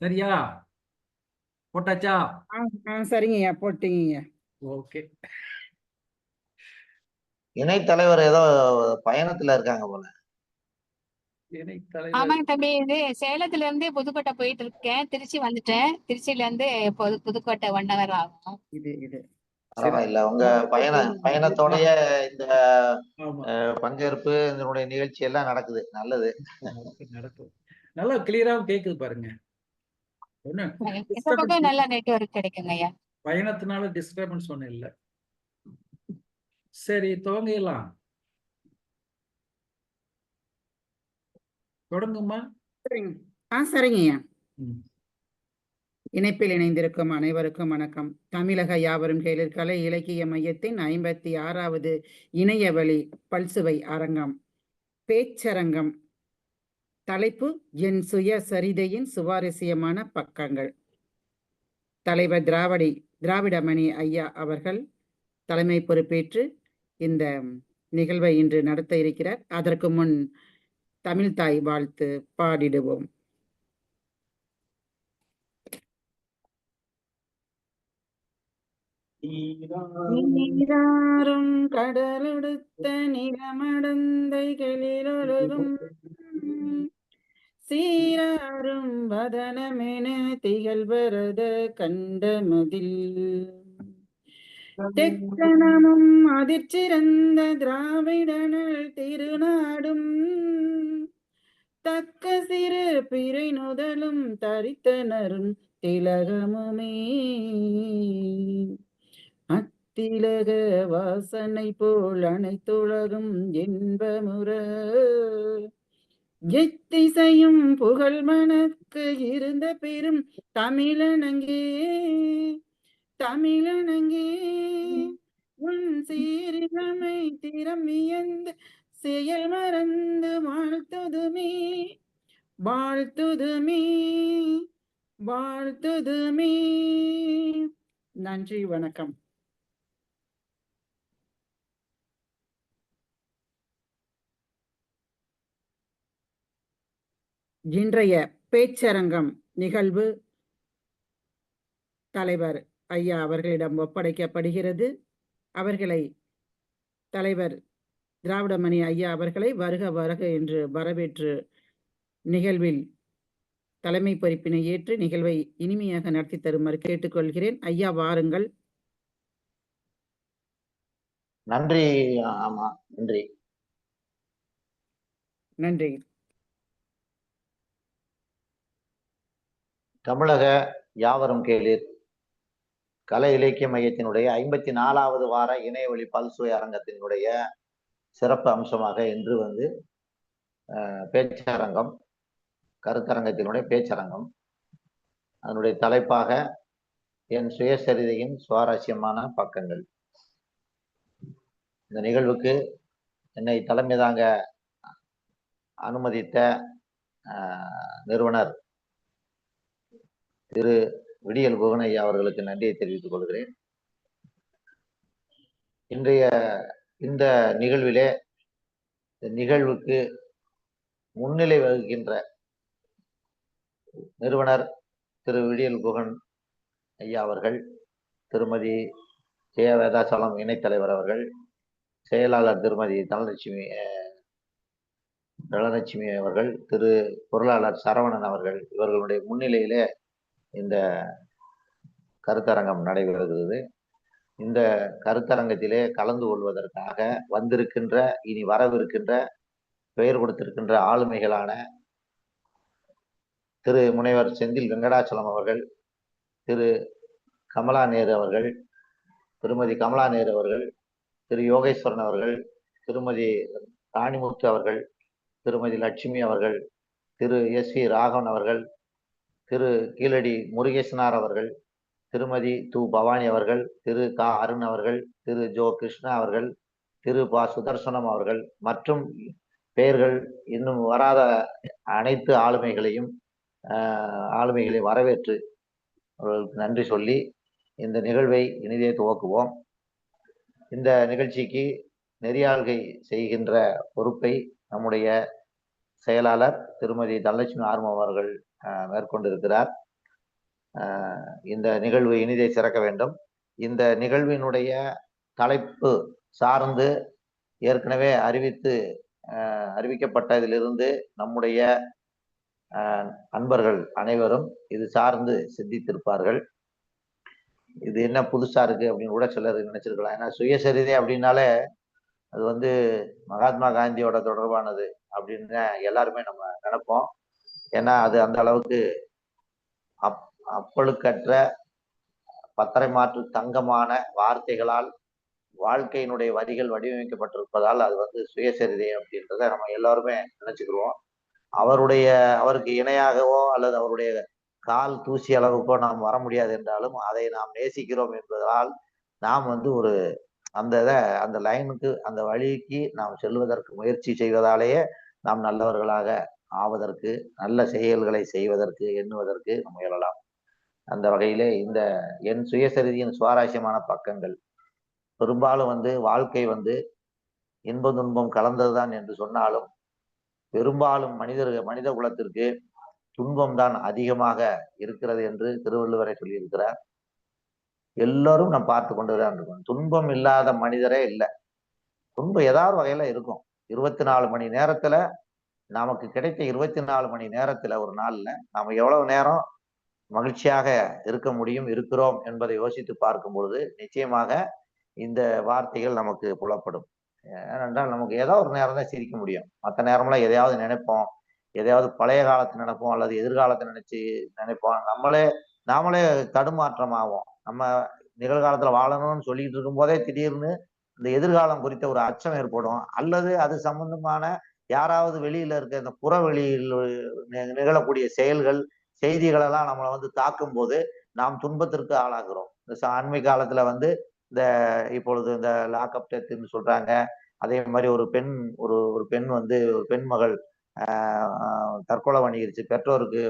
சரியா? போட்டாச்சா? சரிங்கய்யா, போட்டீங்க. ஓகே. இணைத்தலைவர் ஏதோ பயணத்துல இருக்காங்க போல. ஆமாங்க தம்பி, இது சேலத்துல இருந்து புதுக்கோட்டை போயிட்டு இருக்கேன். திருச்சி வந்துட்டேன். திருச்சியில இருந்து புதுக்கோட்டை 1 hour ஆகும். பரவாயில்ல. உங்க பயணத்தோடைய இந்த பங்கேற்பு, இதனுடைய நிகழ்ச்சி எல்லாம் நடக்குது. நல்லது. நடக்கும். நல்லா கிளியராவும் கேக்குது பாருங்க. இந்த பக்கம் நல்ல நெட்வொர்க் கிடைக்குங்க ஐயா. பயணத்தினால டிஸ்டர்பன்ஸ் ஒண்ணும் இல்ல. சரி, துவங்கிடலாம். தொடங்குமா? சரிங்கய்யா. இணைப்பில் இணைந்திருக்கும் அனைவருக்கும் வணக்கம். தமிழக யாவரும் கேளீர் கலை இலக்கிய மையத்தின் 56வது இணையவழி பல்சுவை அரங்கம், பேச்சரங்கம். தலைப்பு: என் சுயசரிதையின் சுவாரஸ்யமான பக்கங்கள். தலைவர் திராவிடமணி ஐயா அவர்கள் தலைமை பொறுப்பேற்று இந்த நிகழ்வை இன்று நடத்த இருக்கிறார். அதற்கு முன் தமிழ்தாய் வாழ்த்து பாடிடுவோம். நீராறும் கடலெடுத்த நிலமடந்தைகளிலொழுகும் சீராறும் வதனமென திகழ்வரத கண்டமதில் தெக்கணமும் அதிர்ச்சிறந்த திராவிடனல் திருநாடும் தக்க சிறு பிறை நுதலும் தரித்தனரும் திலகமுமே அத்திலக வாசனை போல் அனைத்துலகும் என்பமுற எத்திசையும் புகழ் மணக்கு இருந்த பெரும் தமிழனங்கே உன் சீரிழமை திறம் வியந்து செயல் மறந்து வாழ்த்துதுமே. நன்றி, வணக்கம். இன்றைய பேச்சரங்கம் நிகழ்வு தலைவர் ஐயா அவர்களிடம் ஒப்படைக்கப்படுகிறது. அவர்களை தலைவர் திராவிடமணி ஐயா அவர்களை வருக வருக என்று வரவேற்று நிகழ்வில் தலைமை பொறுப்பினை ஏற்று நிகழ்வை இனிமையாக நடத்தி தருமாறு கேட்டுக்கொள்கிறேன். ஐயா, வாருங்கள். நன்றி. ஆமா, நன்றி. நன்றி. தமிழக யாவரும் கேளீர் கலை இலக்கிய மையத்தினுடைய 54வது வார இணையவழி பல்சுவை அரங்கத்தினுடைய சிறப்பு அம்சமாக இன்று பேச்சரங்கம், கருத்தரங்கத்தினுடைய பேச்சரங்கம். அதனுடைய தலைப்பாக என் சுயசரிதையின் சுவாரஸ்யமான பக்கங்கள். இந்த நிகழ்வுக்கு என்னை தலைமை தாங்க அனுமதித்த நிறுவனர் திரு விடியல் குகனையா அவர்களுக்கு நன்றியை தெரிவித்துக் கொள்கிறேன். இன்றைய இந்த நிகழ்விலே நிகழ்வுக்கு முன்னிலை வகிக்கின்ற நிறுவனர் திரு விடியல் குகன் ஐயா அவர்கள், திருமதி ஜெய வேதாசலம் இணைத்தலைவர் அவர்கள், செயலாளர் திருமதி தனலட்சுமி அவர்கள், திரு பொருளாளர் சரவணன் அவர்கள், இவர்களுடைய முன்னிலையிலே இந்த கருத்தரங்கம் நடைபெறுகிறது. இந்த கருத்தரங்கத்திலே கலந்து கொள்வதற்காக வந்திருக்கின்ற, இனி வரவிருக்கின்ற, பெயர் கொடுத்திருக்கின்ற ஆளுமைகளான திரு முனைவர் செந்தில் வெங்கடாச்சலம் அவர்கள், திரு கமலா நேரு அவர்கள், திருமதி கமலா நேரு அவர்கள், திரு யோகேஸ்வரன் அவர்கள், திருமதி ராணிமுத்து அவர்கள், திருமதி லட்சுமி அவர்கள், திரு எஸ் வி ராகவன் அவர்கள், திரு கீழடி முருகேசனார் அவர்கள், திருமதி து பவானி அவர்கள், திரு கா அருண் அவர்கள், திரு ஜோ கிருஷ்ணா அவர்கள், திரு பா சுதர்சனம் அவர்கள் மற்றும் பெயர்கள் இன்னும் வராத அனைத்து ஆளுமைகளை வரவேற்று அவர்களுக்கு நன்றி சொல்லி இந்த நிகழ்வை இனிதே துவக்குவோம். இந்த நிகழ்ச்சிக்கு நெறியாள்கை செய்கின்ற பொறுப்பை நம்முடைய செயலாளர் திருமதி தனலட்சுமி ஆர்வம் அவர்கள் மேற்கொண்டிருக்கிறார். இந்த நிகழ்வு இனிதை சிறக்க வேண்டும். இந்த நிகழ்வினுடைய தலைப்பு சார்ந்து ஏற்கனவே அறிவிக்கப்பட்டதிலிருந்து நம்முடைய அன்பர்கள் அனைவரும் இது சார்ந்து சிந்தித்திருப்பார்கள். இது என்ன புதுசா இருக்கு அப்படின்னு கூட சிலர் நினைச்சிருக்கலாம். ஏன்னா சுயசரிதை அப்படின்னாலே அது வந்து மகாத்மா காந்தியோட தொடர்பானது அப்படின்னு எல்லாருமே நம்ம நினைப்போம். ஏன்னா அது அந்த அளவுக்கு அப்பழுக்கற்ற பத்தரை மாற்று தங்கமான வார்த்தைகளால் வாழ்க்கையினுடைய வரிகள் வடிவமைக்கப்பட்டிருப்பதால் அது வந்து சுயசரிதை அப்படின்றத நம்ம எல்லாருமே நினைச்சுக்கிடுவோம். அவருக்கு இணையாகவோ அல்லது அவருடைய கால் தூசி அளவுக்கோ நாம் வர முடியாது என்றாலும் அதை நாம் நேசிக்கிறோம் என்பதால் நாம் வந்து அந்த லைனுக்கு அந்த வழிக்கு நாம் செல்வதற்கு முயற்சி செய்வதாலேயே நாம் நல்லவர்களாக ஆவதற்கு, நல்ல செயல்களை செய்வதற்கு, எண்ணுவதற்கு நம்ம முயலலாம். அந்த வகையிலே இந்த என் சுயசரிதியின் சுவாரஸ்யமான பக்கங்கள் பெரும்பாலும் வந்து வாழ்க்கை வந்து இன்ப துன்பம் கலந்ததுதான் என்று சொன்னாலும் பெரும்பாலும் மனித குலத்திற்கு துன்பம் தான் அதிகமாக இருக்கிறது என்று திருவள்ளுவரை சொல்லியிருக்கிறார். எல்லாரும் நம்ம பார்த்து கொண்டுதான் இருக்கோம். துன்பம் இல்லாத மனிதரே இல்லை. துன்பம் ஏதாவது வகையில இருக்கும். 24 மணி நேரத்துல நமக்கு கிடைத்த 24 மணி நேரத்துல ஒரு நாள்ல நாம எவ்வளவு நேரம் மகிழ்ச்சியாக இருக்க முடியும், இருக்கிறோம் என்பதை யோசித்து பார்க்கும் பொழுது நிச்சயமாக இந்த வார்த்தைகள் நமக்கு புலப்படும். ஏனென்றால் நமக்கு ஏதோ ஒரு நேரம் தான் சிரிக்க முடியும். மற்ற நேரம்லாம் எதையாவது நினைப்போம், எதையாவது பழைய காலத்தை நினைப்போம் அல்லது எதிர்காலத்தை நினைப்போம். நாமளே தடுமாற்றமாகும். நம்ம நிகழ்காலத்துல வாழணும்னு சொல்லிட்டு இருக்கும் போதே திடீர்னு இந்த எதிர்காலம் குறித்த ஒரு அச்சம் ஏற்படும். அல்லது அது சம்பந்தமான யாராவது வெளியில இருக்க இந்த புற வெளியில் நிகழக்கூடிய செய்திகள் எல்லாம் நம்மளை வந்து தாக்கும் போது நாம் துன்பத்திற்கு ஆளாகிறோம். இந்த அண்மை காலத்துல வந்து இப்பொழுது இந்த லாக்அப் டெத்துன்னு சொல்றாங்க. அதே மாதிரி ஒரு பெண் மகள் தற்கொலை பண்ணிக்கிடுச்சு. பெற்றோருக்கு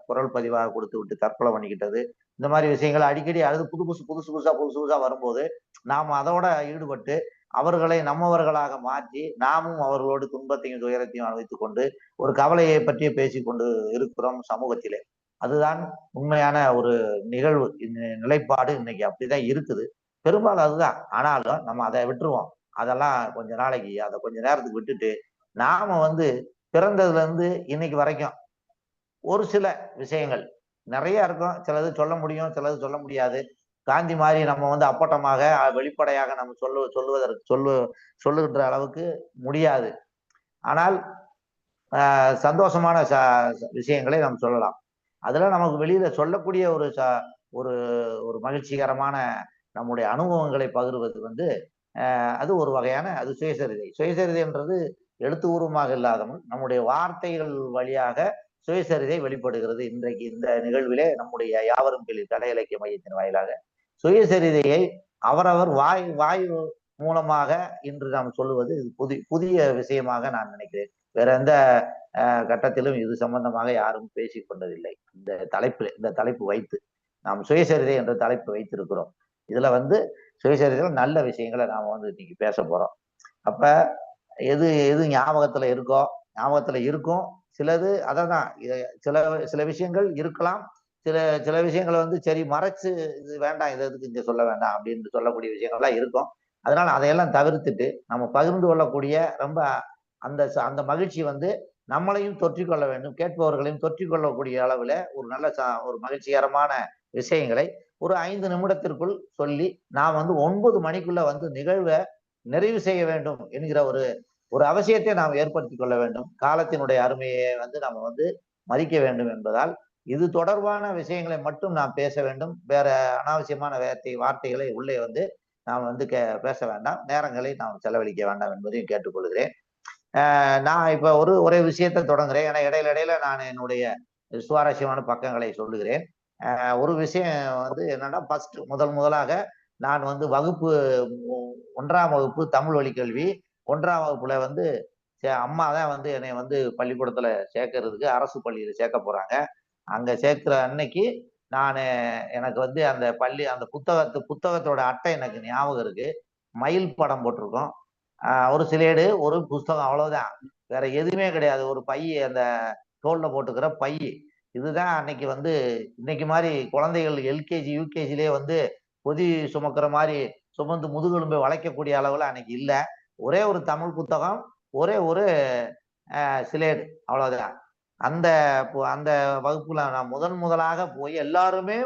குரல் பதிவாக கொடுத்து விட்டு தற்கொலை பண்ணிக்கிட்டது. இந்த மாதிரி விஷயங்கள் அடிக்கடி அது புதுசா வரும்போது நாம் அதோட ஈடுபட்டு அவர்களை நம்மவர்களாக மாற்றி நாமும் அவர்களோடு துன்பத்தையும் துயரத்தையும் வைத்துக் கொண்டு ஒரு கவலையை பற்றிய பேசிக்கொண்டு இருக்கிறோம் சமூகத்திலே. அதுதான் உண்மையான ஒரு நிகழ்வு. நிலைப்பாடு இன்னைக்கு அப்படிதான் இருக்குது. பெரும்பாலும் அதுதான். ஆனாலும் நம்ம அதை விட்டுருவோம். அதெல்லாம் கொஞ்ச நேரத்துக்கு விட்டுட்டு நாம வந்து பிறந்ததுல இருந்து இன்னைக்கு வரைக்கும் ஒரு சில விஷயங்கள் நிறைய இருக்கும். சிலது சொல்ல முடியும், சிலது சொல்ல முடியாது. காந்தி மாதிரி நம்ம வந்து அப்பட்டமாக வெளிப்படையாக நம்ம சொல்லுகின்ற அளவுக்கு முடியாது. ஆனால் சந்தோஷமான விஷயங்களை நாம் சொல்லலாம். அதுல நமக்கு வெளியில சொல்லக்கூடிய ஒரு மகிழ்ச்சிகரமான நம்முடைய அனுபவங்களை பகிர்வது வந்து அது ஒரு வகையான அது சுயசரிதைன்றது எழுத்துப்பூர்வமாக இல்லாதவங்க நம்முடைய வார்த்தைகள் வழியாக சுயசரிதை வெளிப்படுகிறது. இன்றைக்கு இந்த நிகழ்விலே நம்முடைய யாவரும் கேள்வி கலை இலக்கிய மையத்தின் வாயிலாக சுயசரிதையை அவரவர் வாய் மூலமாக இன்று நாம் சொல்லுவது புதிய விஷயமாக நான் நினைக்கிறேன். வேற எந்த கட்டத்திலும் இது சம்பந்தமாக யாரும் பேசிக் கொண்டதில்லை. இந்த தலைப்பு வைத்து நாம் சுயசரிதை என்ற தலைப்பு வைத்திருக்கிறோம். இதுல வந்து சுயசரிதையில் நல்ல விஷயங்களை நாம வந்து இன்னைக்கு பேச போறோம். அப்ப எது ஞாபகத்துல இருக்கும். சிலது அததான் சில விஷயங்கள் இருக்கலாம். சில விஷயங்களை வந்து சரி மறைச்சு இது வேண்டாம், இது எதுக்கு இங்க சொல்ல வேண்டாம் அப்படின்னு சொல்லக்கூடிய விஷயங்கள்லாம் இருக்கும். அதனால அதையெல்லாம் தவிர்த்துட்டு நம்ம பகிர்ந்து கொள்ளக்கூடிய ரொம்ப அந்த மகிழ்ச்சி வந்து நம்மளையும் தொற்றிக்கொள்ள வேண்டும், கேட்பவர்களையும் தொற்றிக்கொள்ளக்கூடிய அளவுல ஒரு நல்ல ஒரு மகிழ்ச்சிகரமான விஷயங்களை ஒரு 5 நிமிடத்திற்குள் சொல்லி நாம் வந்து 9 மணிக்குள்ள வந்து நிகழ்வை நிறைவு செய்ய வேண்டும் என்கிற ஒரு அவசியத்தை நாம் ஏற்படுத்திக் கொள்ள வேண்டும். காலத்தினுடைய அருமையை வந்து நம்ம வந்து மதிக்க வேண்டும் என்பதால் இது தொடர்பான விஷயங்களை மட்டும் நாம் பேச வேண்டும். வேற அனாவசியமான வார்த்தைகளை உள்ளே வந்து நாம் வந்து பேச வேண்டாம், நேரங்களை நாம் செலவழிக்க வேண்டாம் என்பதையும் கேட்டுக்கொள்கிறேன். நான் இப்ப ஒரே விஷயத்தை தொடங்குறேன். ஏன்னா இடையில நான் என்னுடைய சுவாரஸ்யமான பக்கங்களை சொல்லுகிறேன். ஒரு விஷயம் வந்து என்னன்னா முதலாக நான் வந்து 1ஆம் வகுப்பு தமிழ் வழி கல்வி 1ஆம் வகுப்புல வந்து அம்மா தான் வந்து என்னை வந்து பள்ளிக்கூடத்துல சேர்க்கறதுக்கு அரசு பள்ளியில சேர்க்க போறாங்க. அங்க சேர்க்கிற அன்னைக்கு எனக்கு வந்து அந்த புத்தகத்தோட அட்டை எனக்கு ஞாபகம் இருக்கு. மயில் படம் போட்டிருக்கோம், ஒரு சிலேடு, ஒரு புஸ்தகம், அவ்வளவுதான். வேற எதுவுமே கிடையாது. ஒரு பை, அந்த தோல்ல போட்டுக்கிற பை. இதுதான் அன்னைக்கு இன்னைக்கு மாதிரி குழந்தைகள் எல்கேஜி யூகேஜிலே பொதி சுமக்கிற மாதிரி சுமந்து முதுகெலும்பை வளைக்கக்கூடிய அளவுல அன்னைக்கு இல்ல. ஒரே ஒரு தமிழ் புத்தகம், ஒரே ஒரு சிலேடு, அவ்வளவுதான். அந்த அந்த வகுப்புல நான் முதலாக போய் எல்லாருமே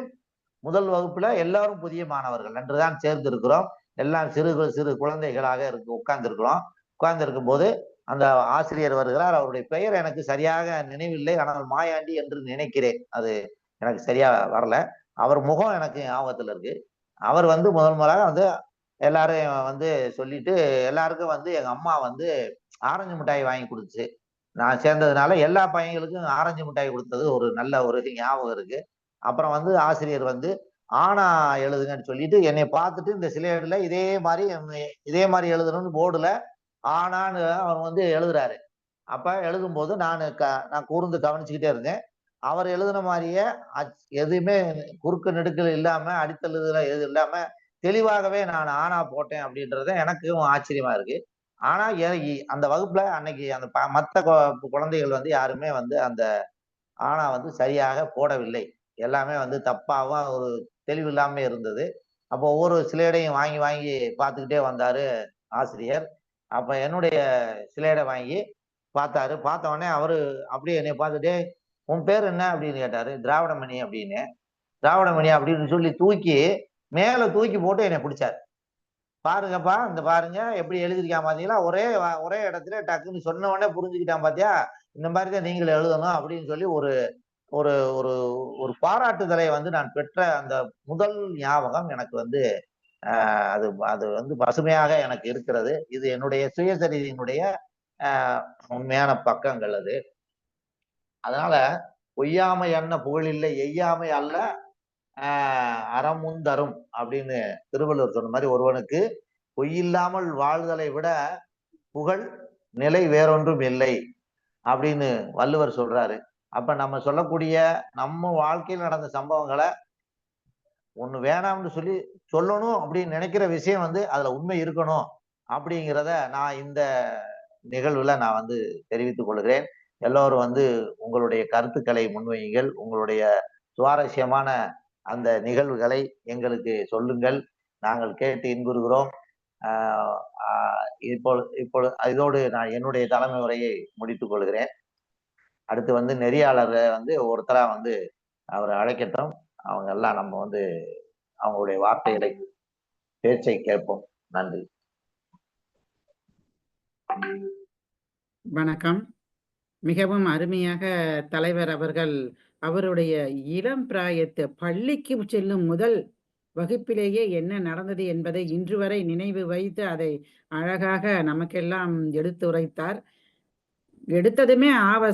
முதல் வகுப்புல எல்லாரும் புதிய மாணவர்கள் என்றுதான் சேர்ந்து இருக்கிறோம். எல்லாம் சிறு குழந்தைகளாக உட்கார்ந்து இருக்கும் போது அந்த ஆசிரியர் வருகிறார். அவருடைய பெயர் எனக்கு சரியாக நினைவில்லை, ஆனால் மாயாண்டி என்று நினைக்கிறேன். அது எனக்கு சரியா வரல. அவர் முகம் எனக்கு ஞாபகத்துல இருக்கு. அவர் முதலாக எல்லாரும் சொல்லிட்டு எல்லாருக்கும் எங்க அம்மா ஆரஞ்சு மிட்டாய் வாங்கி கொடுத்துச்சு. நான் சேர்ந்ததுனால எல்லா பையன்களுக்கும் ஆரஞ்சு மிட்டாய் கொடுத்தது ஒரு நல்ல ஒரு ஞாபகம் இருக்கு. அப்புறம் ஆசிரியர் ஆனா எழுதுங்கன்னு சொல்லிட்டு என்னை பார்த்துட்டு இந்த சிலேடுல இதே மாதிரி எழுதணும்னு போர்டுல ஆனான்னு அவர் எழுதுறாரு. அப்ப எழுதும்போது நான் கூர்ந்து கவனிச்சுக்கிட்டே இருந்தேன். அவர் எழுதுன மாதிரியே எதுவுமே குறுக்கு நெடுக்கல் இல்லாம, அடித்தழுதுல எது இல்லாம தெளிவாகவே நான் ஆனா போட்டேன் அப்படின்றத எனக்கும் ஆச்சரியமா இருக்கு. ஆனா அந்த வகுப்புல அன்னைக்கு அந்த மற்ற குழந்தைகள் யாருமே அந்த ஆனா சரியாக போடவில்லை. எல்லாமே தப்பாவும் ஒரு தெளிவு இல்லாம இருந்தது. அப்போ ஒவ்வொரு சிலேடையும் வாங்கி வாங்கி பார்த்துக்கிட்டே வந்தாரு ஆசிரியர். அப்ப என்னுடைய சிலேடை வாங்கி பார்த்தாரு. பார்த்த உடனே அவரு அப்படியே என்னை பார்த்துட்டே, உன் பேர் என்ன அப்படின்னு கேட்டாரு. திராவிடமணி அப்படின்னு. திராவிடமணி அப்படின்னு சொல்லி மேல தூக்கி போட்டு என்னை பிடிச்சாரு. பாருங்கப்பா, இந்த பாருங்க எப்படி எழுதிருக்கான் பாத்தீங்களா, ஒரே இடத்துல டக்குன்னு சொன்ன உடனே புரிஞ்சுக்கிட்டான் பாத்தியா, இந்த மாதிரிதான் நீங்கள் எழுதணும் அப்படின்னு சொல்லி ஒரு ஒரு ஒரு ஒரு பாராட்டுதலை நான் பெற்ற அந்த முதல் ஞாபகம் எனக்கு அது அது பசுமையாக எனக்கு இருக்கிறது. இது என்னுடைய சுயசரிதையினுடைய உண்மையான பக்கங்கள் அது. அதனால பொய்யாமை என்ன புகழில்லை, எய்யாமை அல்ல அறமுந்தரும் அப்படின்னு திருவள்ளுவர் சொன்ன மாதிரி, ஒருவனுக்கு பொய்யில்லாமல் வாழ்தலை விட புகழ் நிலை வேறொன்றும் இல்லை அப்படின்னு வள்ளுவர் சொல்றாரு. அப்ப நம்ம சொல்லக்கூடிய நம்ம வாழ்க்கையில் நடந்த சம்பவங்களை ஒண்ணு வேணாம்னு சொல்லணும் அப்படின்னு நினைக்கிற விஷயம் அதுல உண்மை இருக்கணும் அப்படிங்கிறத நான் இந்த நிகழ்வுல நான் தெரிவித்துக் கொள்கிறேன். எல்லோரும் உங்களுடைய கருத்துக்களை முன்வையுங்கள். உங்களுடைய சுவாரஸ்யமான அந்த நிகழ்வுகளை எங்களுக்கு சொல்லுங்கள். நாங்கள் கேட்டு இன்புறுகிறோம். இப்போ இதோடு நான் என்னுடைய தலைமை உரையை முடித்துக் கொள்கிறேன். அடுத்து நெறியாளரை ஒருத்தரா அவரை அழைக்கட்டும். அவங்க எல்லாம் நம்ம அவங்களுடைய வார்த்தைகளை, பேச்சை கேட்போம். நன்றி. வணக்கம். மிகவும் அருமையாக தலைவர் அவர்கள் அவருடைய இளம் பிராயத்து பள்ளிக்கு செல்லும் முதல் வகுப்பிலேயே என்ன நடந்தது என்பதை இன்று வரை நினைவு வைத்து அதை அழகாக நமக்கெல்லாம் எடுத்துரைத்தார். எடுத்ததுமே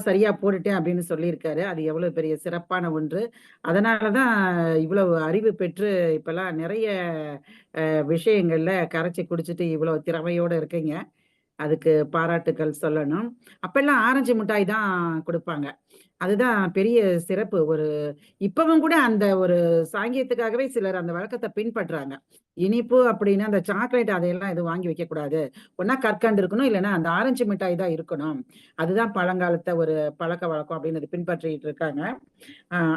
சரியா போட்டுட்டேன் அப்படின்னு சொல்லியிருக்காரு. அது எவ்வளவு பெரிய சிறப்பான ஒன்று. அதனாலதான் இவ்வளவு அறிவு பெற்று இப்பெல்லாம் நிறைய விஷயங்கள்ல கரைச்சி குடிச்சிட்டு இவ்வளவு திறமையோட இருக்கீங்க. அதுக்கு பாராட்டுக்கள் சொல்லணும். அப்பெல்லாம் ஆரஞ்சு மிட்டாய் தான் கொடுப்பாங்க. அதுதான் பெரிய சிறப்பு. இப்பவும் கூட அந்த ஒரு சாங்கியத்துக்காகவே சிலர் அந்த வழக்கத்தை பின்பற்றாங்க. இனிப்பு அப்படின்னா அந்த சாக்லேட் அதையெல்லாம் எதுவும் வாங்கி வைக்க கூடாது, ஒன்னா கற்கண்டு இருக்கணும், இல்லைன்னா அந்த ஆரஞ்சு மிட்டாய் தான் இருக்கணும். அதுதான் பழங்காலத்தை ஒரு பழக்க வழக்கம் அப்படின்னு பின்பற்றிட்டு இருக்காங்க.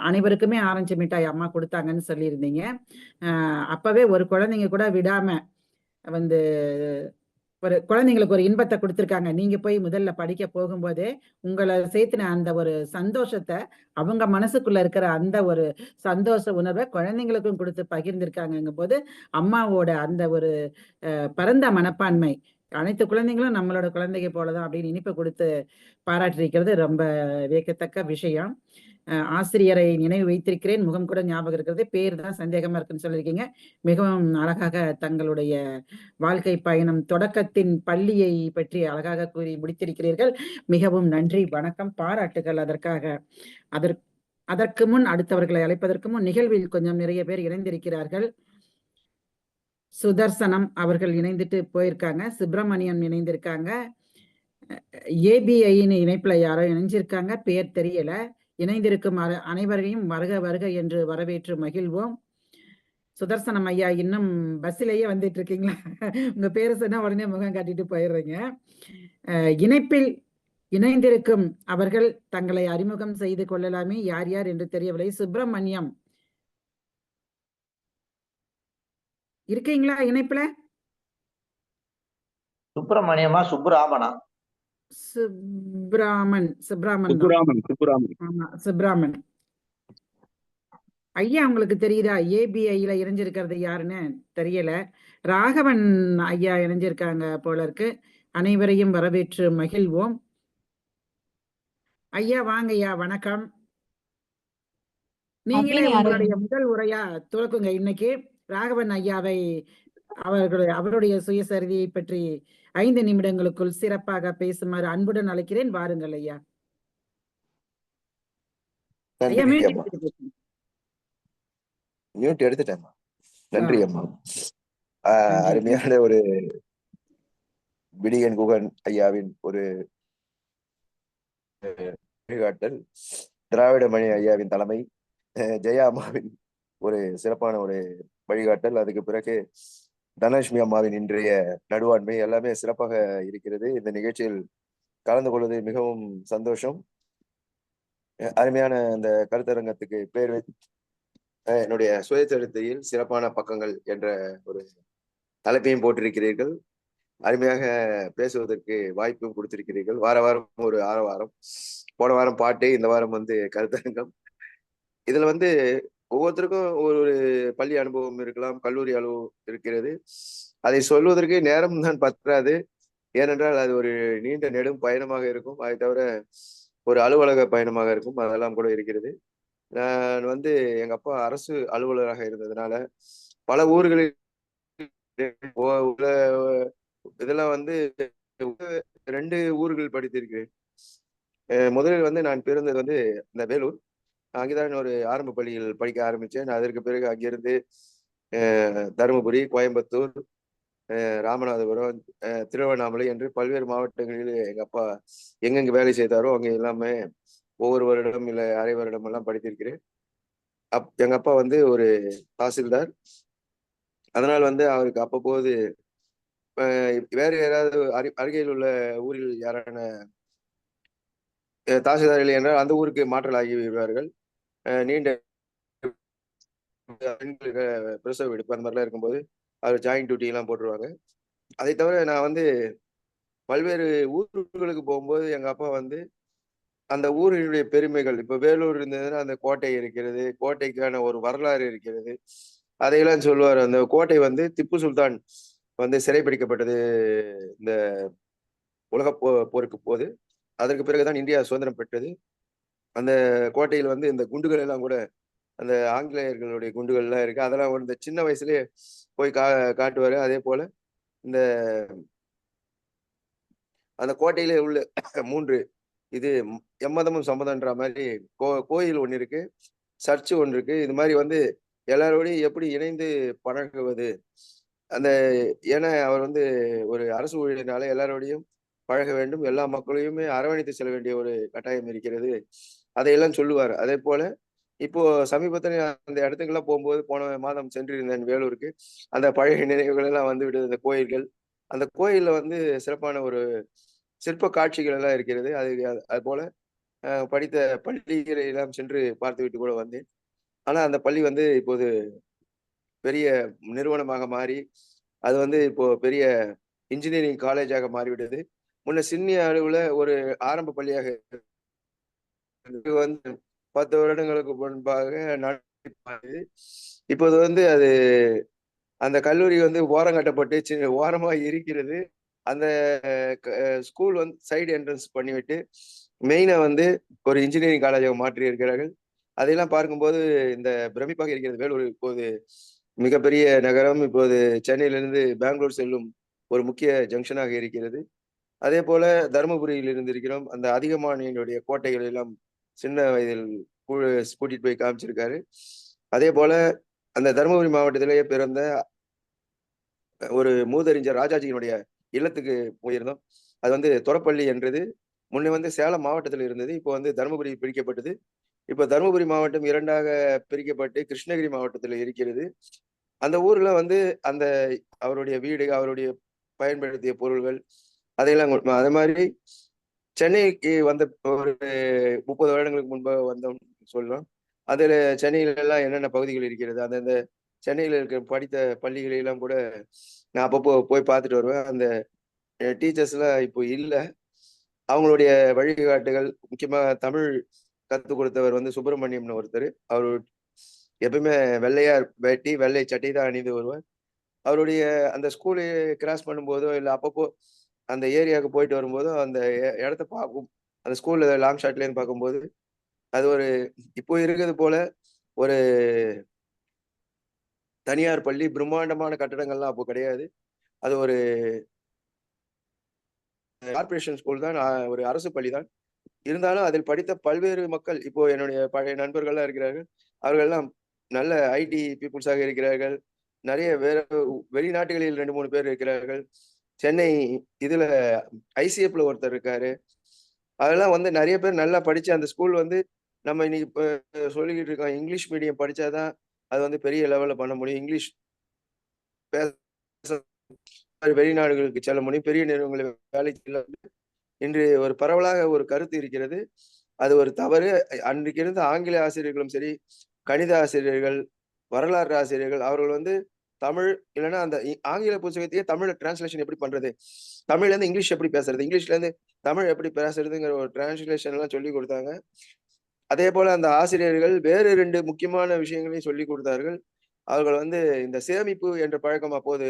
அனைவருக்குமே ஆரஞ்சு மிட்டாய் அம்மா கொடுத்தாங்கன்னு சொல்லியிருந்தீங்க. அப்பவே ஒரு குழந்தைங்க கூட விடாம ஒரு குழந்தைங்களுக்கு ஒரு இன்பத்தை கொடுத்துருக்காங்க. நீங்க போய் முதல்ல படிக்க போகும்போதே உங்களை சேர்த்துன அந்த ஒரு சந்தோஷத்தை, அவங்க மனசுக்குள்ள இருக்கிற அந்த ஒரு சந்தோஷ உணர்வை குழந்தைங்களுக்கும் கொடுத்து பகிர்ந்திருக்காங்கும் போது அம்மாவோட அந்த ஒரு பரந்த மனப்பான்மை, அனைத்து குழந்தைங்களும் நம்மளோட குழந்தைங்க போலதான் அப்படின்னு இனிப்பு கொடுத்து பாராட்டிருக்கிறது ரொம்ப வியக்கத்தக்க விஷயம். ஆசிரியரை நினைவு வைத்திருக்கிறேன், முகம் கூட ஞாபகம் இருக்கிறது, பேர் தான் சந்தேகமா இருக்குன்னு சொல்லியிருக்கீங்க. மிகவும் அழகாக தங்களுடைய வாழ்க்கை பயணம் தொடக்கத்தின் பள்ளியை பற்றி அழகாக கூறி முடித்திருக்கிறீர்கள். மிகவும் நன்றி, வணக்கம், பாராட்டுகள் அதற்காக. அதற்கு முன் அடுத்தவர்களை அழைப்பதற்கு முன் நிகழ்வில் கொஞ்சம் நிறைய பேர் இணைந்திருக்கிறார்கள். சுதர்சனம் அவர்கள் இணைந்துட்டு போயிருக்காங்க, சுப்பிரமணியன் இணைந்திருக்காங்க, ஏபிஐன்னு இணைப்புல யாரோ இணைஞ்சிருக்காங்க, பேர் தெரியல. இணைந்திருக்கும் அனைவரையும் வருக வருக என்று வரவேற்று மகிழ்வோம். சுதர்சனம் ஐயா இன்னும் பஸ்ஸிலேயே வந்துட்டு இருக்கீங்களா? உங்க பேரை சொன்னா உடனே முகம் காட்டிட்டு போயிடுறீங்க. இணைப்பில் இணைந்திருக்கும் அவர்கள் தங்களை அறிமுகம் செய்து கொள்ளலாமே. யார் யார் என்று தெரியவில்லை. சுப்பிரமணியம் இருக்கீங்களா இணைப்புல? சுப்பிரமணியமா சுப்புராமனா? சுப்பிராமன் தான். சுப்புராமன். ஆமா, சுப்பிராமன் ஐயா உங்களுக்கு தெரியுதா? ஏபிஐல இணைஞ்சிருக்கிறது யாருன்னு தெரியல. ராகவன் ஐயா இணைஞ்சிருக்காங்க போல இருக்கு. அனைவரையும் வரவேற்று மகிழ்வோம். ஐயா வாங்க ஐயா, வணக்கம். நீங்களே உங்களுடைய முதல் உரையா துவக்குங்க இன்னைக்கு. ராகவன் ஐயாவை அவருடைய சுயசரிதையை பற்றி 5 நிமிடங்களுக்குள் சிறப்பாக பேசுமாறு அன்புடன் அழைக்கிறேன். வாருங்கள் ஐயா. ஐயா மியூட் எடுத்துட்டேன். நன்றி அம்மா. அருமையான ஒரு விடியன் குகன் ஐயாவின் ஒரு வழிகாட்டல், திராவிட மணி ஐயாவின் தலைமை, ஜெயா அம்மாவின் ஒரு சிறப்பான ஒரு வழிகாட்டல், அதுக்கு பிறகு தனலட்சுமி அம்மாவின் இன்றைய நடுவாண்மை எல்லாமே சிறப்பாக இருக்கிறது. இந்த நிகழ்ச்சியில் கலந்து கொள்வது மிகவும் சந்தோஷம். அருமையான அந்த கருத்தரங்கத்துக்கு பேர் என்னுடைய சுயசரிதையில் சிறப்பான பக்கங்கள் என்ற ஒரு தலைப்பையும் போட்டிருக்கிறீர்கள். அருமையாக பேசுவதற்கு வாய்ப்பும் கொடுத்திருக்கிறீர்கள். வாரம் ஒரு ஆரவாரம், போன வாரம் பாட்டு, இந்த வாரம் கருத்தரங்கம். இதுல ஒவ்வொருத்தருக்கும் ஒரு பள்ளி அனுபவம் இருக்கலாம், கல்லூரி அனுபவம் இருக்கிறது. அதை சொல்வதற்கு நேரம் தான் பற்றாது. ஏனென்றால் அது ஒரு நீண்ட நெடும் பயணமாக இருக்கும். அதை தவிர ஒரு அலுவலக பயணமாக இருக்கும், அதெல்லாம் கூட இருக்கிறது. நான் எங்க அப்பா அரசு அலுவலராக இருந்ததுனால பல ஊர்களில் இதெல்லாம் 2 ஊர்கள் படித்திருக்கிறேன். முதலில் நான் பிறந்தது இந்த வேலூர். அங்கேதான் ஒரு ஆரம்ப பள்ளியில் படிக்க ஆரம்பிச்சேன். அதற்கு பிறகு அங்கிருந்து தருமபுரி, கோயம்புத்தூர், ராமநாதபுரம், திருவண்ணாமலை என்று பல்வேறு மாவட்டங்களில் எங்க அப்பா எங்கெங்க வேலை செய்தாரோ அங்க எல்லாமே ஒவ்வொரு வருடம் இல்லை அரை வருடம் எல்லாம் படித்திருக்கிறேன். எங்க அப்பா ஒரு தாசில்தார். அதனால் அவருக்கு அப்பப்போது வேறு யாராவது அருகில் உள்ள ஊரில் யாரான தாசில்தார் இல்லை என்றால் அந்த ஊருக்கு மாற்றலாகி விடுவார்கள். நீண்ட பிரசவ எடுப்பு அந்த மாதிரிலாம் இருக்கும்போது அவர் ஜாயின்ட் டியூட்டி எல்லாம் போட்டுருவாங்க. அதை தவிர நான் பல்வேறு ஊர்களுக்கு போகும்போது எங்க அப்பா அந்த ஊரினுடைய பெருமைகள், இப்ப வேலூர் இருந்ததுன்னா அந்த கோட்டை இருக்கிறது, கோட்டைக்கான ஒரு வரலாறு இருக்கிறது, அதையெல்லாம் சொல்லுவார். அந்த கோட்டை திப்பு சுல்தான் சிறைப்பிடிக்கப்பட்டது இந்த உலக போருக்கு போது. அதற்கு பிறகுதான் இந்தியா சுதந்திரம் பெற்றது. அந்த கோட்டையில் இந்த குண்டுகள் எல்லாம் கூட அந்த ஆங்கிலேயர்களுடைய குண்டுகள் எல்லாம் இருக்கு. அதெல்லாம் இந்த சின்ன வயசுலயே போய் காட்டுவாரு. அதே போல இந்த அந்த கோட்டையில உள்ள 3 இது எம்மதமும் சம்மதம்ன்ற மாதிரி கோயில் ஒண்ணு இருக்கு, சர்ச்சு ஒன்று இருக்கு. இது மாதிரி எல்லாரோடையும் எப்படி இணைந்து பழகுவது, அந்த ஏன்னா அவர் ஒரு அரசு ஊழியர்னால எல்லாரோடையும் பழக வேண்டும், எல்லா மக்களையுமே அரவணைத்து செல்ல வேண்டிய ஒரு கட்டாயம் இருக்கிறது, அதையெல்லாம் சொல்லுவார். அதே போல இப்போ சமீபத்தில் அந்த இடத்துக்கெல்லாம் போகும்போது போன மாதம் சென்றிருந்தேன் வேலூருக்கு. அந்த பழைய நினைவுகள் எல்லாம் விடுது. அந்த கோயில்கள், அந்த கோயில்ல சிறப்பான ஒரு சிற்ப காட்சிகள் எல்லாம் இருக்கிறது. அது போல படித்த பள்ளிகளை எல்லாம் சென்று பார்த்து விட்டு கூட வந்தேன். ஆனா அந்த பள்ளி இப்போது பெரிய நிறுவனமாக மாறி அது இப்போ பெரிய இன்ஜினியரிங் காலேஜாக மாறிவிட்டது. முன்ன சின்ன அளவுல ஒரு ஆரம்ப பள்ளியாக 10 வருடங்களுக்கு முன்பாக இப்போது அது அந்த கல்லூரி ஓரம் கட்டப்பட்டு சின்ன ஓரமா இருக்கிறது. அந்த ஸ்கூல் சைடு என்ட்ரன்ஸ் பண்ணிவிட்டு மெயினா ஒரு இன்ஜினியரிங் காலேஜாக மாற்றி இருக்கிறார்கள். அதையெல்லாம் பார்க்கும்போது இந்த பிரமிப்பாக இருக்கிறது. வேலூர் இப்போது மிகப்பெரிய நகரம். இப்போது சென்னையிலிருந்து பெங்களூர் செல்லும் ஒரு முக்கிய ஜங்ஷனாக இருக்கிறது. அதே போல தருமபுரியில் இருந்திருக்கிறோம். அந்த அதிகமானியினுடைய கோட்டைகள் எல்லாம் சின்ன வயதில் கூட்டிட்டு போய் காமிச்சிருக்காரு. அதே போல அந்த தருமபுரி மாவட்டத்திலேயே பிறந்த ஒரு மூதறிஞர் ராஜாஜியினுடைய இல்லத்துக்கு போயிருந்தோம். அது தொரப்பள்ளி என்றது. முன்னே சேலம் மாவட்டத்தில் இருந்தது. இப்போ தருமபுரி பிரிக்கப்பட்டது. இப்போ தருமபுரி மாவட்டம் 2ஆக பிரிக்கப்பட்டு கிருஷ்ணகிரி மாவட்டத்தில் இருக்கிறது. அந்த ஊர்ல அந்த அவருடைய வீடு, அவருடைய பயன்படுத்திய பொருள்கள் அதையெல்லாம் அதே மாதிரி சென்னைக்கு வந்த ஒரு 30 வருடங்களுக்கு முன்பு வந்தோம் சொல்லலாம். அதுல சென்னையில எல்லாம் என்னென்ன பகுதிகள் இருக்கிறது, அந்தந்த சென்னையில இருக்க படித்த பள்ளிகளை எல்லாம் கூட நான் அப்பப்போ போய் பார்த்துட்டு வருவேன். அந்த டீச்சர்ஸ் எல்லாம் இப்போ இல்ல. அவங்களுடைய வழிகாட்டுகள், முக்கியமா தமிழ் கற்றுக் கொடுத்தவர் வந்து சுப்பிரமணியம்னு ஒருத்தர். அவர் எப்பவுமே வெள்ளையார் வேட்டி, வெள்ளை சட்டை தான் அணிந்து வருவார். அவருடைய அந்த ஸ்கூலு கிராஸ் பண்ணும்போதோ, இல்ல அப்பப்போ அந்த ஏரியாவுக்கு போயிட்டு வரும்போதோ, அந்த இடத்த பார்க்கும் அந்த ஸ்கூல்ல லாங் ஷாட்லேருந்து பார்க்கும்போது, அது ஒரு இப்போ இருக்கிறது போல ஒரு தனியார் பள்ளி, பிரம்மாண்டமான கட்டடங்கள்லாம் அப்போ கிடையாது. அது ஒரு கார்ப்பரேஷன் ஸ்கூல் தான். ஒரு அரசு பள்ளி தான். இருந்தாலும் அதில் படித்த பல்வேறு மக்கள், இப்போ என்னுடைய பழைய நண்பர்கள்லாம் இருக்கிறார்கள். அவர்கள்லாம் நல்ல ஐடி பீப்புள்ஸாக இருக்கிறார்கள். நிறைய வெளிநாட்டுகளில் 2, 3 பேர் இருக்கிறார்கள். சென்னை இதுல ஐசிஎஃப்ல ஒருத்தர் இருக்காரு. அதெல்லாம் வந்து நிறைய பேர் நல்லா படிச்சு அந்த ஸ்கூல் வந்து நம்ம இன்னைக்கு இப்ப சொல்லிக்கிட்டு இருக்கோம், இங்கிலீஷ் மீடியம் படிச்சாதான் அது வந்து பெரிய லெவல்ல பண்ண முடியும். இங்கிலீஷ் பேச வெளிநாடுகளுக்கு செல்ல முடியும். பெரிய நிறுவனங்களில் வேலைக்கு செல்ல இன்று ஒரு பரவலாக ஒரு கருத்து இருக்கிறது. அது ஒரு தவறு. அன்றைக்கு இருந்த ஆங்கில ஆசிரியர்களும் சரி, கணித ஆசிரியர்கள், வரலாறு ஆசிரியர்கள், அவர்கள் வந்து தமிழ் இல்லைன்னா அந்த ஆங்கில புத்தகத்தையே தமிழ்ல டிரான்ஸ்லேஷன் எப்படி பண்றது, தமிழ்ல இருந்து இங்கிலீஷ் எப்படி பேசுறது, இங்கிலீஷ்ல இருந்து தமிழ் எப்படி பேசுறதுங்கிற ஒரு டிரான்ஸ்லேஷன் எல்லாம் சொல்லி கொடுத்தாங்க. அதே போல அந்த ஆசிரியர்கள் வேறு 2 முக்கியமான விஷயங்களையும் சொல்லி கொடுத்தார்கள். அவர்கள் வந்து இந்த சேமிப்பு என்ற பழக்கம் அப்போது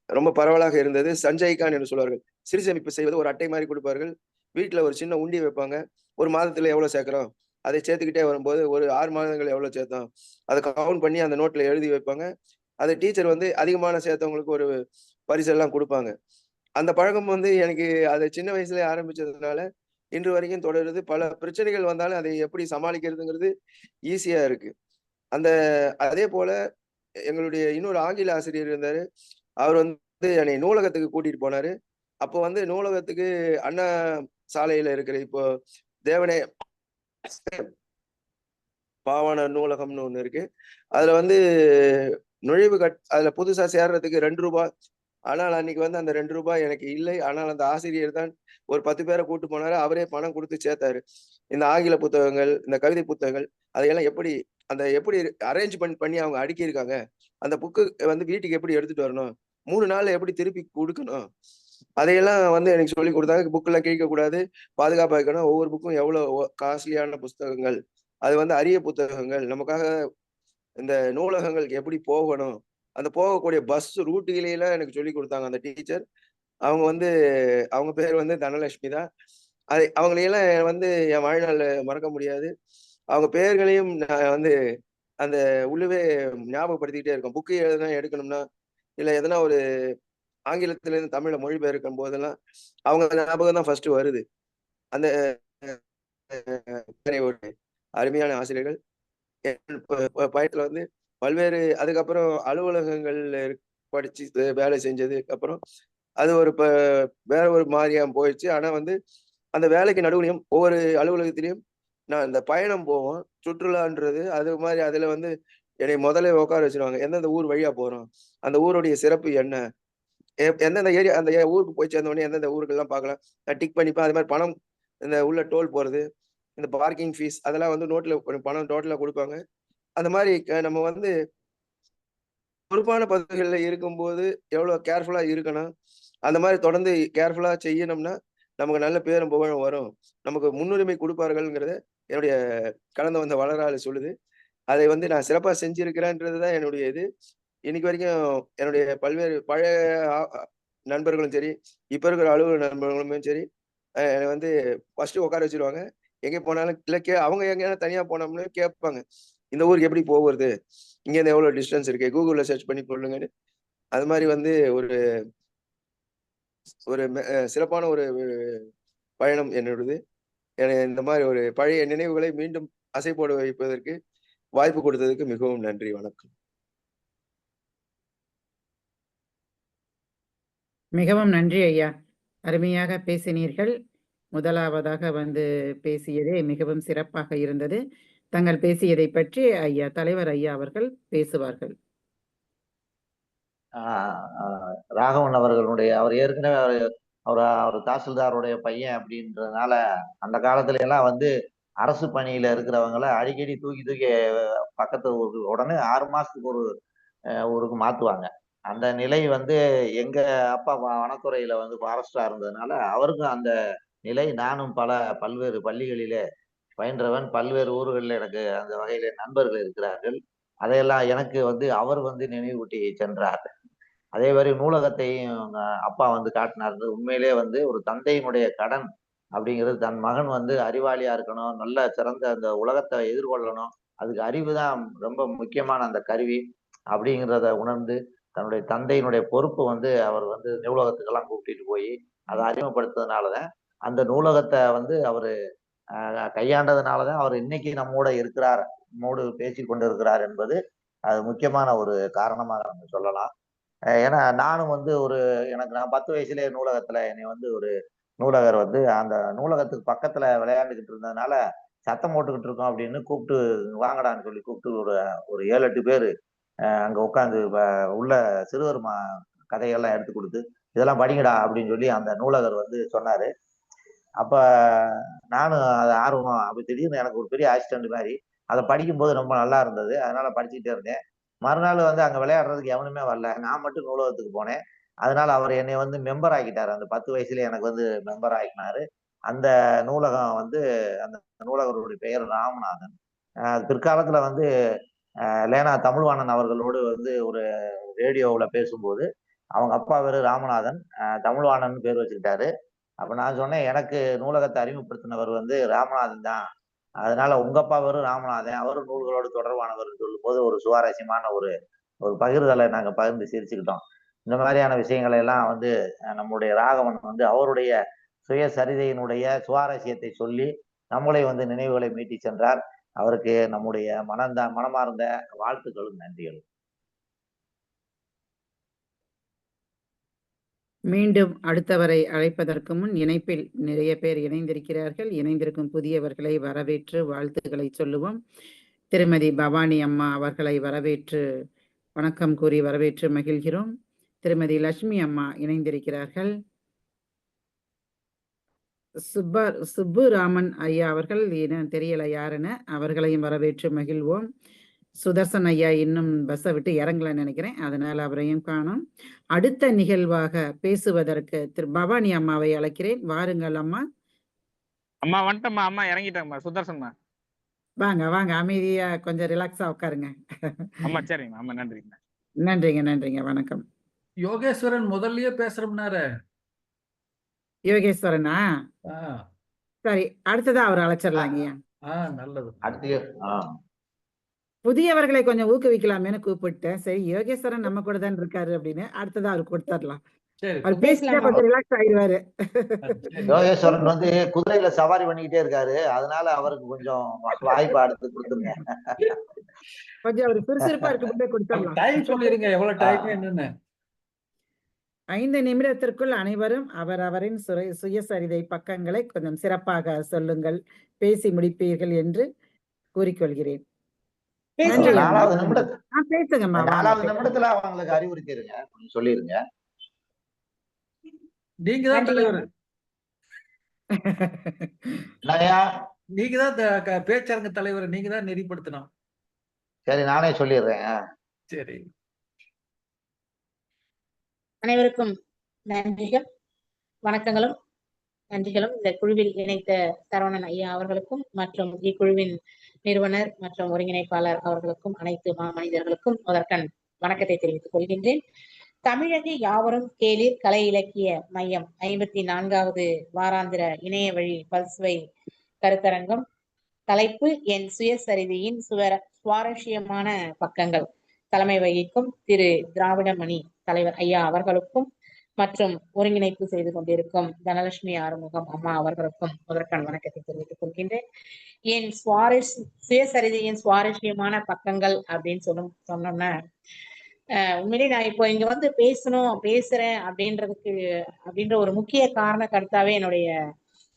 ரொம்ப பரவலாக இருந்தது. சஞ்சய் கான் என்று சொல்வார்கள். சிறு சேமிப்பு செய்வது ஒரு அட்டை மாதிரி கொடுப்பார்கள். வீட்டுல ஒரு சின்ன உண்டி வைப்பாங்க. ஒரு மாதத்துல எவ்வளவு சேர்க்கிறோம், அதை சேர்த்துக்கிட்டே வரும்போது ஒரு 6 மாதங்கள் எவ்வளவு சேர்த்தோம், அதை கவுண்ட் பண்ணி அந்த நோட்ல எழுதி வைப்பாங்க. அதை டீச்சர் வந்து அதிகமான சேர்த்தவங்களுக்கு ஒரு பரிசெல்லாம் கொடுப்பாங்க. அந்த பழக்கம் வந்து எனக்கு அதை சின்ன வயசுல ஆரம்பிச்சதுனால இன்று வரைக்கும் தொடருது. பல பிரச்சனைகள் வந்தாலும் அதை எப்படி சமாளிக்கிறதுங்கிறது ஈஸியா இருக்கு. அந்த அதே போல எங்களுடைய இன்னொரு ஆங்கில ஆசிரியர் இருந்தாரு. அவர் வந்து என்னை நூலகத்துக்கு கூட்டிட்டு போனாரு. அப்போ வந்து நூலகத்துக்கு அண்ணா சாலையில இருக்கிற இப்போ தேவனே பாவாணர் நூலகம்னு ஒண்ணு இருக்கு. அதுல வந்து அதுல புதுசா சேர்றதுக்கு ₹2. ஆனால் அன்னைக்கு வந்து அந்த ₹2 எனக்கு இல்லை. ஆனால் அந்த ஆசிரியர் தான் ஒரு 10 பேரை கூட்டு போனாரு. அவரே பணம் கொடுத்து சேர்த்தாரு. இந்த ஆங்கில புத்தகங்கள், இந்த கவிதை புத்தகங்கள் அதையெல்லாம் எப்படி அரேஞ்ச்மெண்ட் பண்ணி அவங்க அடுக்கியிருக்காங்க, அந்த புக்கு வந்து வீட்டுக்கு எப்படி எடுத்துட்டு வரணும், 3 நாள்ல எப்படி திருப்பி குடுக்கணும், அதையெல்லாம் வந்து எனக்கு சொல்லிக் கொடுத்தாங்க. புக்கெல்லாம் கிழிக்கக்கூடாது, பாதுகாப்பா வைக்கணும். ஒவ்வொரு புக்கும் எவ்வளவு காஸ்ட்லியான புத்தகங்கள், அது வந்து அரிய புத்தகங்கள். நமக்காக இந்த நூலகங்களுக்கு எப்படி போகணும், அந்த போகக்கூடிய பஸ் ரூட்டுகளெல்லாம் எனக்கு சொல்லிக் கொடுத்தாங்க அந்த டீச்சர். அவங்க வந்து அவங்க பேர் வந்து தனலட்சுமி தான். அவங்களையெல்லாம் வந்து என் வாழ்நாள்ல மறக்க முடியாது. அவங்க பெயர்களையும் நான் வந்து அந்த உள்ளவே ஞாபகப்படுத்திக்கிட்டே இருக்கேன். புக்கு எதுனா எடுக்கணும்னா, இல்ல எதனா ஒரு ஆங்கிலத்துல இருந்து தமிழ்ல மொழிபெயர்க்கும் போதெல்லாம் அவங்க ஞாபகம் தான் ஃபர்ஸ்ட் வருது. அந்த ஒரு அருமையான ஆசிரியர்கள். பயணத்துல வந்து பல்வேறு அதுக்கப்புறம் அலுவலகங்கள்ல படிச்சு வேலை செஞ்சதுக்கு அப்புறம் அது ஒரு வேற ஒரு மாதிரியா போயிடுச்சு. ஆனா வந்து அந்த வேலைக்கு நடுவுலையும் ஒவ்வொரு அலுவலகத்திலையும் நான் இந்த பயணம் போவோம். சுற்றுலான்றது அது மாதிரி அதுல வந்து என்னை முதல்ல உட்கார வச்சிருவாங்க. எந்தெந்த ஊர் வழியா போறோம், அந்த ஊருடைய சிறப்பு என்ன, எந்தெந்த ஏரியா அந்த ஊருக்கு போய் சேர்ந்த உடனே எந்தெந்த ஊருக்கெல்லாம் பார்க்கலாம், நான் டிக் பண்ணிப்பேன். அது மாதிரி பணம் இந்த உள்ள டோல் போறது, இந்த பார்க்கிங் ஃபீஸ் அதெல்லாம் வந்து நோட்ல பணம் டோட்டலா கொடுப்பாங்க. அந்த மாதிரி நம்ம வந்து பொறுப்பான பதவிகள்ல இருக்கும்போது எவ்வளவு கேர்ஃபுல்லா இருக்கணும், அந்த மாதிரி தொடர்ந்து கேர்ஃபுல்லா செய்யணும்னா நமக்கு நல்ல பேரும் புகழும் வரும். நமக்கு முன்னுரிமை கொடுப்பார்கள்ங்கிறத என்னுடைய கடந்து வந்த வரலாறு சொல்லுது. அதை வந்து நான் சிறப்பா செஞ்சிருக்கிறேன்றது தான் என்னுடைய இது. இன்னைக்கு வரைக்கும் என்னுடைய பல்வேறு பழைய ஆ அ நண்பர்களும் சரி, இப்ப இருக்கிற அலுவலக நண்பர்களுமே சரி, என்னை வந்து ஃபர்ஸ்ட்டு உட்கார வச்சுருவாங்க. எங்கே போனாலும் இல்ல அவங்க எங்கேயாவது தனியா போனோம்னா கேட்பாங்க. இந்த ஊருக்கு எப்படி போகுறது? இங்கேருந்து எவ்வளோ டிஸ்டன்ஸ் இருக்கு? Googleல சர்ச் பண்ணி சொல்லுங்கன்னு. அது மாரி வந்து ஒரு ஒரு சிறப்பான ஒரு பயணம் என்னோடது. இந்த மாரி ஒரு பழைய நினைவுகளை மீண்டும் அசை போட வைப்பதற்கு வாய்ப்பு கொடுத்ததுக்கு மிகவும் நன்றி. வணக்கம். மிகவும் நன்றி ஐயா. அருமையாக பேசினீர்கள். முதலாவதாக வந்து பேசியதே மிகவும் சிறப்பாக இருந்தது. தங்கள் பேசியதை பற்றி தலைவர் ஐயா அவர்கள் பேசுவார்கள். ராகவன் அவர்களுடைய அவர் ஏற்கனவே அவர் தாசில்தாருடைய பையன் அப்படின்றதுனால அந்த காலத்துல எல்லாம் வந்து அரசு பணியில இருக்கிறவங்கள அடிக்கடி தூக்கி தூக்கி பக்கத்து ஊருக்கு உடனே 6 மாசத்துக்கு ஒரு ஊருக்கு மாத்துவாங்க. அந்த நிலை வந்து எங்க அப்பா வனத்துறையில வந்து ஃபாரஸ்டா இருந்ததுனால அவருக்கும் அந்த நிலை. நானும் பல்வேறு பள்ளிகளிலே பயின்றவன். பல்வேறு ஊர்களில் எனக்கு அந்த வகையில நண்பர்கள் இருக்கிறார்கள். அதையெல்லாம் எனக்கு வந்து அவர் வந்து நினைவூட்டி சென்றார். அதே மாதிரி நூலகத்தையும் அப்பா வந்து காட்டினார். உண்மையிலே வந்து ஒரு தந்தையினுடைய கடன் அப்படிங்கிறது, தன் மகன் வந்து அறிவாளியா இருக்கணும், நல்ல சிறந்த அந்த உலகத்தை எதிர்கொள்ளணும், அதுக்கு அறிவு தான் ரொம்ப முக்கியமான அந்த கருவி அப்படிங்கிறத உணர்ந்து தன்னுடைய தந்தையினுடைய பொறுப்பு வந்து அவர் வந்து நூலகத்துக்கெல்லாம் கூப்பிட்டு போய் அதை அறிமுகப்படுத்துறதுனாலதான் அந்த நூலகத்தை வந்து அவரு கையாண்டதுனாலதான் அவர் இன்னைக்கு நம்மோட இருக்கிறார், நம்மோடு பேசி கொண்டு இருக்கிறார் என்பது அது முக்கியமான ஒரு காரணமாக நம்ம சொல்லலாம். ஏன்னா நானும் வந்து நான் 10 வயசுலயே நூலகத்துல என்னை வந்து ஒரு நூலகர் வந்து அந்த நூலகத்துக்கு பக்கத்துல விளையாண்டுகிட்டு இருந்ததுனால சத்தம் போட்டுக்கிட்டு இருக்கோம் அப்படின்னு கூப்பிட்டு வாங்கடான்னு சொல்லி கூப்பிட்டு ஒரு 7-8 பேரு அங்க உட்காந்து உள்ள சிறுவர் கதைகள்லாம் எடுத்து கொடுத்து இதெல்லாம் படிங்கடா அப்படின்னு சொல்லி அந்த நூலகர் வந்து சொன்னாரு. அப்ப நானும் அது ஆர்வமா அப்படி திடீர்னு எனக்கு ஒரு பெரிய ஆக்சிடென்ட் மாதிரி அதை படிக்கும்போது ரொம்ப நல்லா இருந்தது. அதனால படிச்சுக்கிட்டே இருந்தேன். மறுநாள் வந்து அங்க விளையாடுறதுக்கு எவனுமே வரல, நான் மட்டும் நூலகத்துக்கு போனேன். அதனால அவர் என்னை வந்து மெம்பர் ஆக்கிட்டாரு. அந்த 10 வயசுல எனக்கு வந்து மெம்பர் ஆக்கினாரு. அந்த நூலகம் வந்து அந்த நூலகருடைய பெயர் ராமநாதன். பிற்காலத்துல வந்து லேனா தமிழ்வாணன் அவர்களோடு வந்து ஒரு ரேடியோவுல பேசும்போது அவங்க அப்பா பேரு ராமநாதன், தமிழ்வாணன் பேர் வச்சுக்கிட்டாரு. அப்ப நான் சொன்னேன், எனக்கு நூலகத்தை அறிமுகப்படுத்தினவர் வந்து ராமநாதன் தான், அதனால உங்க அப்பா பேரும் ராமநாதன், அவரும் நூல்களோடு தொடர்பானவர் சொல்லும் போது ஒரு சுவாரஸ்யமான ஒரு பகிர்தலை நாங்க பகிர்ந்து சிரிச்சுக்கிட்டோம். இந்த மாதிரியான விஷயங்களை எல்லாம் வந்து நம்முடைய ராகவன் வந்து அவருடைய சுயசரிதையினுடைய சுவாரஸ்யத்தை சொல்லி நம்மளை வந்து நினைவுகளை மீட்டி சென்றார். அவருக்கு நம்முடைய மனமார்ந்த வாழ்த்துக்களும் நன்றிகளும். மீண்டும் அடுத்தவரை அழைப்பதற்கு முன் இணைப்பில் நிறைய பேர் இணைந்திருக்கிறார்கள். இணைந்திருக்கும் புதியவர்களை வரவேற்று வாழ்த்துக்களை சொல்லுவோம். திருமதி பவானி அம்மா அவர்களை வரவேற்று வணக்கம் கூறி வரவேற்று மகிழ்கிறோம். திருமதி லட்சுமி அம்மா இணைந்திருக்கிறார்கள். சுப்புராமன் ஐயா அவர்கள் தெரியல யாருன்னு, அவர்களையும் வரவேற்று மகிழ்வோம். சுதர்சன் ஐயா இன்னும் பஸ்ஸை விட்டு இறங்கலன்னு நினைக்கிறேன், அதனால அவரையும் காணோம். அடுத்த நிகழ்வாக பேசுவதற்கு திரு பவானி அம்மாவை அழைக்கிறேன். வாருங்கள் அம்மா. அம்மா வந்துட்டம்மா, அம்மா இறங்கிட்டாங்கம்மா. சுதர்சன்மா வாங்க வாங்க, அமைதியா கொஞ்சம் ரிலாக்ஸா உட்காருங்க. அம்மா. சரிங்க அம்மா, நன்றிங்க. நன்றிங்க நன்றிங்க, வணக்கம். யோகேஸ்வரன் முதல்லயே பேசுறோம்னாரு. யோகேஸ்வரனா? சரி, அடுத்ததா அவர் அழைச்சிடலாங்க. நல்லது. அடுத்து புதியவர்களை கொஞ்சம் ஊக்குவிக்கலாமேன்னு கூப்பிட்டேன். சரி, யோகேஸ்வரன் நம்ம கூட தான் இருக்காரு அப்படின்னு அடுத்ததா அவர் கொடுத்துடலாம். அவர் பேசிட்டா கொஞ்சம் ரிலாக்ஸ் ஆயிடுவாரு. யோகேஸ்வரன் வந்து குதிரையில சவாரி பண்ணிக்கிட்டே இருக்காரு, அதனால அவருக்கு கொஞ்சம் வாய்ப்பு அடுத்து கொடுத்துருங்க. கொஞ்சம் அவர் சுறுசுறுப்பா இருக்கு, கொடுத்துடலாம். டைம் சொல்லிருங்க, எவ்வளவு டைம் என்னன்னு. 5 நிமிடத்திற்குள் அனைவரும் அவரவரின் சுயசரிதை பக்கங்களை கொஞ்சம் சிறப்பாக சொல்லுங்கள், பேசி முடிப்பீர்கள் என்று கூறிக்கொள்கிறேன். 4வது நிமிடத்துல அவங்களுக்கு அறிவுறுத்திருங்க, சொல்லிருங்க. நீங்க தான் தலைவர், நீங்க தான் பேச்சரங்க தலைவர், நீங்க தான் நெறிப்படுத்தணும். சரி, நானே சொல்லிடுறேன். சரி. அனைவருக்கும் நன்றிகள், வணக்கங்களும் நன்றிகளும். இந்த குழுவில் இணைத்த சரவணன் ஐயா அவர்களுக்கும் மற்றும் இக்குழுவின் நிறுவனர் மற்றும் ஒருங்கிணைப்பாளர் அவர்களுக்கும் அனைத்து மனிதர்களுக்கும் முதற்கண் வணக்கத்தை தெரிவித்துக் கொள்கின்றேன். தமிழக யாவரும் கேளீர் கலை இலக்கிய மையம் 54வது வாராந்திர இணைய வழி பல்சுவை கருத்தரங்கம். தலைப்பு என் சுயசரிதையின் சுவாரஸ்யமான பக்கங்கள். தலைமை வகிக்கும் திரு திராவிடமணி தலைவர் ஐயா அவர்களுக்கும் மற்றும் ஒருங்கிணைப்பு செய்து கொண்டிருக்கும் தனலட்சுமி ஆறுமுகம் அம்மா அவர்களுக்கும் முதற்கண் வணக்கத்தை தெரிவித்துக் கொள்கின்றேன். என் சுயசரிதையின் சுவாரஸ்யமான பக்கங்கள் அப்படின்னு சொன்னோம்னா, உண்மையிலே நான் இப்போ இங்க வந்து பேசுறேன் அப்படின்ற ஒரு முக்கிய காரண கருத்தாவே என்னுடைய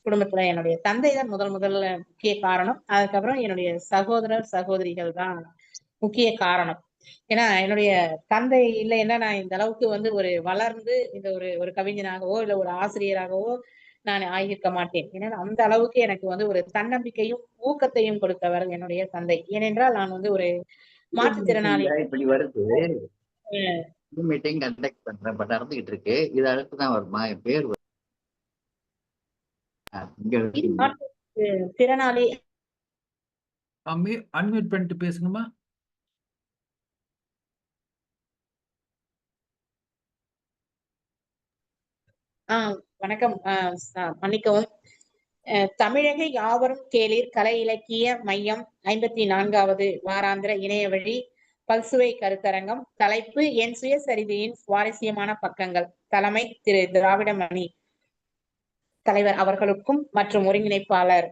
குடும்பத்துல என்னுடைய தந்தை தான் முதல்ல முக்கிய காரணம். அதுக்கப்புறம் என்னுடைய சகோதரர் சகோதரிகள் தான் முக்கிய காரணம். ஏன்னா என்னுடைய தந்தை இல்லைன்னா நான் இந்த அளவுக்கு வந்து ஒரு வளர்ந்து இந்த ஒரு ஒரு கவிஞனாகவோ இல்ல ஒரு ஆசிரியராகவோ நான் ஆகியிருக்க மாட்டேன். ஏன்னா அந்த அளவுக்கு எனக்கு வந்து ஒரு தன்னம்பிக்கையும் ஊக்கத்தையும் கொடுத்தவர் என்னுடைய தந்தை. ஏனென்றால் நான் வந்து ஒரு மாற்றுத்திறனாளி. இப்படி வருது மீட்டிங் கண்டக்ட் பண்றேன், பட் நடந்துகிட்டு இருக்கு. இது அடுத்து தான் வருமா? என் பேர் திறனாளி அன்மியூட் பண்ணிட்டு பேசுங்கம்மா. வணக்கம். மன்னிக்கவும். தமிழக யாவரும் கேளீர் கலை இலக்கிய மையம் 54வது வாராந்திர இணைய வழி பல்சுவை கருத்தரங்கம். தலைப்பு என் சுயசரிதையின் சுவாரஸ்யமான பக்கங்கள். தலைமை திரு திராவிடமணி தலைவர் அவர்களுக்கும் மற்றும் ஒருங்கிணைப்பாளர்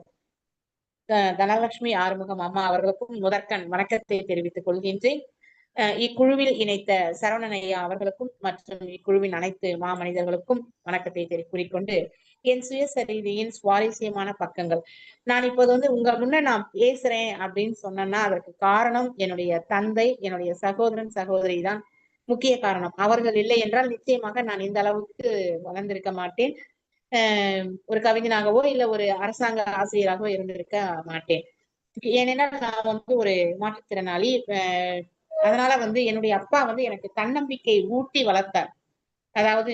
தனலட்சுமி ஆறுமுகம் அம்மா அவர்களுக்கும் முதற்கண் வணக்கத்தை தெரிவித்துக் கொள்கின்றேன். இக்குழுவில் இணைத்த சரவணன் ஐயா அவர்களுக்கும் மற்றும் இக்குழுவின் அனைத்து மாமனிதர்களுக்கும் வணக்கத்தை கூறிக்கொண்டு, என் சுயசரிதையின் சுவாரஸ்யமான பக்கங்கள். நான் இப்போது வந்து உங்க முன்ன நான் பேசுறேன் அப்படின்னு சொன்னேன்னா அதற்கு காரணம் என்னுடைய தந்தை, என்னுடைய சகோதரன் சகோதரி தான் முக்கிய காரணம். அவர்கள் இல்லை என்றால் நிச்சயமாக நான் இந்த அளவுக்கு வளர்ந்திருக்க மாட்டேன். ஒரு கவிஞனாகவோ இல்ல ஒரு அரசாங்க ஆசிரியராகவோ இருந்திருக்க மாட்டேன். ஏனென்னா நான் வந்து ஒரு மாற்றுத்திறனாளி. அதனால வந்து என்னுடைய அப்பா வந்து எனக்கு தன்னம்பிக்கை ஊட்டி வளர்த்தார். அதாவது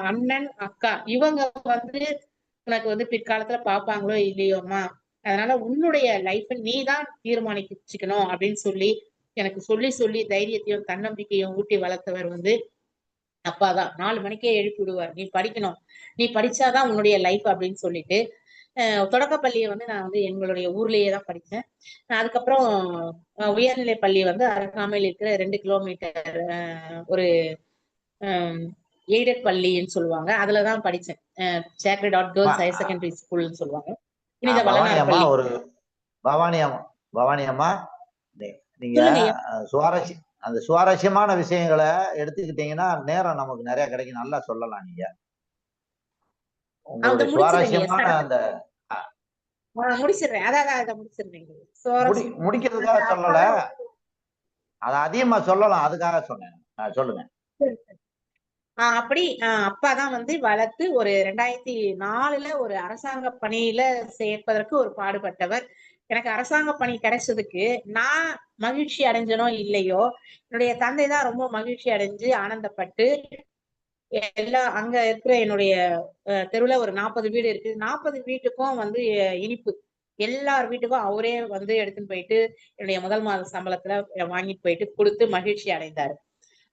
அண்ணன் அக்கா இவங்க வந்து உனக்கு வந்து பிற்காலத்துல பாப்பாங்களோ இல்லையோமா, அதனால உன்னுடைய லைஃப் நீ தான் தீர்மானிச்சுக்கணும் அப்படின்னு சொல்லி எனக்கு சொல்லி தைரியத்தையும் தன்னம்பிக்கையும் ஊட்டி வளர்த்தவர் வந்து அப்பாதான். 4 மணிக்கே எழுப்பி விடுவார், நீ படிக்கணும், நீ படிச்சாதான் உன்னுடைய லைஃப் அப்படின்னு சொல்லிட்டு. தொடக்கப்பள்ளியை வந்து நான் வந்து எங்களுடைய ஊர்லயே தான் படிச்சேன். அதுக்கப்புறம் உயர்நிலை பள்ளி வந்து அருகாமையில் இருக்கிற 2 கிலோமீட்டர் ஒரு எய்டட் பள்ளின்னு சொல்லுவாங்க, அதுலதான் படிச்சேன். Sacred heart girls higher secondary ஸ்கூல்னு சொல்லுவாங்க. ஒரு பவானி அம்மா, நீங்க அந்த சுவாரஸ்யமான விஷயங்களை எடுத்துக்கிட்டீங்கன்னா நேரம் நமக்கு நிறைய கிடைக்கும், நல்லா சொல்லலாம். நீங்க உங்களுடைய சுவாரஸ்யமான அந்த முடிச்சிடுறேன், அதான் முடிச்சிடுறேன். முடிக்கிறதுக்காக சொல்லல, அத அதிகமா சொல்லலாம், அதுக்காக சொன்னேன். சொல்லுங்க. அப்படி அப்பாதான் வந்து வளர்த்து ஒரு 2004ல ஒரு அரசாங்க பணியில சேர்ப்பதற்கு ஒரு பாடுபட்டவர். எனக்கு அரசாங்க பணி கிடைச்சதுக்கு நான் மகிழ்ச்சி அடைஞ்சனோ இல்லையோ, என்னுடைய தந்தை தான் ரொம்ப மகிழ்ச்சி அடைஞ்சு ஆனந்தப்பட்டு அங்க இருக்கிற என்னுடைய தெருவுல ஒரு 40 வீடு இருக்கு, 40 வீட்டுக்கும் வந்து இனிப்பு எல்லார் வீட்டுக்கும் அவரே வந்து எடுத்துன்னு போயிட்டு என்னுடைய முதல் மாத சம்பளத்துல வாங்கிட்டு போயிட்டு கொடுத்து மகிழ்ச்சி அடைந்தாரு.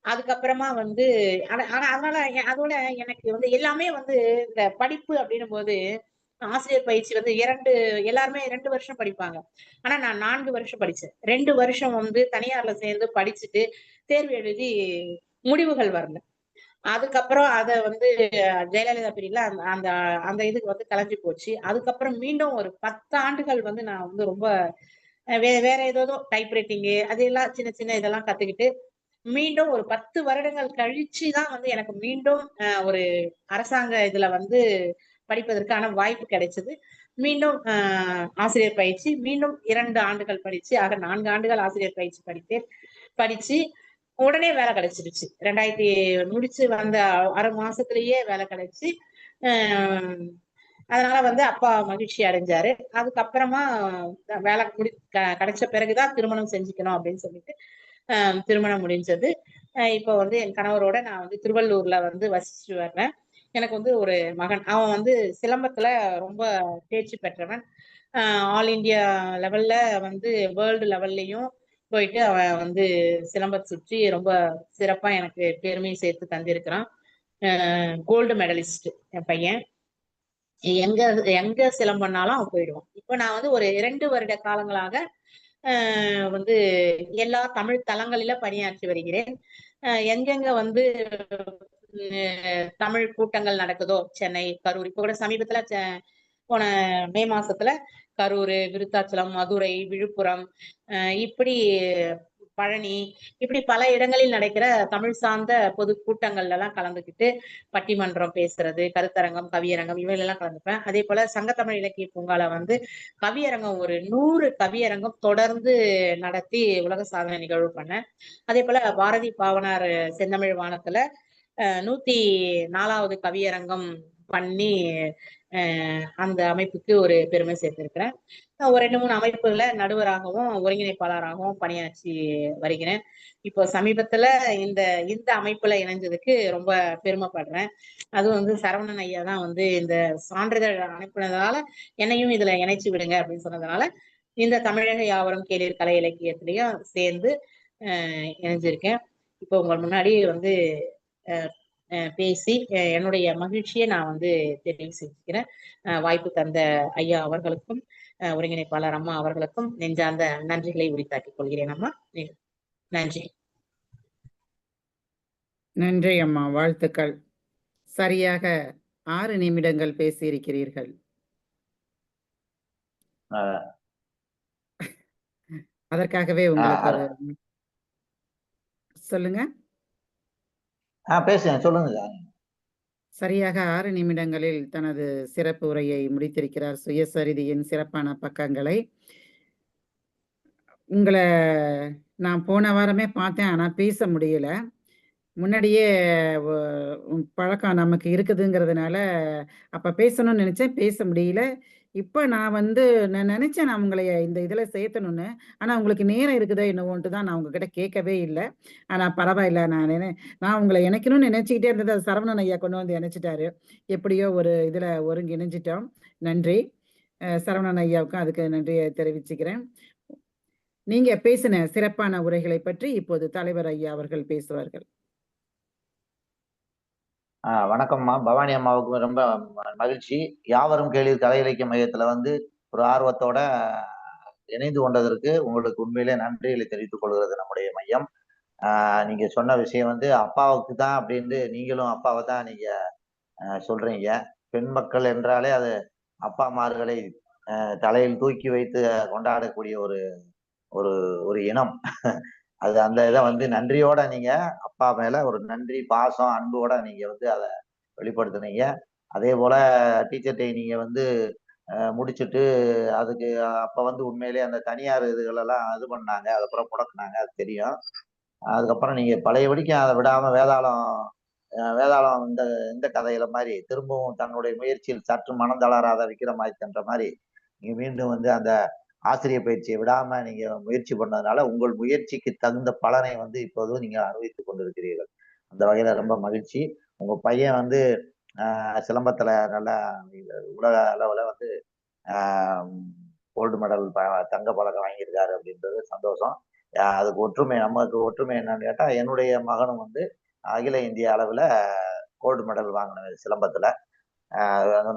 அதுக்கப்புறமா வந்து அதனால அதோட எனக்கு வந்து எல்லாமே வந்து இந்த படிப்பு அப்படின்னும் போது ஆசிரியர் பயிற்சி வந்து எல்லாருமே 2 வருஷம் படிப்பாங்க. ஆனா நான் 4 வருஷம் படிச்சேன். 2 வருஷம் வந்து தனியார்ல சேர்ந்து படிச்சுட்டு தேர்வு எழுதி முடிவுகள் வரல. அதுக்கப்புறம் அத வந்து ஜெயலலிதா பீரியட்ல அந்த அந்த இதுக்கு வந்து கலைஞ்சு போச்சு. அதுக்கப்புறம் மீண்டும் ஒரு 10 ஆண்டுகள் வந்து நான் வந்து ரொம்ப வேற ஏதோ டைப்ரைட்டிங்கு அதெல்லாம் சின்ன சின்ன இதெல்லாம் கத்துக்கிட்டு மீண்டும் ஒரு 10 வருடங்கள் கழிச்சுதான் வந்து எனக்கு மீண்டும் ஒரு அரசாங்க இதுல வந்து படிப்பதற்கான வாய்ப்பு கிடைச்சது. மீண்டும் ஆசிரியர் பயிற்சி, மீண்டும் 2 ஆண்டுகள் படிச்சு, ஆக 4 ஆண்டுகள் ஆசிரியர் பயிற்சி படிச்சு உடனே வேலை கிடைச்சிருச்சு. 2000 முடிச்சு வந்த 6 மாசத்திலேயே வேலை கிடைச்சு. அதனால வந்து அப்பா மகிழ்ச்சி அடைஞ்சாரு. அதுக்கப்புறமா வேலை கிடைச்ச பிறகுதான் திருமணம் செஞ்சுக்கணும் அப்படின்னு சொல்லிட்டு திருமணம் முடிஞ்சது. இப்போ வந்து என் கணவரோட நான் வந்து திருவள்ளூர்ல வந்து வசிச்சு வர்றேன். எனக்கு வந்து ஒரு மகன், அவன் வந்து சிலம்பத்துல ரொம்ப தேர்ச்சி பெற்றவன். ஆல் இண்டியா லெவல்ல வந்து வேர்ல்டு லெவல்லையும் போயிட்டு அவன் வந்து சிலம்பத்தை சுற்றி ரொம்ப சிறப்பா எனக்கு பெருமையை சேர்த்து தந்திருக்கிறான். கோல்டு மெடலிஸ்ட் என் பையன். எங்க சிலம்பம்னாலும் அவன் போயிடுவான். இப்ப நான் வந்து ஒரு 2 வருட காலங்களாக வந்து எல்லா தமிழ் தளங்களில பணியாற்றி வருகிறேன். எங்கெங்க வந்து தமிழ் கூட்டங்கள் நடக்குதோ, சென்னை, கரூர், இப்ப கூட சமீபத்துல போன மே மாசத்துல கரூர், விருத்தாச்சலம், மதுரை, விழுப்புரம் இப்படி பழனி, இப்படி பல இடங்களில் நடக்கிற தமிழ் சார்ந்த பொது கூட்டங்கள்ல எல்லாம் கலந்துக்கிட்டு பட்டிமன்றம் பேசுறது, கருத்தரங்கம், கவியரங்கம் இவையெல்லாம் கலந்துப்பேன். அதே போல சங்கத்தமிழ் இலக்கிய பூங்கால வந்து கவியரங்கம் ஒரு 100 கவியரங்கம் தொடர்ந்து நடத்தி உலக சாதனை நிகழ்வு பண்ணேன். அதே போல பாரதி பாவனார் செந்தமிழ் வானத்துல 104வது கவியரங்கம் பண்ணி அந்த அமைப்புக்கு ஒரு பெருமை சேர்த்திருக்கிறேன். ஒரு 2-3 அமைப்புல நடுவராகவும் ஒருங்கிணைப்பாளராகவும் பணியாற்றி வருகிறேன். இப்போ சமீபத்துல இந்த இந்த அமைப்புல இணைஞ்சதுக்கு ரொம்ப பெருமைப்படுறேன். அதுவும் வந்து சரவணன் ஐயா தான் வந்து இந்த சான்றிதழ் அனுப்பினதால என்னையும் இதுல இணைச்சு விடுங்க அப்படின்னு சொன்னதுனால இந்த தமிழக யாவரும் கேளீர் கலை இலக்கியத்திலையும் சேர்ந்து இணைஞ்சிருக்கேன். இப்போ உங்கள் முன்னாடி வந்து பேசி என்னுடைய மகிழ்ச்சியை நான் வந்து தெரிவு செஞ்சுக்கிறேன். வாய்ப்பு தந்த ஐயா அவர்களுக்கும் ஒருங்கிணைப்பாளர் அம்மா அவர்களுக்கும் நெஞ்சார்ந்த நன்றிகளை உரித்தாக்கிக் கொள்கிறேன் அம்மா. நன்றி. நன்றி அம்மா, வாழ்த்துக்கள். சரியாக 6 நிமிடங்கள் பேசியிருக்கிறீர்கள். அதற்காகவே உங்களுக்கு ஒரு சொல்லுங்க. பேசுங்க, சொல்லுங்க. சரியாக 6 நிமிடங்களில் தனது சிறப்பு உரையை முடித்திருக்கிறார். சுயசரிதியின் சிறப்பான பக்கங்களை. உங்களை நான் போன வாரமே பார்த்தேன், ஆனா பேச முடியல. முன்னாடியே பழக்கம் நமக்கு இருக்குதுங்கிறதுனால அப்ப பேசணும்னு நினைச்சேன், பேச முடியல. இப்ப நான் நினைச்சேன் நான் உங்களை இந்த இதுல சேர்த்தணும்னு. ஆனா உங்களுக்கு நேரம் இருக்குதா என்னவோன்ட்டு தான் நான் உங்ககிட்ட கேட்கவே இல்லை. ஆனா பரவாயில்ல, நான் உங்களை இணைக்கணும்னு நினைச்சுக்கிட்டே இருந்தது. அது சரவணன் ஐயா கொண்டு வந்து இணைச்சிட்டாரு. எப்படியோ ஒரு இதுல ஒருங்கிணைஞ்சிட்டோம். நன்றி. சரவணன் ஐயாவுக்கும் அதுக்கு நன்றியை தெரிவிச்சுக்கிறேன். நீங்க பேசின சிறப்பான உரைகளை பற்றி இப்போது தலைவர் ஐயா அவர்கள் பேசுவார்கள். வணக்கம்மா. பவானி அம்மாவுக்கு ரொம்ப மகிழ்ச்சி. யாவரும் கேளீர் கலை இலக்கிய மையத்துல வந்து ஒரு ஆர்வத்தோட இணைந்து கொண்டதற்கு உங்களுக்கு உண்மையிலே நன்றிகளை தெரிவித்துக் கொள்கிறது நம்முடைய மையம். நீங்க சொன்ன விஷயம் வந்து அப்பாவுக்கு தான் அப்படின்னு நீங்களும் அப்பாவை தான் நீங்க சொல்றீங்க. பெண் மக்கள் என்றாலே அது அப்பாமார்களை தலையில் தூக்கி வைத்து கொண்டாடக்கூடிய ஒரு ஒரு ஒரு இனம். அது அந்த இதை வந்து நன்றியோட நீங்க அப்பா மேல ஒரு நன்றி, பாசம், அன்போட நீங்க வந்து அதை வெளிப்படுத்துனீங்க. அதே போல டீச்சர் டே நீங்க வந்து முடிச்சுட்டு அதுக்கு அப்ப வந்து உண்மையிலேயே அந்த தனியார் இதுகளெல்லாம் இது பண்ணாங்க, அதுக்கப்புறம் முடக்குனாங்க, அது தெரியும். அதுக்கப்புறம் நீங்க பழையபடிக்கு அதை விடாம வேதாளம் இந்த இந்த கதையில மாதிரி திரும்பவும் தன்னுடைய முயற்சியில் சற்று மனம் தளராத வைக்கிற மாதிரி தன்ற மாதிரி நீங்க மீண்டும் வந்து அந்த ஆசிரியர் பயிற்சியை விடாம நீங்க முயற்சி பண்ணதுனால உங்கள் முயற்சிக்கு தகுந்த பலனை வந்து இப்போதும் நீங்க அனுபவித்துக் கொண்டிருக்கிறீர்கள். அந்த வகையில ரொம்ப மகிழ்ச்சி. உங்க பையன் வந்து சிலம்பத்துல நல்ல உலக அளவுல வந்து கோல்டு மெடல் தங்க பதக்கம் வாங்கியிருக்காரு அப்படின்றது சந்தோஷம். அதுக்கு நமக்கு ஒற்றுமை என்னன்னு கேட்டா என்னுடைய மகனும் வந்து அகில இந்திய அளவுல கோல்டு மெடல் வாங்கின சிலம்பத்துல.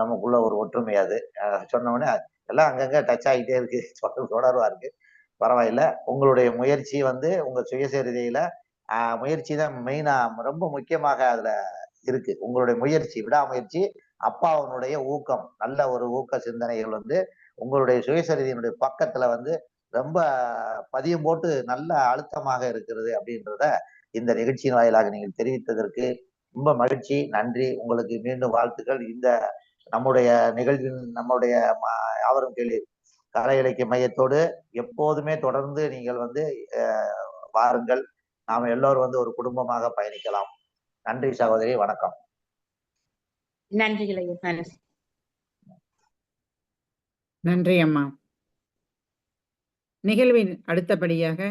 நமக்குள்ள ஒரு ஒற்றுமை. அது சொன்ன உடனே எல்லாம் அங்கங்க டச் ஆகிட்டே இருக்கு, தொடர்பா இருக்கு. பரவாயில்ல. உங்களுடைய முயற்சி வந்து உங்க சுயசரிதையில முயற்சி தான் மெயினா ரொம்ப முக்கியமாக அதுல இருக்கு. உங்களுடைய முயற்சி, விடாமுயற்சி, அப்பாவுடைய ஊக்கம், நல்ல ஒரு ஊக்க சிந்தனைகள் வந்து உங்களுடைய சுயசரிதையினுடைய பக்கத்துல வந்து ரொம்ப பதியம் போட்டு நல்ல அழுத்தமாக இருக்கிறது அப்படின்றத இந்த நிகழ்ச்சியின் வாயிலாக நீங்கள் தெரிவித்ததற்கு ரொம்ப மகிழ்ச்சி. நன்றி. உங்களுக்கு மீண்டும் வாழ்த்துக்கள். இந்த நம்முடைய நிகழ்வின் நம்முடைய யாவரும் கேளீர் கலை இலக்கிய மையத்தோடு எப்போதுமே தொடர்ந்து நீங்கள் வந்து வாருங்கள். நாம எல்லோரும் வந்து ஒரு குடும்பமாக பயணிக்கலாம். நன்றி சகோதரி. வணக்கம். நன்றிகள். நன்றி அம்மா. நிகழ்வின் அடுத்தபடியாக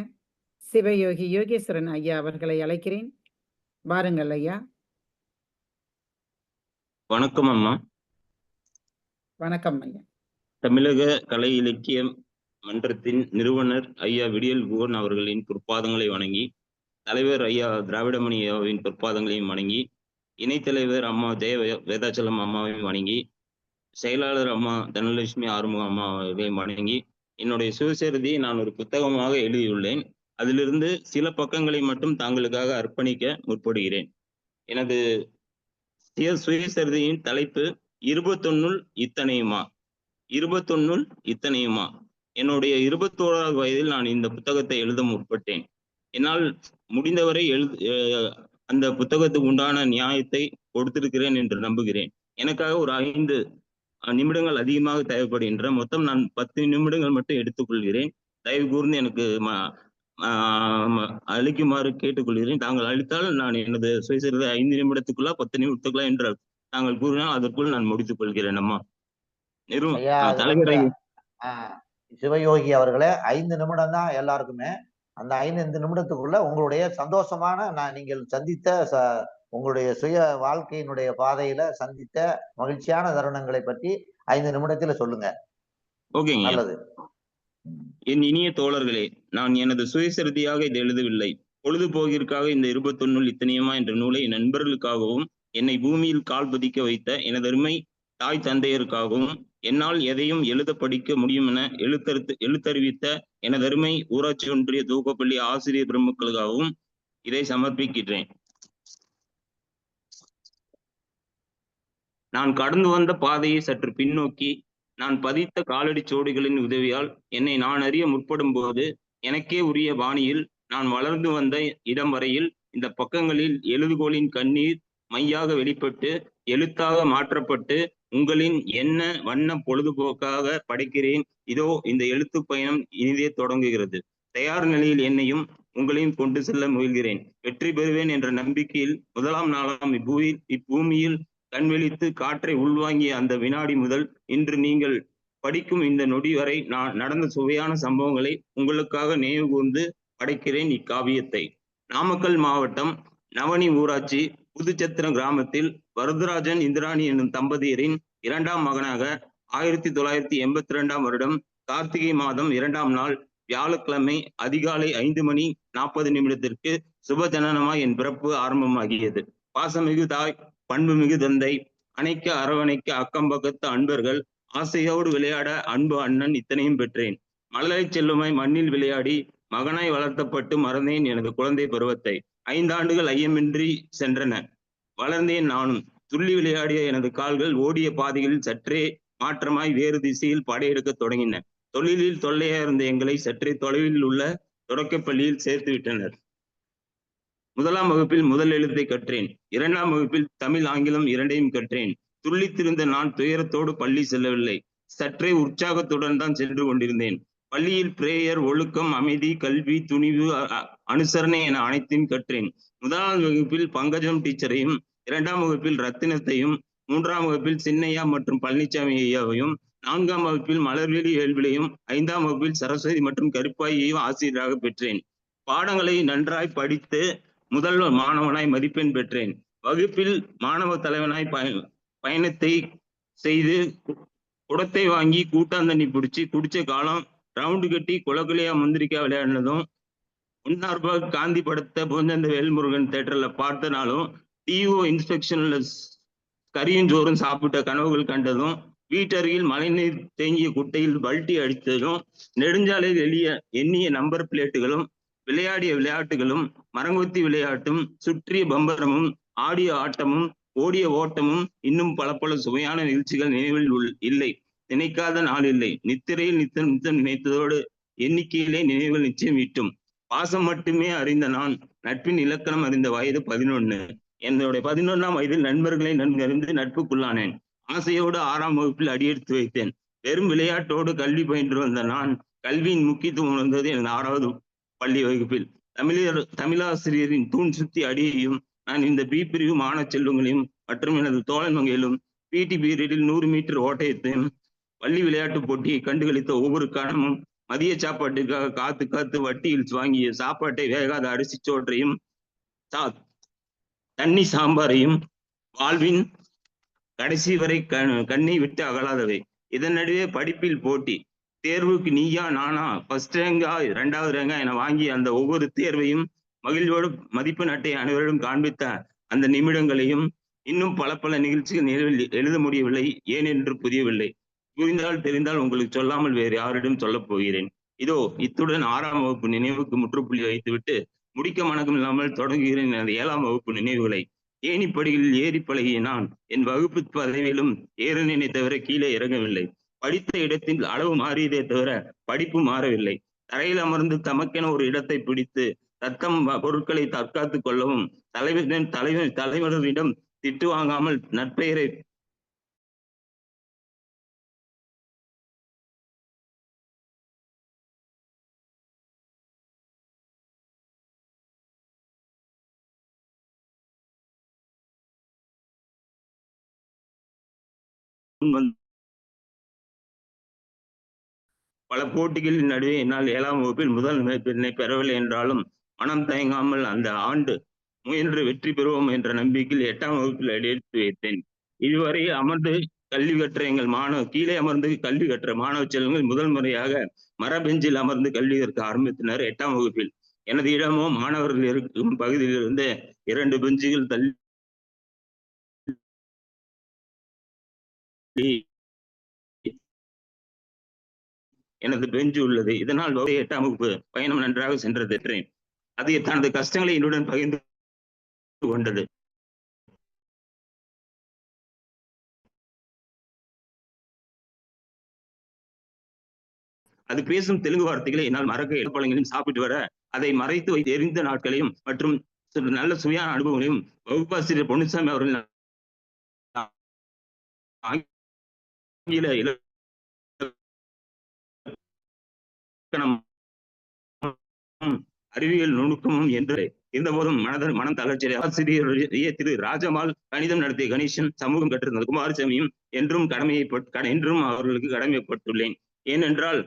சிவயோகி யோகேஸ்வரன் ஐயா அவர்களை அழைக்கிறேன். வாருங்கள் ஐயா. வணக்கம் அம்மா. வணக்கம் ஐயா. தமிழக கலை இலக்கிய மன்றத்தின் நிறுவனர் ஐயா விடியல் குகன் அவர்களின் பொற்பாதங்களை வணங்கி, தலைவர் ஐயா திராவிடமணி ஐயாவின் பொற்பாதங்களையும் வணங்கி, இணைத்தலைவர் அம்மா ஜெய வேதாச்சலம் அம்மாவையும் வணங்கி, செயலாளர் அம்மா தனலட்சுமி ஆறுமுக அம்மாவையும் வணங்கி, என்னுடைய சுயசரிதியை நான் ஒரு புத்தகமாக எழுதியுள்ளேன். அதிலிருந்து சில பக்கங்களை மட்டும் தாங்களுக்காக அர்ப்பணிக்க முற்படுகிறேன். எனது சுயசரிதியின் தலைப்பு 21 இத்தனையுமா. 21 இத்தனையுமா. என்னுடைய 21வது வயதில் நான் இந்த புத்தகத்தை எழுத முற்பட்டேன். என்னால் முடிந்தவரை அந்த புத்தகத்துக்கு உண்டான நியாயத்தை கொடுத்திருக்கிறேன் என்று நம்புகிறேன். எனக்காக ஒரு 5 நிமிடங்கள் அதிகமாக தேவைப்படுகின்ற மொத்தம் நான் 10 நிமிடங்கள் மட்டும் எடுத்துக்கொள்கிறேன். தயவு கூர்ந்து எனக்கு அளிக்குமாறு கேட்டுக்கொள்கிறேன். தாங்கள் அளித்தால் நான் எனது சுயசரிதை 5 நிமிடத்துக்குள்ள 10 நிமிடத்துக்குள்ள என்று தாங்கள் கூறினால் அதற்குள் நான் முடித்துக் கொள்கிறேன். அம்மா தலைவரை சிவயோகி அவர்களே, 5 நிமிடம் தான் எல்லாருக்குமே. அந்த 5 நிமிடத்துக்குள்ள உங்களுடைய சந்தோஷமான நீங்கள் சந்தித்த உங்களுடைய சுய வாழ்க்கையினுடைய பாதையில சந்தித்த மகிழ்ச்சியான தருணங்களை பற்றி 5 நிமிடத்துல சொல்லுங்க. ஓகேங்க. நல்லது. என் இனிய தோழர்களே, நான் எனது சுயசரிதியாக இதை எழுதவில்லை. பொழுதுபோக்கிற்காக இந்த 21 இத்தனையுமா என்ற நூலை என் நண்பர்களுக்காகவும் என்னை பூமியில் கால் பதிக்க வைத்த எனதருமை தாய் தந்தையருக்காகவும் என்னால் எதையும் எழுத படிக்க முடியும் என எழுத்தறிவித்த எனதருமை ஊராட்சி ஒன்றிய துவக்கப்பள்ளி ஆசிரியர் பெருமக்களுக்காகவும் இதை சமர்ப்பிக்கின்றேன். நான் கடந்து வந்த பாதையை சற்று பின்னோக்கி நான் பதித்த காலடி சோடுகளின் உதவியால் என்னை நான் அறிய முற்படும் போது எனக்கே உரிய பாணியில் நான் வளர்ந்து வந்த இடம் வரையில் இந்த பக்கங்களில் எழுதுகோளின் கண்ணீர் மையாக வெளிப்பட்டு எழுத்தாக மாற்றப்பட்டு உங்களின் என்ன வண்ண பொழுதுபோக்காக படைக்கிறேன். இதோ இந்த எழுத்து பயணம் இனிதே தொடங்குகிறது. தயார் நிலையில் என்னையும் உங்களையும் கொண்டு செல்ல முயல்கிறேன். வெற்றி பெறுவேன் என்ற நம்பிக்கையில் முதலாம் நாளாம் இப்பூமியில் கண்வெளித்து காற்றை உள்வாங்கிய அந்த வினாடி முதல் இன்று நீங்கள் படிக்கும் இந்த நொடி வரை நான் நடந்த சுவையான சம்பவங்களை உங்களுக்காக நினைவு கூர்ந்து படைக்கிறேன் இக்காவியத்தை. நாமக்கல் மாவட்டம் நவனி ஊராட்சி புதுச்சத்திரம் கிராமத்தில் வரதராஜன் இந்திராணி என்னும் தம்பதியரின் 2ஆம் மகனாக 1982ஆம் வருடம் கார்த்திகை மாதம் 2ஆம் நாள் வியாழக்கிழமை அதிகாலை 5:40 சுப ஜனனமாய் என் பிறப்பு ஆரம்பமாகியது. பாசமிகு தாய், பண்புமிகு தந்தை, அணைக்க அரவணைக்க அக்கம் பக்கத்து அன்பர்கள், ஆசையோடு விளையாட அன்பு அண்ணன் இத்தனையும் பெற்றேன். மலரை செல்லுமாய் மண்ணில் விளையாடி மகனாய் வளர்த்தப்பட்டு மறந்தேன் எனது குழந்தை பருவத்தை. 5 ஆண்டுகள் ஐயமின்றி சென்றன. வளர்ந்தேன் நானும். துள்ளி விளையாடிய எனது கால்கள் ஓடிய பாதைகளில் சற்றே மாற்றமாய் வேறு திசையில் படையெடுக்க தொடங்கின. தொழிலில் தொல்லையா இருந்த எங்களை சற்றே தொலைவில் உள்ள தொடக்கப்பள்ளியில் சேர்த்து விட்டனர். 1ஆம் வகுப்பில் முதல் எழுத்தை கற்றேன். 2ஆம் வகுப்பில் தமிழ் ஆங்கிலம் 2ஐயும் கற்றேன். துள்ளித்திருந்த நான் துயரத்தோடு பள்ளி செல்லவில்லை. சற்றே உற்சாகத்துடன் தான் சென்று கொண்டிருந்தேன். பள்ளியில் பிரேயர், ஒழுக்கம், அமைதி, கல்வி, துணிவு, அனுசரணை என அனைத்தையும் கற்றேன். 1ஆம் வகுப்பில் பங்கஜம் டீச்சரையும், 2ஆம் வகுப்பில் ரத்தினத்தையும், 3ஆம் வகுப்பில் சின்னையா மற்றும் பழனிசாமி ஐயாவையும், 4ஆம் வகுப்பில் மலர்வெளி ஏழ்விலையும், 5ஆம் வகுப்பில் சரஸ்வதி மற்றும் கருப்பாயையும் ஆசிரியராக பெற்றேன். பாடங்களை நன்றாய் படித்து முதல் மாணவனாய் மதிப்பெண் பெற்றேன். வகுப்பில் மாணவ தலைவனாய் பயணத்தை செய்து குடத்தை வாங்கி கூட்டாந்தண்ணி பிடிச்சி குடிச்ச காலம். ரவுண்டு கட்டி குலகுலியா முந்திரிக்கா விளையாடினதும், 1 ரூபாய் காந்தி படத்தை புகழ்ந்த வேல்முருகன் தேட்டர்ல பார்த்தனாலும், டிஓ இன்ஸ்பெக்ஷன்ல கரியும் சோறும் சாப்பிட்ட கனவுகள் கண்டதும், வீட்டருகில் மழைநீர் தேங்கிய குட்டையில் பல்ட்டி அடித்ததும், நெடுஞ்சாலையில் எண்ணிய நம்பர் பிளேட்டுகளும், விளையாடிய விளையாட்டுகளும், மரங்கொத்தி விளையாட்டும், சுற்றிய பம்பரமும், ஆடிய ஆட்டமும், ஓடிய ஓட்டமும், இன்னும் பல சுவையான நிகழ்ச்சிகள் நினைவில் இல்லை. நினைக்காத நாள் இல்லை. நித்திரையில் நித்தம் நினைத்ததோடு எண்ணிக்கையிலே நினைவுகள் நிச்சயம் ஈட்டும். பாசம் மட்டுமே அறிந்த நான் நட்பின் இலக்கணம் அறிந்த வயது 11. என்னுடைய 11ஆம் வயதில் நண்பர்களை நன்கறிந்து நட்புக்குள்ளானேன். ஆசையோடு 6ஆம் வகுப்பில் அடியெடுத்து வைத்தேன். வெறும் விளையாட்டோடு கல்வி பயின்று வந்த நான் கல்வியின் முக்கியத்துவம் உணர்ந்தது எனது 6வது பள்ளி வகுப்பில். தமிழாசிரியரின் தூண் சுத்தி அடியையும் நான் இந்த பி பிரிவு மாணவ செல்வங்களையும் மற்றும் எனது தோழன்மையிலும் பிடி பீரியடில் 100 மீட்டர் ஓட்டத்தையும் பள்ளி விளையாட்டு போட்டியை கண்டுகளித்த ஒவ்வொரு கணமும் மதிய சாப்பாட்டுக்காக காத்து வட்டியில் வாங்கிய சாப்பாட்டை வேகாத அரிசி சோற்றையும் தண்ணி சாம்பாரையும் வாழ்வின் கடைசி வரை கண்ணை விட்டு அகலாதவை. இதன் நடுவே படிப்பில் போட்டி. தேர்வுக்கு நீயா நானா, ஃபர்ஸ்ட் ரேங்கா 2வது ரேங்கா என வாங்கி அந்த ஒவ்வொரு தேர்வையும் மகிழ்வோடு மதிப்பெண் அட்டை அனைவரிடம் காண்பித்த அந்த நிமிடங்களையும் இன்னும் பல நிகழ்ச்சிகள் நினைவில் எழுத முடியவில்லை. ஏன் என்று புரியவில்லை. புரிந்தால் தெரிந்தால் உங்களுக்கு சொல்லாமல் வேறு யாரிடம் சொல்லப் போகிறேன். இதோ இத்துடன் 6ஆம் வகுப்பு நினைவுக்கு முற்றுப்புள்ளி வைத்துவிட்டு முடிக்க மனக்கம் இல்லாமல் தொடங்குகிறேன் எனது 7ஆம் வகுப்பு நினைவுகளை. ஏணிப்படிகளில் ஏறி பழகிய நான் என் வகுப்பு பதவியிலும் ஏற நினைத்தவரை கீழே இறங்கவில்லை. படித்த இடத்தில் அளவு மாறியதே தவிர படிப்பு மாறவில்லை. தரையில் அமர்ந்து தமக்கென ஒரு இடத்தை பிடித்து தத்தம் பொருட்களை தற்காத்துக் கொள்ளவும் தலைவரிடம் திட்டு வாங்காமல் நற்பெயரை பல போட்டிகளின் நடுவே என்னால் 7ஆம் வகுப்பில் முதல் மதிப்பெண்ணை பெறவில்லை என்றாலும் மனம் தயங்காமல் அந்த ஆண்டு முயன்று வெற்றி பெறுவோம் என்ற நம்பிக்கையில் 8ஆம் வகுப்பில் எடுத்து வைத்தேன். இதுவரை அமர்ந்து கல்வி கற்ற எங்கள் கீழே அமர்ந்து கல்வி கற்ற மாணவ செல்வங்கள் முதல் முறையாக மரபெஞ்சில் அமர்ந்து கல்வி கற்க ஆரம்பித்தனர் 8ஆம் வகுப்பில். எனது இடமோ மாணவர்கள் இருக்கும் பகுதியிலிருந்து 2 பெஞ்சுகள் தள்ளி எனது பெஞ்சு உள்ளது. இதனால் 8ஆம் வகுப்பு பயணம் நன்றாக சென்றது. அது தனது கஷ்டங்களை என்னுடன் பகிர்ந்து கொண்டது. அது பேசும் தெலுங்கு வார்த்தைகளை என்னால் மறக்க பழங்களையும் சாப்பிட்டு வர அதை மறைத்து வைத்து எரிந்த நாட்களையும் மற்றும் நல்ல சுயான அனுபவங்களையும் வகுப்பாசிரியர் பொன்னுசாமி அவர்கள் ஆங்கில இலக்கணம் அறிவியல் நுணுக்கமும் என்று இருந்தபோதும் மனம் தளர்ச்சி ஆசிரியர் திரு ராஜமால் கணிதம் நடத்திய கணேசன் சமூகம் கற்றிருந்த குமாரசாமியும் என்றும் அவர்களுக்கு கடமைப்பட்டுள்ளேன். ஏனென்றால்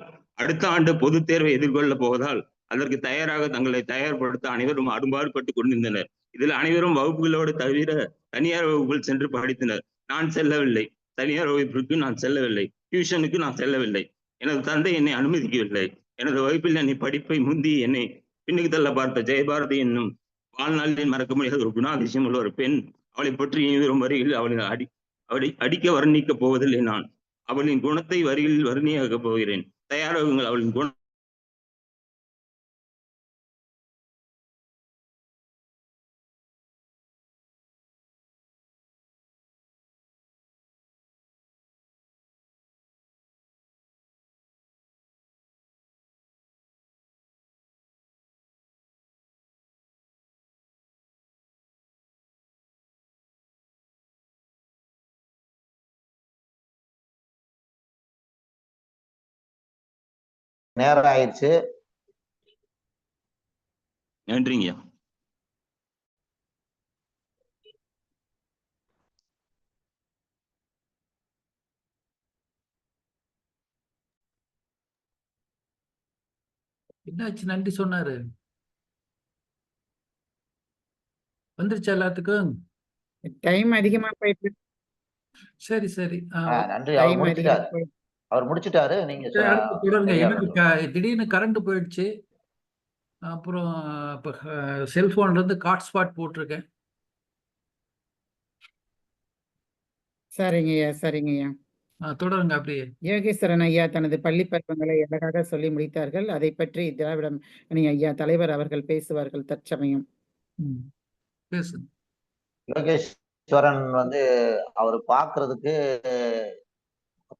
அடுத்த ஆண்டு பொதுத் தேர்வை எதிர்கொள்ளப் போவதால் அதற்கு தயாராக தங்களை தயார்படுத்த அனைவரும் அரும்பாடுபட்டு கொண்டிருந்தனர். இதில் அனைவரும் வகுப்புகளோடு தவிர தனியார் வகுப்புகள் சென்று படித்தனர். நான் செல்லவில்லை. தனியார் வகுப்பிற்கு நான் செல்லவில்லை. டியூஷனுக்கு நான் செல்லவில்லை. எனது தந்தை என்னை அனுமதிக்கவில்லை. எனது வகுப்பில் என்னை படிப்பை முந்தி என்னை பின்னுக்கு தள்ள பார்த்த ஜெயபாரதி என்னும் வாழ்நாளில் மறக்க முடியாத ஒரு குணாதிசயம் உள்ள ஒரு பெண். அவளை பற்றி இனிவரும் வரிகளில் அவளை அடிக்க வர்ணிக்கப் போவதில்லை. நான் அவளின் குணத்தை வரிகளில் வர்ணியாக்கப் போகிறேன். தயாராகுங்கள். அவளின் குணம் நேரம் ஆயிடுச்சு. நன்றிங்க. என்னாச்சு? நன்றி சொன்னாரு. வந்துருச்சு எல்லாத்துக்கும்? டைம் அதிகமா போயிட்டு சரி சரி. நன்றி. அவர் முடிச்சிட்டாரு. நீங்க தொடருங்க. எனக்கு திடீர்னு கரண்ட் போயிடுச்சு. அப்புறம் இப்ப செல்போன்ல இருந்து ஹாட்ஸ்பாட் போட்டிருக்கேன். சரிங்கய்யா, சரிங்கய்யா. தொடருங்க அப்படியே. யோகேஸ்வரன் ஐயா தனது பள்ளி பருவங்களை அழகாக சொல்லி முடித்தார்கள். அதை பற்றி திராவிடம் ஐயா தலைவர் அவர்கள் பேசுவார்கள் தற்சமயம். பேசுங்க. யோகேஸ்வரன் அவர்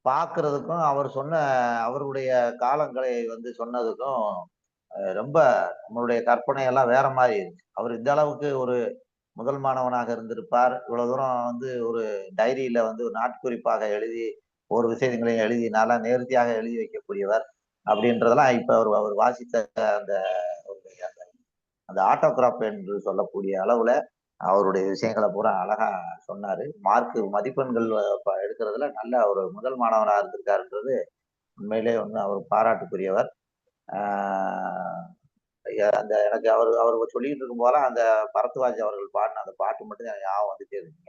பார்க்கறதுக்கும் அவர் சொன்ன அவருடைய காலங்களை சொன்னதுக்கும் ரொம்ப நம்மளுடைய கற்பனை எல்லாம் வேற மாதிரி இருக்கு. அவர் இந்த அளவுக்கு ஒரு முதல் மாணவனாக இருந்திருப்பார். இவ்வளவு தூரம் ஒரு டைரியில ஒரு நாட்குறிப்பாக எழுதி ஒரு விஷயங்களையும் எழுதி நல்லா நேர்த்தியாக எழுதி வைக்கக்கூடியவர் அப்படின்றதெல்லாம் இப்ப அவர் வாசித்த அந்த ஆட்டோகிராஃப் என்று சொல்லக்கூடிய அளவுல அவருடைய விஷயங்களை பூரா அழகா சொன்னாரு. மதிப்பெண்கள் எடுக்கிறதுல நல்ல ஒரு முதல் மாணவனா இருந்திருக்காருன்றது உண்மையிலே அவர் பாராட்டுக்குரியவர். எனக்கு அவர் சொல்லிட்டு இருக்கும் போல அந்த பரத்வாஜ் அவர்கள் பாடின அந்த பாட்டு மட்டும் எனக்கு ஞாபகம் வந்துட்டே இருக்கு.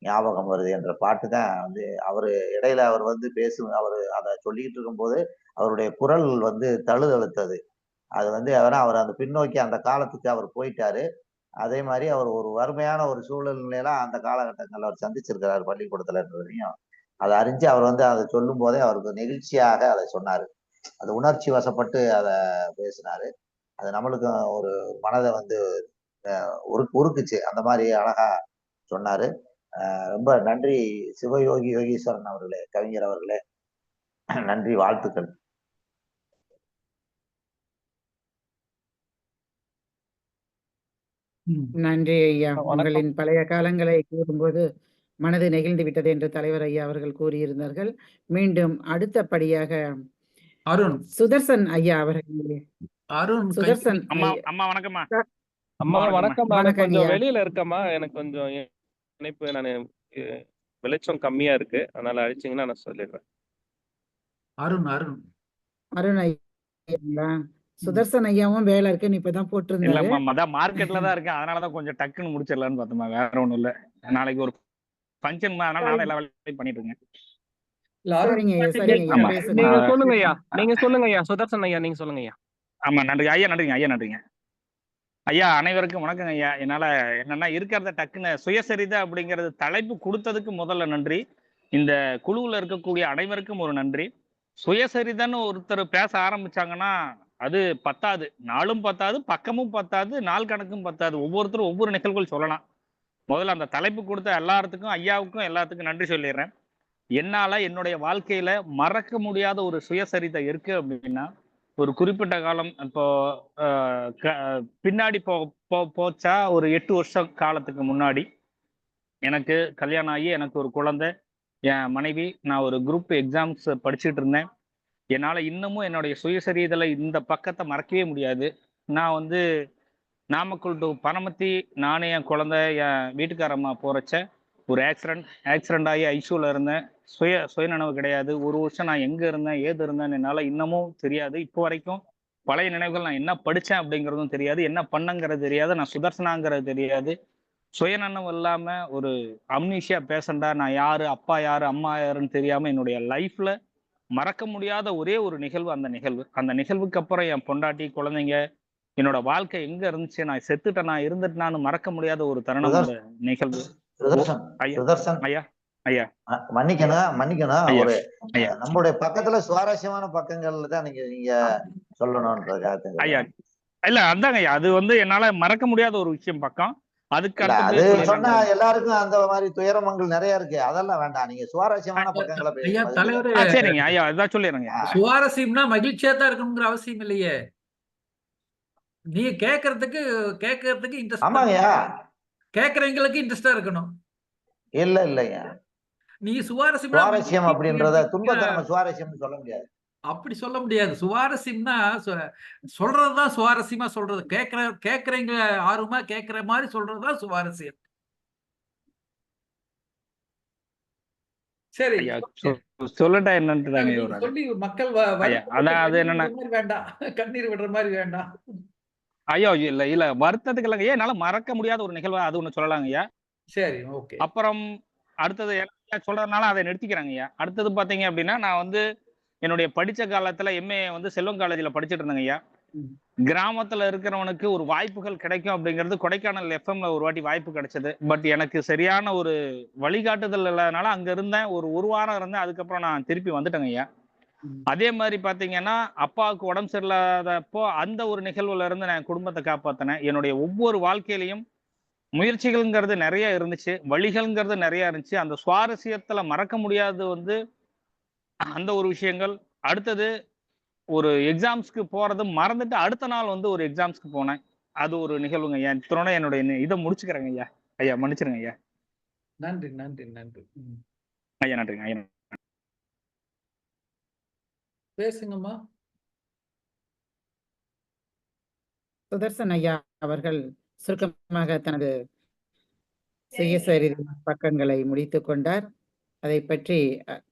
ஞாபகம் வருது என்ற பாட்டு தான் அவரு இடையில அவர் அவர் அதை சொல்லிக்கிட்டு இருக்கும்போது அவருடைய குரல் தழுதழுத்தது. அது அவர் அந்த பின்னோக்கி அந்த காலத்துக்கு அவர் போயிட்டாரு. அதே மாதிரி அவர் ஒரு வறுமையான ஒரு சூழ்நிலையெல்லாம் அந்த காலகட்டங்கள்ல அவர் சந்திச்சிருக்கிறார் பள்ளிக்கூடத்துலன்றதையும் அதை அறிஞ்சு அவர் அதை சொல்லும் போதே அவருக்கு நெகிழ்ச்சியாக அதை சொன்னாரு. அது உணர்ச்சி வசப்பட்டு அதை பேசினாரு. அது நம்மளுக்கு ஒரு மனதை உருக்குச்சு. அந்த மாதிரி அழகா சொன்னாரு. ரொம்ப நன்றி சிவயோகி யோகீஸ்வரன் அவர்களே, கவிஞர் அவர்களே. நன்றி, வாழ்த்துக்கள். ம். நன்றி ஐயா. வணக்கம். உங்களின் பழைய காலங்களை கூறும்போது மனது நெகிழ்ந்து விட்டது என்று தலைவர் ஐயா அவர்கள் கூறியிருந்தார்கள். மீண்டும் அடுத்தபடியாக அருண் சுதர்சன் ஐயா அவர்கள் அருண் சுதர்சன் அம்மா ஐயா. அம்மா வணக்கம்மா. அம்மா வணக்கம். நான் வணக்கம் கொஞ்சம் ஐயா. வெளியில இருக்கேம்மா. எனக்கு கொஞ்சம் இணைப்பு வெளிச்சம் கம்மியா இருக்கு. அதனால அழிச்சிங்கன்னா நான் சொல்லிடுறேன். அருண் அருண் அருண் ஐயா சுதர்சன் ஐயாவும் வேலை இருக்குன்னு இப்பதான் போட்டிருந்தாரு. இல்லம்மா அதான் மார்க்கெட்ல தான் இருக்கேன். அதனாலதான் கொஞ்சம் டக்குன்னு முடிச்சிடலான்னு பார்த்தோம்மா. வேற ஒண்ணும் இல்ல. நாளைக்கு ஒரு ஃபங்க்ஷன், அதனால நானும் எல்லா வேலையும் பண்ணிட்டு இருக்கேன். இல்ல அருண் சரிங்க ஐயா, சரிங்க ஐயா, ஆமா. பேசுங்க. நீங்க சொல்லுங்க ஐயா. நீங்க சொல்லுங்க ஐயா. சுதர்சன் ஐயா நீங்க சொல்லுங்க ஐயா. ஆமா, நன்றி ஐயா. நன்றிங்க ஐயா. நன்றிங்க ஐயா. அனைவருக்கும் வணக்கங்க ஐயா. என்னால என்னன்னா இருக்கிறத டக்குன்னு சுயசரிதை அப்படிங்கிறது தலைப்பு கொடுத்ததுக்கு முதல்ல நன்றி. இந்த குழுவுல இருக்கக்கூடிய அனைவருக்கும் ஒரு நன்றி. சுயசரிதைன்னு ஒருத்தர் பேச ஆரம்பிச்சாங்கன்னா அது பத்தாது, நாளும் பத்தாது, பக்கமும் பத்தாது, நாள் கணக்கும் பத்தாது. ஒவ்வொருத்தரும் ஒவ்வொரு நிகழ்வுகள் சொல்லலாம். முதல்ல அந்த தலைப்பு கொடுத்த எல்லாத்துக்கும் ஐயாவுக்கும் எல்லாத்துக்கும் நன்றி சொல்லிடுறேன். என்னால என்னுடைய வாழ்க்கையில மறக்க முடியாத ஒரு சுயசரிதை இருக்கு அப்படின்னா, ஒரு குறிப்பிட்ட காலம் இப்போ பின்னாடி போச்சா ஒரு 8 வருஷம் காலத்துக்கு முன்னாடி எனக்கு கல்யாணம் ஆகி எனக்கு ஒரு குழந்தை, என் மனைவி, நான் ஒரு குரூப் எக்ஸாம்ஸ் படிச்சுட்டு இருந்தேன். என்னால் இன்னமும் என்னுடைய சுயசரிதையில் இந்த பக்கத்தை மறக்கவே முடியாது. நான் வந்து நாமக்கல் டு பனமத்தி, நானே என் குழந்தை என் வீட்டுக்காரம்மா போகிறச்ச ஒரு ஆக்சிடென்ட் ஆகி ஐசியூவில் இருந்தேன். சுயநினைவு கிடையாது. ஒரு வருஷம் நான் எங்கே இருந்தேன் ஏது இருந்தேன்னு என்னால் இன்னமும் தெரியாது. இப்போ வரைக்கும் பழைய நினைவுகள், நான் என்ன படித்தேன் அப்படிங்கிறதும் தெரியாது, என்ன பண்ணங்கிறது தெரியாது, நான் சுதர்சனாங்கிறது தெரியாது. சுயநனம் இல்லாம ஒரு அம்னீஷியா பேஷண்டா நான் யாரு, அப்பா யாரு, அம்மா யாருன்னு தெரியாம என்னுடைய லைஃப்ல மறக்க முடியாத ஒரே ஒரு நிகழ்வு அந்த நிகழ்வுக்கு அப்புறம் என் பொண்டாட்டி, குழந்தைங்க, என்னோட வாழ்க்கை எங்க இருந்துச்சு, நான் செத்துட்டேன், நான் இருந்துட்டேன்னு மறக்க முடியாத ஒரு தருணம் அந்த நிகழ்வு. ஐயா ஐயா மன்னிக்கணும். ஒரு நம்மளுடைய பக்கத்துல சுவாரஸ்யமான பக்கங்கள்ல தான் நீங்க சொல்லணும்ன்றது ஐயா. இல்ல அதாங்க ஐயா, அது வந்து என்னால மறக்க முடியாத ஒரு விஷயம் பக்கம். அதுக்கு அது சொன்னா எல்லாருக்கும் அந்த மாதிரி துயரமங்கள் நிறைய இருக்கு. அதெல்லாம் வேண்டாம். நீங்க சுவாரஸ்யமான பக்கங்களை ஐயா தலைவர் சரிங்க ஐயா, இதான் சொல்லிடுறேங்க. சுவாரஸ்யம்னா மகிழ்ச்சியா தான் இருக்கணுங்கிற அவசியம் இல்லையே. நீங்க கேட்கறதுக்கு இன்ட்ரெஸ்ட். ஆமாங்கய்யா, கேட்கறவங்களுக்கு இன்ட்ரெஸ்டா இருக்கணும். இல்லையா, நீங்க சுவாரஸ்யம் அப்படின்றத துன்பத்தை நம்ம சுவாரஸ்யம்னு சொல்ல முடியாது. அப்படி சொல்ல முடியாது. சுவாரஸ்யம்னா சொல்றதுதான் சுவாரஸ்யமா சொல்றது. கேட்கறவங்க ஆர்வமா கேட்கிற மாதிரி சொல்றதுதான் சுவாரஸ்யம். சரி, சொல்லட்டா என்னன்னு சொல்லி மக்கள் வேண்டாம், கண்ணீர் விடுற மாதிரி வேண்டாம். ஐயோ இல்ல வருத்தத்துக்கு இல்லைங்க. என்னால மறக்க முடியாத ஒரு நிகழ்வு அது ஒண்ணு சொல்லலாங்க ஐயா. சரி, ஓகே. அப்புறம் அடுத்தது சொல்றதுனால அதை நிறுத்திக்கிறாங்க ஐயா. அடுத்தது பாத்தீங்க அப்படின்னா, நான் வந்து என்னுடைய படிச்ச காலத்துல எம்ஏ வந்து செல்வம் காலேஜ்ல படிச்சுட்டு இருந்தேங்க ஐயா. கிராமத்துல இருக்கிறவனுக்கு ஒரு வாய்ப்புகள் கிடைக்கும் அப்படிங்கிறது கொடைக்கானல் எஃப்எம்ல ஒரு வாட்டி வாய்ப்பு கிடைச்சது. பட் எனக்கு சரியான ஒரு வழிகாட்டுதல் இல்லாதனால அங்க இருந்தேன். ஒரு வாரம் இருந்தேன். அதுக்கப்புறம் நான் திருப்பி வந்துட்டேங்க ஐயா. அதே மாதிரி பாத்தீங்கன்னா, அப்பாவுக்கு உடம்பு சரியில்லாதப்போ அந்த ஒரு நிகழ்வுல இருந்து நான் குடும்பத்தை காப்பாத்தினேன். என்னுடைய ஒவ்வொரு வாழ்க்கையிலையும் முயற்சிகள்ங்கிறது நிறைய இருந்துச்சு, வழிகள்ங்கிறது நிறைய இருந்துச்சு. அந்த சுவாரஸ்யத்துல மறக்க முடியாது வந்து அந்த ஒரு விஷயங்கள். அடுத்தது ஒரு எக்ஸாம்ஸ்க்கு போறது மறந்துட்டு அடுத்த நாள் வந்து ஒரு எக்ஸாம்ஸ்க்கு போனேன். அது ஒரு நிகழ்வுங்க ஐயா. இத்தனோட என்னுடைய இதை முடிச்சுக்கிறேங்க ஐயா. ஐயா மன்னிச்சிருங்க ஐயா. நன்றி. ஐயா நன்றிங்க ஐயா. பேசுங்கம்மா. சுதர்சன் ஐயா அவர்கள் சுருக்கமாக தனது சுயசரிதை பக்கங்களை முடித்துக் கொண்டார். அதை பற்றி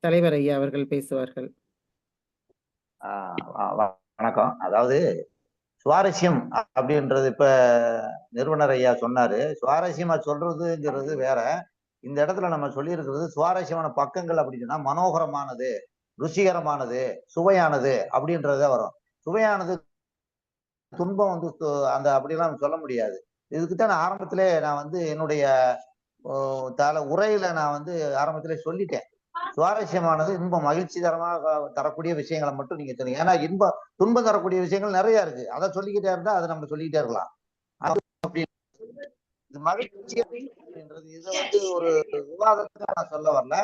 தலைவர் ஐயா அவர்கள் பேசுவார்கள். வணக்கம். அதாவது சுவாரஸ்யம் அப்படின்றது இப்ப நிறுவனர் ஐயா சொன்னாரு. சுவாரஸ்யமா சொல்றதுங்கிறது வேற. இந்த இடத்துல நம்ம சொல்லி இருக்கிறது சுவாரஸ்யமான பக்கங்கள் அப்படின்னா மனோகரமானது, ருசிகரமானது, சுவையானது அப்படின்றத வரும். சுவையானது துன்பம் வந்து அந்த அப்படிலாம் சொல்ல முடியாது. இதுக்குத்தான் நான் ஆரம்பத்திலே நான் வந்து என்னுடைய உரையில நான் வந்து ஆரம்பத்திலே சொல்லிட்டேன். சுவாரஸ்யமானது இன்பம் மகிழ்ச்சி தரக்கூடிய விஷயங்களை மட்டும் நீங்க சொன்னீங்க. ஏன்னா துன்பம் தரக்கூடிய விஷயங்கள் நிறைய இருக்கு. அதை சொல்லிக்கிட்டே இருந்தா அதை நம்ம சொல்லிக்கிட்டே இருக்கலாம். மகிழ்ச்சி அப்படின்றது இதை வந்து ஒரு விவாதத்துக்கு நான் சொல்ல வரல.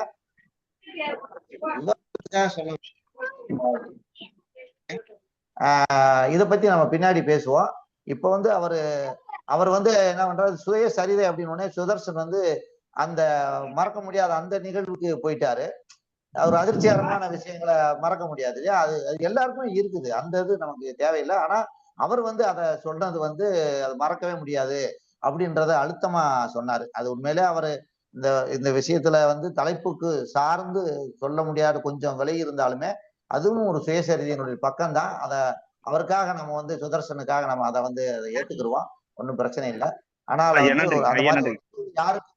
இதை பத்தி நம்ம பின்னாடி பேசுவோம். இப்ப வந்து அவரு அவர் வந்து என்ன பண்றாரு, சுயசரிதை அப்படின்னு உடனே சுதர்சன் வந்து அந்த மறக்க முடியாத அந்த நிகழ்வுக்கு போயிட்டாரு. ஒரு அதிர்ச்சிகரமான விஷயங்களை மறக்க முடியாது இல்லையா? அது அது எல்லாருக்கும் இருக்குது. அந்த இது நமக்கு தேவையில்லை. ஆனா அவர் வந்து அதை சொல்றது வந்து அது மறக்கவே முடியாது அப்படின்றத அழுத்தமா சொன்னாரு. அது உண்மையிலே அவரு இந்த இந்த விஷயத்துல வந்து தலைப்புக்கு சார்ந்து சொல்ல முடியாத கொஞ்சம் விலகி இருந்தாலுமே அதுவும் ஒரு சுயசரிதையினுடைய பக்கம்தான். அவருக்காக நம்ம வந்து சுதர்சனுக்காக நம்ம அதை வந்து அதை ஏற்றுக்கிடுவோம். ஒன்றும் பிரச்சனை இல்லை. ஆனால் ஐயா வந்து நன்றி, அந்த ஐயா மாதிரி நன்றி. யாருக்கு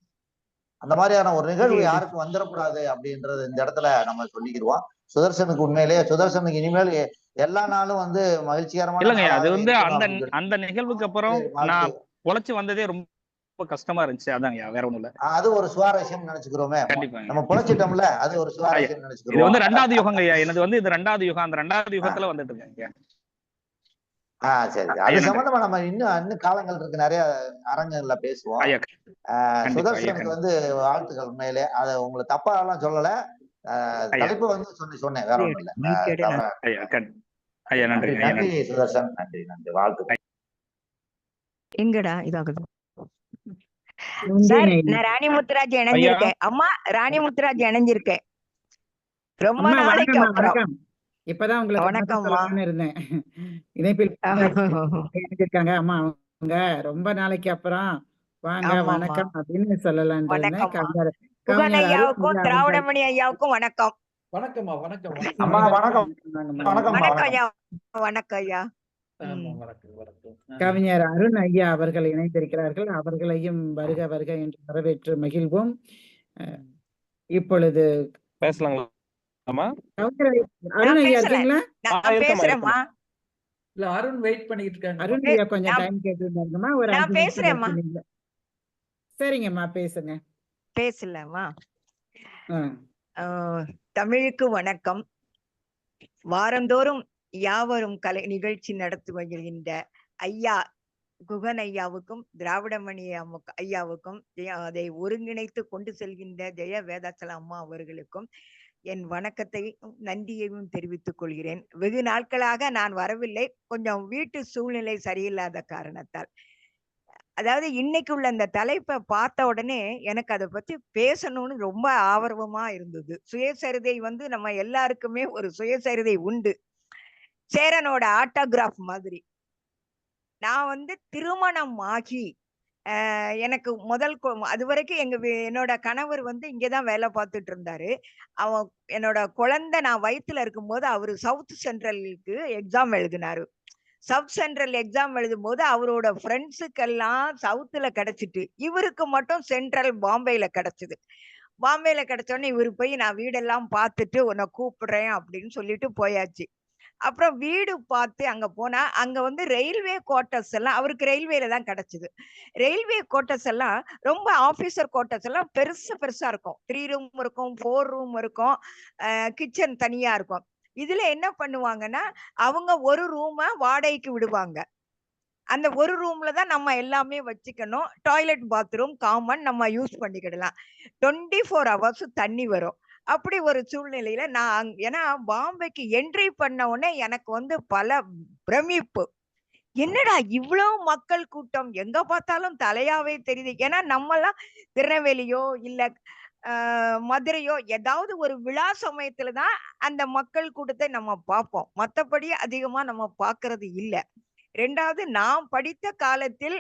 அந்த மாதிரியான ஒரு நிகழ்வு புரியுது. யாருக்கும் வந்துடக்கூடாது அப்படின்றது இந்த இடத்துல நம்ம சொல்லிக்கிடுவோம். சுதர்சனுக்கு உண்மையிலேயே சுதர்சனுக்கு இனிமேல் எல்லா நாளும் வந்து மகிழ்ச்சிகரமான இல்லைங்க அது நாளாகவே வந்து இருக்கணும் அந்த அப்படின்னு சொல்லி அந்த நிகழ்வுக்கு அப்புறம் வாழ்த்து. நான் பொழைச்சு வந்ததே ரொம்ப கஷ்டமா இருந்துச்சு. அதாங்கய்யா, வேற ஒண்ணும் இல்ல. அது ஒரு சுவாரஸ்யம் நினைச்சுக்கிறோமே. கண்டிப்பாங்க. நம்ம பொழைச்சிட்டோம்ல, அது ஒரு ஐயா சுவாரஸ்யம் இது நினைச்சுக்கிறோம். வந்து 2வது யுகங்க ஐயா. எனது வந்து இது 2வது யுகம். அந்த 2வது யுகத்துல வந்துட்டு இருக்கேங்க. சரி. அது ஐயா நன்றி. சம்பந்தமா நம்ம இன்னும் காலங்கள் இருக்கு, நிறைய அரங்குகள்ல பேசுவோம். ஐயா கண்டிப்பா ஐயா, சுதர்சனுக்கு வந்து வாழ்த்துக்கள் உண்மையிலே. அதை உங்களை தப்பா எல்லாம் சொல்லல. ஐயா தலைப்பு வந்து சொன்னேன், வேற ஒண்ணும் இல்ல. ஐயா ஐயா நன்றி, ஐயா நன்றி நன்றி. சுதர்சன், நன்றி வாழ்த்துக்கள். எங்கடா இதாகுது நன்றி சார். ஐயா. நான் ராணி முத்துராஜ் ஐயா இணைஞ்சிருக்கேன். அம்மா ராணி முத்துராஜ் இணைஞ்சிருக்கேன். ரொம்ப அம்மா நாளைக்கு வணக்கம்மா, அப்புறம். வணக்கம். இப்பதான் உங்களுக்கு வணக்கம் வணக்கம்மா. சொல்லலாம்னு இருந்தேன். இணைப்பில் இணைஞ்சிருக்காங்க அம்மா. அவங்க ரொம்ப நாளைக்கு அப்புறம் வாங்க ஆமாம்மா. வணக்கம் அப்படின்னு சொல்லலாம்னு இருந்தேன். வணக்கம்மா. கவிஞர் குகன் கவிஞர் அருண் ஐயாவுக்கும் ஐயா அவர்கள். திராவிடமணி ஐயாவுக்கும் வணக்கம். வணக்கம்மா, வணக்கம், வணக்கம். அம்மா வணக்கம், வாங்கம்மா. வணக்கம்மா, வணக்கம் வணக்கம். ஐயா. வணக்கம் ஐயா. ஆமா, வணக்கம், வணக்கம். கவிஞர் அருண் ஐயா அவர்கள் இணைந்திருக்கிறார்கள். அவர்களையும் வருக வருக என்று வரவேற்று மகிழ்வோம். இப்பொழுது பேசலாங்களா? கவிஞர் அருண் நான் ஐயா பேசல. இருக்கீங்களா? நான் பேசுறேம்மா. இல்ல, அருண் வெயிட் பண்ணிட்டு இருக்காங்க. அருண் ஐயா கொஞ்சம் டைம் கேட்டுருந்தாங்கம்மா. ஒரு நான் 5 நிமிஷம் பேசுறேம்மா. கழிச்சு நீங்க. சரிங்கம்மா பேசுங்க. பேசலாமா? ஆ. தமிழுக்கு வணக்கம். வாரந்தோறும் யாவரும் கலை நிகழ்ச்சி நடத்தி வருகின்ற ஐயா குகன் ஐயாவுக்கும் திராவிடமணி ஐயாவுக்கும் அதை ஒருங்கிணைத்து கொண்டு செல்கின்ற ஜெய வேதாச்சல அம்மா அவர்களுக்கும் என் வணக்கத்தை நன்றியையும் தெரிவித்துக் கொள்கிறேன். வெகு நாட்களாக நான் வரவில்லை, கொஞ்சம் வீட்டு சூழ்நிலை சரியில்லாத காரணத்தால். அதாவது இன்னைக்கு உள்ள அந்த தலைப்பை பார்த்த உடனே எனக்கு அதை பத்தி பேசணும்னு ரொம்ப ஆர்வமா இருந்தது. சுயசரிதை வந்து நம்ம எல்லாருக்குமே ஒரு சுயசரிதை உண்டு. சேரனோட ஆட்டோகிராஃப் மாதிரி. நான் வந்து திருமணம் ஆகி எனக்கு முதல் அது வரைக்கும் என்னோட கணவர் வந்து இங்கதான் வேலை பார்த்துட்டு இருந்தாரு. என்னோட குழந்தை நான் வயித்துல இருக்கும்போது அவரு சவுத் சென்ட்ரலுக்கு எக்ஸாம் எழுதினாரு. சவுத் சென்ட்ரல் எக்ஸாம் எழுதும் போது அவரோட ஃப்ரெண்ட்ஸுக்கெல்லாம் சவுத்துல கிடைச்சிட்டு இவருக்கு மட்டும் சென்ட்ரல் பாம்பேல கிடைச்சது. பாம்பேல கிடைச்சோடனே இவரு போய் நான் வீடெல்லாம் பார்த்துட்டு உன்னை கூப்பிடுறேன் அப்படின்னு சொல்லிட்டு போயாச்சு. அப்புறம் வீடு பார்த்து அங்க போனா அங்க வந்து ரயில்வே குவார்டர்ஸ் எல்லாம் அவருக்கு ரயில்வேல தான் கிடைச்சது. ரயில்வே குவார்டர்ஸ் எல்லாம் ரொம்ப ஆபீசர் குவார்டர்ஸ் எல்லாம் பெருசா இருக்கும். 3 ரூம் இருக்கும், 4 ரூம் இருக்கும், கிச்சன் தனியா இருக்கும். இதுல என்ன பண்ணுவாங்கன்னா அவங்க ஒரு ரூம வாடகைக்கு விடுவாங்க. அந்த ஒரு ரூம்ல தான் நம்ம எல்லாமே வச்சுக்கணும். டாய்லெட் பாத்ரூம் காமன், நம்ம யூஸ் பண்ணிக்கிடலாம். 24 ஹவர்ஸ் தண்ணி வரும். அப்படி ஒரு சூழ்நிலையில நான் ஏன்னா பாம்பேக்கு என்ட்ரி பண்ண உடனே எனக்கு வந்து பல பிரமிப்பு. என்னடா இவ்வளவு மக்கள் கூட்டம், எங்க பார்த்தாலும் தலையாவே தெரியுது. ஏன்னா நம்ம எல்லாம் திருநெல்வேலியோ இல்ல மதுரையோ ஏதாவது ஒரு விழா சமயத்துலதான் அந்த மக்கள் கூட்டத்தை நம்ம பார்ப்போம். மத்தபடி அதிகமா நம்ம பார்க்கிறது இல்ல. 2வது, நான் படித்த காலத்தில்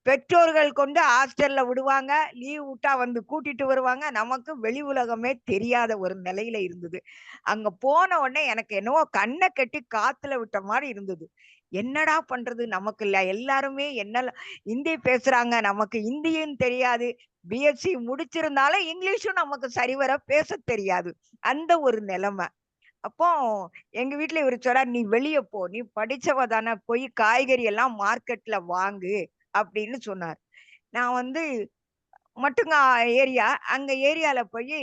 பெற்றோர்கள் கொண்டு ஹாஸ்டல்ல விடுவாங்க, லீவ் விட்டா வந்து கூட்டிட்டு வருவாங்க. நமக்கு வெளி உலகமே தெரியாத ஒரு நிலையில இருந்தது. அங்க போன உடனே எனக்கு என்னவோ கண்ணை கட்டி காத்துல விட்ட மாதிரி இருந்தது. என்னடா பண்றது, நமக்கு இல்ல எல்லாருமே என்ன ஹிந்தி பேசுறாங்க, நமக்கு ஹிந்தியும் தெரியாது. பிஎஸ்சி முடிச்சிருந்தாலும் இங்கிலீஷும் நமக்கு சரிவர பேச தெரியாது. அந்த ஒரு நிலைமை. அப்போ எங்க வீட்டுல இவரு சொல்றாரு, நீ வெளியே போ, நீ படிச்சவ தானே, போய் காய்கறி எல்லாம் மார்க்கெட்ல வாங்கு அப்படின்னு சொன்னார். நான் வந்து மட்டுங்க ஏரியா, அங்க ஏரியால போய்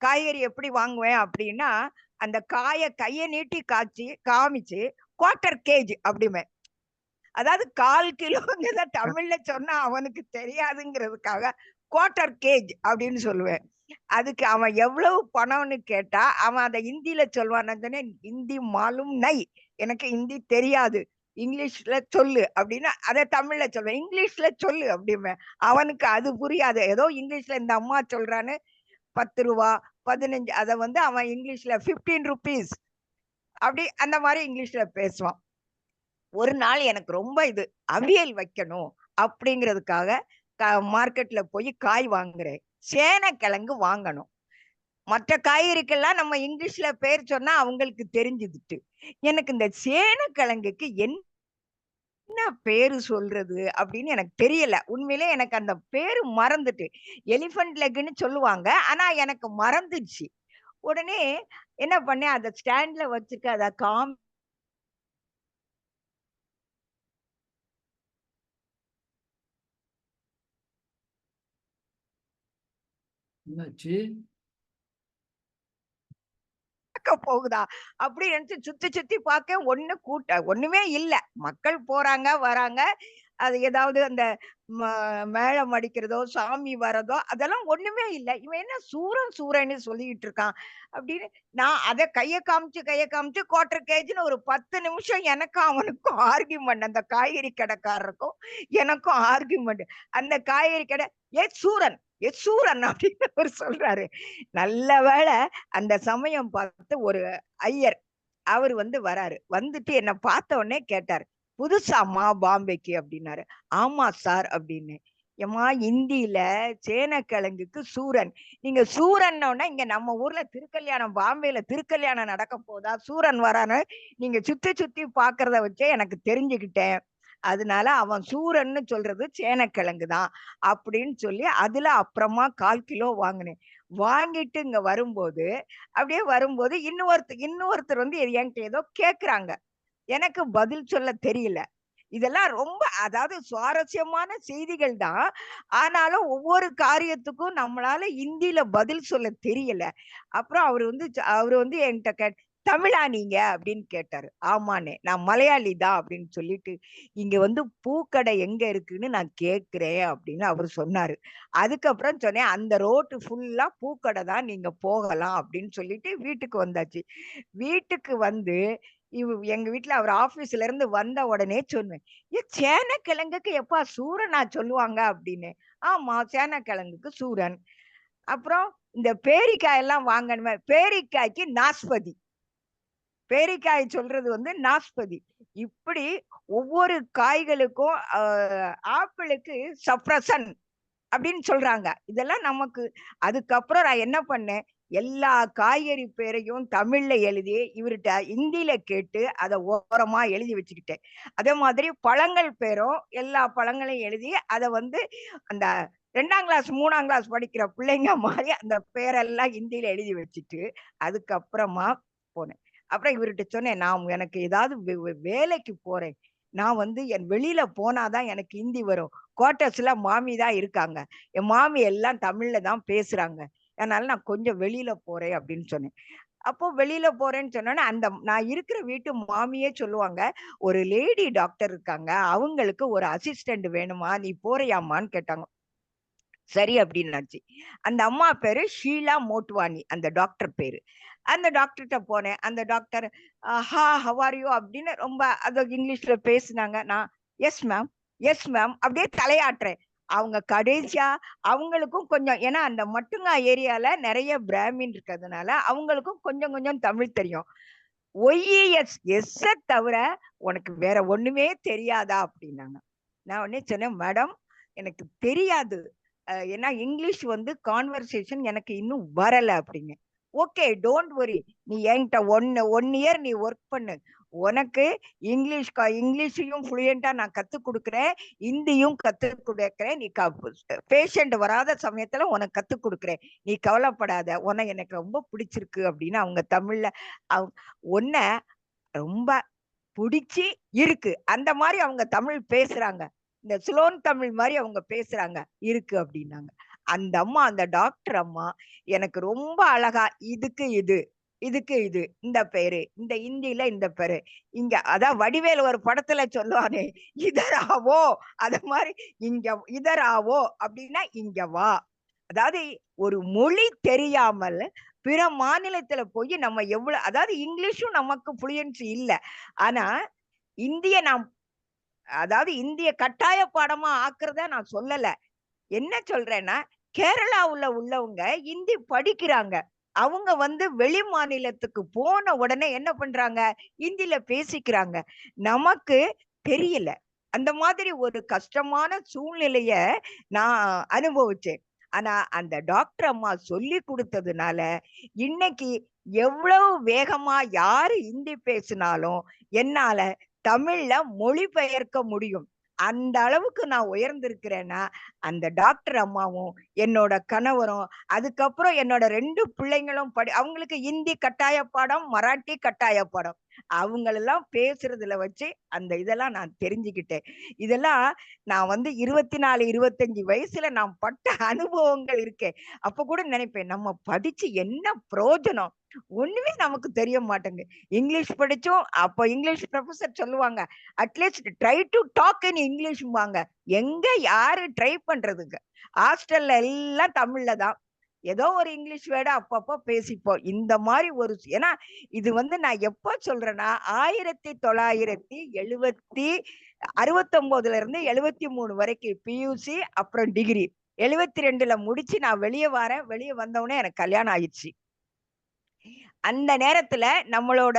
காய்கறி எப்படி வாங்குவேன் அப்படின்னா அந்த கையை நீட்டி காமிச்சு குவார்டர் கேஜ் அப்படிமே, அதாவது 1/4 கிலோங்கிறத தமிழ்ல சொன்னா அவனுக்கு தெரியாதுங்கிறதுக்காக குவார்டர் கேஜ் அப்படின்னு சொல்லுவேன். அதுக்கு அவன் எவ்வளவு பணம்னு கேட்டா அவன் அதை ஹிந்தியில சொல்வான். ஹிந்தி மாலும் நை, எனக்கு ஹிந்தி தெரியாது, இங்கிலீஷ்ல சொல்லு அப்படின்னா அதை தமிழ்ல சொல்வேன், இங்கிலீஷ்ல சொல்லு அப்படிம்பேன். அவனுக்கு அது புரியாது. ஏதோ இங்கிலீஷ்ல இந்த அம்மா சொல்றான்னு 10 ரூபா 15 அதை வந்து அவன் இங்கிலீஷ்ல 15 ருபீஸ் அப்படி அந்த மாதிரி இங்கிலீஷ்ல பேசுவான். ஒரு நாள் எனக்கு ரொம்ப இது அவியல் வைக்கணும் அப்படிங்கிறதுக்காக மார்க்கெட்ல போய் காய் வாங்குறேன். சேனக்கிழங்கு வாங்கணும். மற்ற காய்கறிக்கெல்லாம் நம்ம இங்கிலீஷ்ல பேர் சொன்னா அவங்களுக்கு தெரிஞ்சுதுட்டு. எனக்கு இந்த சேனக்கிழங்குக்கு என்ன பேரு சொல்றது அப்படின்னு எனக்கு தெரியல. உண்மையிலே எனக்கு அந்த பேரு மறந்துட்டு. எலிஃபண்ட் லெக்னு சொல்லுவாங்க, ஆனா எனக்கு மறந்துடுச்சு. உடனே என்ன பண்ணேன், அதை ஸ்டாண்ட்ல வச்சுட்டு அதை என்னாச்சு? போகுதா அப்படி நினைச்சு சுத்தி சுத்தி பார்க்க ஒண்ணுமே இல்ல. மக்கள் போறாங்க வராங்க, அது ஏதாவது அந்த மேளம் அடிக்கிறதோ சாமி வரதோ அதெல்லாம் ஒண்ணுமே இல்லை. இவன் என்ன சூரன் சூரன்னு சொல்லிட்டு இருக்கான் அப்படின்னு நான் அதை கைய காமிச்சு குவார்டர் கேஜின்னு ஒரு 10 நிமிஷம் எனக்கும் அவனுக்கும் ஆர்கியூமெண்ட், அந்த காய்கறி கடைக்காரருக்கும் எனக்கும் ஆர்கியூமெண்ட். அந்த காய்கறி கடை சூரன் அப்படின்னு அவர் சொல்றாரு. நல்ல வேளை அந்த சமயம் பார்த்து ஒரு ஐயர் அவர் வந்து வராரு. வந்துட்டு என்ன பார்த்த உடனே கேட்டாரு, புதுசாமா பாம்பேக்கு அப்படின்னாரு. ஆமா சார் அப்படின்னு. ஏமா இந்தியில சேனக்கிழங்குக்கு சூரன், நீங்க சூரன்னோன்னா இங்க நம்ம ஊர்ல திருக்கல்யாணம், பாம்பேல திருக்கல்யாணம் நடக்க போதா, சூரன் வரான்னு நீங்க சுத்தி சுத்தி பாக்குறத வச்சே எனக்கு தெரிஞ்சுக்கிட்டேன். அதனால அவன் சூரன்னு சொல்றது சேனக்கிழங்கு தான் அப்படின்னு சொல்லி அதுல அப்புறமா 1/4 கிலோ வாங்கினேன். வாங்கிட்டு இங்க வரும்போது இன்னொருத்தர் வந்து என்கிட்ட ஏதோ கேக்குறாங்க. எனக்கு பதில் சொல்ல தெரியல. இதெல்லாம் ரொம்ப அதாவது சுவாரஸ்யமான செய்திகள் தான். ஆனாலும் ஒவ்வொரு காரியத்துக்கும் நம்மளால இந்தியில பதில் சொல்ல தெரியல. அப்புறம் அவரு வந்து என்கிட்ட தமிழா நீங்க அப்படின்னு கேட்டாரு. ஆமாண்ணே, நான் மலையாளி தான் அப்படின்னு சொல்லிட்டு, இங்க வந்து பூக்கடை எங்க இருக்குன்னு நான் கேக்குறேன் அப்படின்னு அவரு சொன்னாரு. அதுக்கப்புறம் சொன்னேன், அந்த ரோட்டு ஃபுல்லா பூக்கடை தான், நீங்க போகலாம் அப்படின்னு சொல்லிட்டு வீட்டுக்கு வந்தாச்சு. வீட்டுக்கு வந்து எங்க வீட்டுல அவர் ஆபீஸ்ல இருந்து வந்த உடனே சொன்னேன், சேனக்கிழங்குக்கு எப்பா சூரனா சொல்லுவாங்க அப்படின்னு. ஆமா, சேனக்கிழங்குக்கு சூரன். அப்புறம் இந்த பேரிக்காய் எல்லாம் வாங்கணுமே, பேரிக்காய்க்கு நாஸ்பதி, பேரிக்காய் சொல்றது வந்து நாஸ்பதி. இப்படி ஒவ்வொரு காய்களுக்கும் ஆப்பிளுக்கு சப்ரசன் அப்படின்னு சொல்றாங்க. இதெல்லாம் நமக்கு. அதுக்கப்புறம் நான் என்ன பண்ணேன், எல்லா காய்கறி பேரையும் தமிழ்ல எழுதி இவர்கிட்ட இந்தியில கேட்டு அதை ஓரமா எழுதி வச்சுக்கிட்டேன். அதே மாதிரி பழங்கள் பேரும் எல்லா பழங்களையும் எழுதி அதை வந்து அந்த 2ஆம் கிளாஸ் 3ஆம் கிளாஸ் படிக்கிற பிள்ளைங்க மாதிரி அந்த பேரெல்லாம் இந்தியில எழுதி வச்சுட்டு அதுக்கப்புறமா போனேன். அப்புறம் இவர்கிட்ட சொன்னேன், நான் எனக்கு ஏதாவது வேலைக்கு போறேன், நான் வந்து என் வெளியில போனாதான் எனக்கு ஹிந்தி வரும். குவார்டர்ஸ்ல மாமி தான் இருக்காங்க, என் மாமி எல்லாம் தமிழ்ல தான் பேசுறாங்க, அதனால நான் கொஞ்சம் வெளியில போறேன் அப்படின்னு சொன்னேன். அப்போ வெளியில போறேன்னு சொன்னோன்னே நான் இருக்கிற வீட்டு மாமியே சொல்லுவாங்க, ஒரு லேடி டாக்டர் இருக்காங்க, அவங்களுக்கு ஒரு அசிஸ்டன்ட் வேணுமா, நீ போறியாமான்னு கேட்டாங்க. சரி அப்படின்னாச்சு. அந்த அம்மா பேரு ஷீலா மோட்வானி, அந்த டாக்டர் பேரு. அந்த டாக்டர்கிட்ட போனேன். அந்த டாக்டர் ஹவ் ஆர் யூ அப்படின்னு ரொம்ப அது இங்கிலீஷ்ல பேசினாங்க. நான் எஸ் மேம் அப்படியே தலையாட்டுறேன். அவங்க கடைசியா அவங்களுக்கும் கொஞ்சம், ஏன்னா அந்த மட்டுங்கா ஏரியால நிறைய பிராமின் இருக்கிறதுனால அவங்களுக்கும் கொஞ்சம் கொஞ்சம் தமிழ் தெரியும். ஒய்எஸ் எஸ் தவிர உனக்கு வேற ஒண்ணுமே தெரியாதா அப்படின்னாங்க. நான் உடனே சொன்னேன், மேடம் எனக்கு தெரியாது, ஏன்னா இங்கிலீஷ் வந்து கான்வர்சேஷன் எனக்கு இன்னும் வரல அப்படிங்க. ஓகே, டோன்ட் வரி, நீ என்கிட்ட 1 இயர் நீ ஒர்க் பண்ணு, உனக்கு இங்கிலீஷையும் ஃப்ளூயண்டா நான் கத்து கொடுக்குறேன், ஹிந்தியும் கத்து கொடுக்குறேன், நீ பேஷண்ட் வராத சமயத்துல உனக்கு கத்து கொடுக்குறேன், நீ கவலைப்படாத, உனக்கு எனக்கு ரொம்ப பிடிச்சிருக்கு அப்படின்னு அவங்க தமிழ்ல உன்னை ரொம்ப பிடிச்சி இருக்கு அந்த மாதிரி அவங்க தமிழ் பேசுறாங்க, இந்த ஸ்லோன் தமிழ் மாதிரி அவங்க பேசுறாங்க இருக்கு அப்படின்னாங்க. அந்த அம்மா, அந்த டாக்டர் அம்மா எனக்கு ரொம்ப அழகா இதுக்கு இது இந்த பேரு, இந்த இந்தியில இந்த பேரு, இங்க அதான் வடிவேலு ஒரு படத்துல சொல்லுவானே இதராவோ, அத மாதிரி இங்க இதராவோ அப்படின்னா இங்க வா. அதாவது ஒரு மொழி தெரியாமல் பிற மாநிலத்துல போய் நம்ம எவ்வளவு, அதாவது இங்கிலீஷும் நமக்கு புளுயன்சி இல்ல, ஆனா இந்திய நாம் அதாவது இந்திய கட்டாய பாடமா ஆக்குறத நான் சொல்லல. என்ன சொல்றேன்னா, கேரளாவுல உள்ளவங்க இந்தி படிக்கிறாங்க. அவங்க வெளி மாநிலத்துக்கு போன உடனே என்ன பண்றாங்க, இந்தியில பேசிக்கிறாங்க. நமக்கு தெரியல. அந்த மாதிரி ஒரு கஷ்டமான சூழ்நிலைய நான் அனுபவிச்சேன். ஆனா அந்த டாக்டர் அம்மா சொல்லி கொடுத்ததுனால இன்னைக்கு எவ்வளவு வேகமா யாரு இந்தி பேசினாலும் என்னால தமிழ்ல மொழிபெயர்க்க முடியும். அந்த அளவுக்கு நான் உயர்ந்திருக்கிறேன்னா அந்த டாக்டர் அம்மாவும் என்னோட கணவரும், அதுக்கப்புறம் என்னோட 2 பிள்ளைங்களும் அவங்களுக்கு இந்தி கட்டாய பாடம், மராட்டி கட்டாய பாடம். அவங்களெல்லாம் பேசுறதுல வச்சு அந்த இதெல்லாம் நான் தெரிஞ்சுக்கிட்டேன். இதெல்லாம் நான் 24, 25 வயசுல நான் பட்ட அனுபவங்கள் இருக்கே. அப்ப கூட நினைப்பேன், நம்ம படிச்சு என்ன பிரயோஜனம்? ஒண்ணுமே நமக்கு தெரிய மாட்டேங்குது. இங்கிலீஷ் படிச்சோம். அப்ப இங்கிலீஷ் ப்ரொஃபசர் சொல்லுவாங்க, at least try to talk in இங்கிலீஷ்பாங்க. எங்க யாரு ட்ரை பண்றதுங்க? ஹாஸ்டல்ல எல்லாம் தமிழ்ல தான். ஏதோ ஒரு இங்கிலீஷ் வேர்டு அப்பப்போ பேசிப்போம். இந்த மாதிரி ஒரு ஏன்னா இது நான் எப்ப சொல்றேன்னா 1969 இருந்து 73 வரைக்கும் பியூசி, அப்புறம் டிகிரி 72ல முடிச்சு நான் வெளியே வரேன். வெளியே வந்தவுடனே எனக்கு கல்யாணம் ஆயிடுச்சு. அந்த நேரத்துல நம்மளோட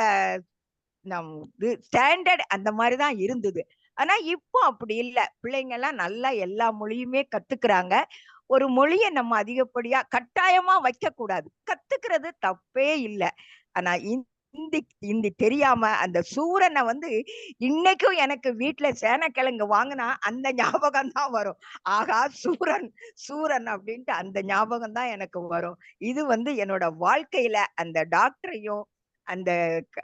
ஸ்டாண்டர்ட் அந்த மாதிரிதான் இருந்தது. ஆனா இப்போ அப்படி இல்லை. பிள்ளைங்க எல்லாம் நல்லா எல்லா மொழியுமே கத்துக்கிறாங்க. ஒரு மொழியை நம்ம அதிகப்படியா கட்டாயமா வைக்க கூடாது. கத்துக்கிறது தப்பே இல்லை. ஆனா இந்தி தெரியாம அந்த சூரனை இன்னைக்கும் எனக்கு வீட்டுல சேனக்கிழங்கு வாங்கினா அந்த ஞாபகம் தான் வரும். ஆகா சூரன் சூரன் அப்படின்ட்டு அந்த ஞாபகம் தான் எனக்கு வரும். இது என்னோட வாழ்க்கையில அந்த டாக்டரையும் அந்த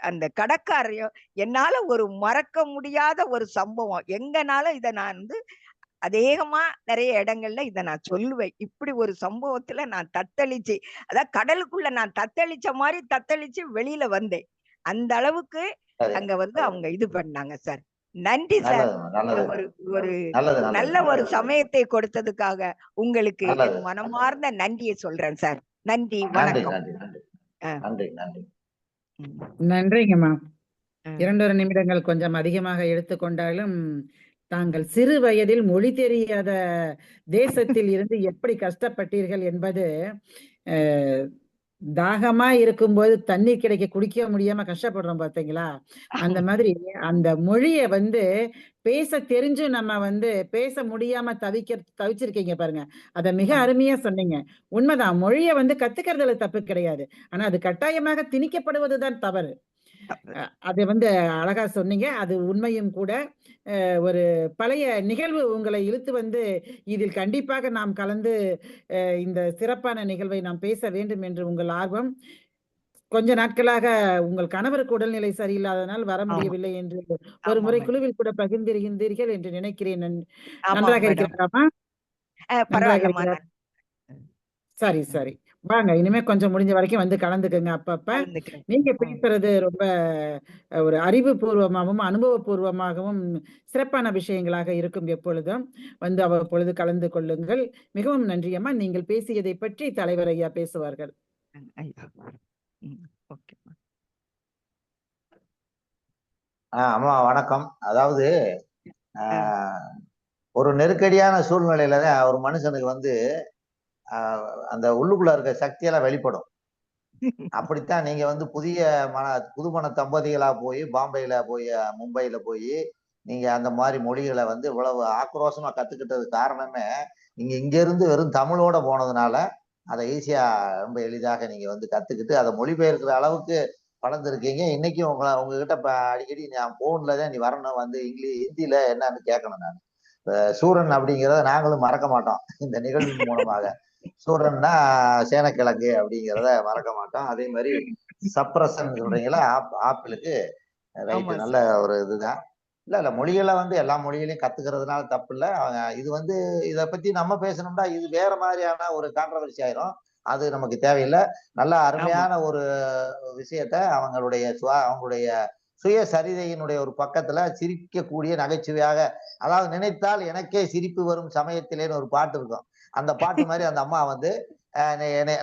அந்த கடைக்காரையும் என்னால ஒரு மறக்க முடியாத ஒரு சம்பவம். எங்கனால இதை நான் அநேகமா நிறைய இடங்கள்ல இதை நான் சொல்லுவேன். இப்படி ஒரு சம்பவத்துல நான் தத்தளிச்சு, அதாவது கடலுக்குள்ள நான் தத்தளிச்ச மாதிரி தத்தளிச்சு வெளியில வந்தேன். அந்த அளவுக்கு அங்க அவங்க இது பண்ணாங்க சார். நன்றி சார். ஒரு நல்ல ஒரு சமயத்தை கொடுத்ததுக்காக உங்களுக்கு என் மனமார்ந்த நன்றியை சொல்றேன் சார். நன்றி, வணக்கம். நன்றிங்கம்மா. 2 நிமிடங்கள் கொஞ்சம் அதிகமாக எடுத்துக்கொண்டாலும் தாங்கள் சிறு வயதில் மொழி தெரியாத தேசத்தில் இருந்து எப்படி கஷ்டப்பட்டீர்கள் என்பது, தாகமா இருக்கும்போது தண்ணீர் கிடைக்க குடிக்க முடியாம கஷ்டப்படுறோம் பாத்தீங்களா? அந்த மாதிரி அந்த மொழிய பேச தெரிஞ்சும் நம்ம பேச முடியாம தவிச்சிருக்கீங்க பாருங்க. அத மிக அருமையா சொன்னீங்க. உண்மைதான். மொழிய கத்துக்கிறதுல தப்பு கிடையாது. ஆனா அது கட்டாயமாக திணிக்கப்படுவதுதான் தவறு. அது அழகா சொன்னீங்க. அது உண்மையும் கூட. ஒரு பழைய நிகழ்வு உங்களை இழுத்து இதில் கண்டிப்பாக நாம் கலந்து இந்த சிறப்பான நிகழ்வை நாம் பேச வேண்டும் என்று உங்கள் ஆர்வம். கொஞ்ச நாட்களாக உங்கள் கணவருக்கு உடல்நிலை சரியில்லாதனால் வர முடியவில்லை என்று ஒரு முறை குழுவில் கூட பகிர்ந்திருக்கின்றீர்கள் என்று நினைக்கிறேன். நன்றாக இருக்கிறாராமா? நன்றாக இருக்கிறார். சரி சரி, வாங்க. இனிமே கொஞ்சம் முடிஞ்ச வரைக்கும் கலந்துக்கங்க அப்பப்ப. நீங்க பேசுறது ரொம்ப ஒரு அறிவுபூர்வமாகவும் அனுபவபூர்வமாகவும் சிறப்பான விஷயங்களாக இருக்கும். எப்பொழுதும் அவ்வப்பொழுது கலந்து கொள்ளுங்கள். மிகவும் நன்றி அம்மா. நீங்கள் பேசியதை பற்றி தலைவர் ஐயா பேசுவார்கள். அம்மா வணக்கம். அதாவது ஒரு நெருக்கடியான சூழ்நிலையில தான் ஒரு மனுஷனுக்கு அந்த உள்ளுக்குள்ள இருக்க சக்தியெல்லாம் வெளிப்படும். அப்படித்தான் நீங்க புதுமண தம்பதிகளா போய் பாம்பேல போய் மும்பையில போய் நீங்க அந்த மாதிரி மொழிகளை இவ்வளவு ஆக்ரோஷமா கத்துக்கிட்டது காரணமே நீங்க இங்க இருந்து வெறும் தமிழோட போனதுனால அதை ஈஸியா ரொம்ப எளிதாக நீங்க கத்துக்கிட்டு அதை மொழிபெயர்க்கிற அளவுக்கு வளர்ந்துருக்கீங்க. இன்னைக்கும் உங்ககிட்ட அடிக்கடி நான் போன்ல தான் நீ வரணும் ஹிந்தியில என்னன்னு கேட்கணும். நான் சூரன் அப்படிங்கிறத நாங்களும் மறக்க மாட்டோம். இந்த நிகழ்வின் மூலமாக சூரன்னா சேனக்கிழங்கு அப்படிங்கிறத மறக்க மாட்டோம். அதே மாதிரி சப்ரசன் சொல்றீங்களா, ஆப்பிளுக்கு ரைட்டு, நல்ல ஒரு இதுதான். இல்ல மொழிகளை எல்லா மொழிகளையும் கத்துக்கிறதுனால தப்பு இல்லை. இது இதை பத்தி நம்ம பேசணும்னா இது வேற மாதிரியான ஒரு கான்ட்ரவர்சி ஆயிரும். அது நமக்கு தேவையில்லை. நல்ல அருமையான ஒரு விஷயத்த அவங்களுடைய சுயசரிதையினுடைய ஒரு பக்கத்துல சிரிக்கக்கூடிய நகைச்சுவையாக, அதாவது நினைத்தால் எனக்கே சிரிப்பு வரும் சமயத்திலேன்னு ஒரு பாட்டு இருக்கும். அந்த பாட்டு மாதிரி அந்த அம்மா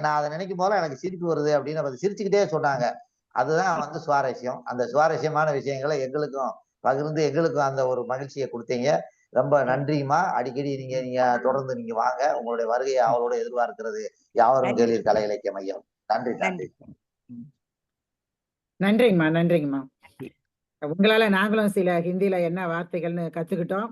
நான் அதை நினைக்கும் போல எனக்கு சிரிப்பு வருது அப்படின்னு சிரிச்சுக்கிட்டே சொன்னாங்க. அதுதான் சுவாரஸ்யம். அந்த சுவாரஸ்யமான விஷயங்களை எங்களுக்கும் பகிர்ந்து எங்களுக்கும் அந்த ஒரு மகிழ்ச்சியை கொடுத்தீங்க. ரொம்ப நன்றிம்மா. அடிக்கடி நீங்க தொடர்ந்து நீங்க வாங்க. உங்களுடைய வருகையை அவரோட எதிர்பார்க்கிறது யாவரும் கேளீர் கலை இலக்கிய மையம். நன்றி. நன்றிங்கம்மா, நன்றிங்கம்மா. உங்களால நாங்களும் சில ஹிந்தியில என்ன வார்த்தைகள்னு கத்துக்கிட்டோம்.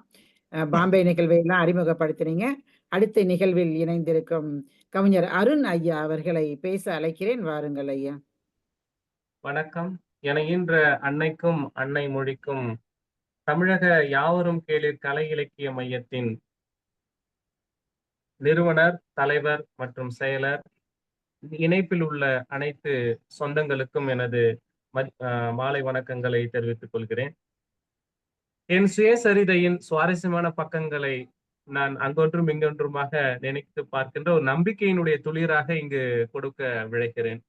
பாம்பே நிகழ்வை எல்லாம் அறிமுகப்படுத்தினீங்க. அடுத்த நிகழ்வில் இணைந்திருக்கும் கவிஞர் அருண் ஐயா அவர்களை பேச அழைக்கிறேன். வாருங்கள் ஐயா. வணக்கம். எனைகின்ற அன்னைக்கும் அன்னை மொழிக்கும் தமிழக யாவரும் கேளீர் கலை இலக்கிய மையத்தின் நிறுவனர், தலைவர் மற்றும் செயலர், இணைப்பில் உள்ள அனைத்து சொந்தங்களுக்கும் எனது மாலை வணக்கங்களை தெரிவித்துக் கொள்கிறேன். என் சுயசரிதையின் சுவாரஸ்யமான பக்கங்களை நான் அங்கொன்றும் இங்கொன்றுமாக நினைத்து பார்க்கின்ற ஒரு நம்பிக்கையினுடைய துளிராக இங்கு கொடுக்க விழைக்கிறேன்.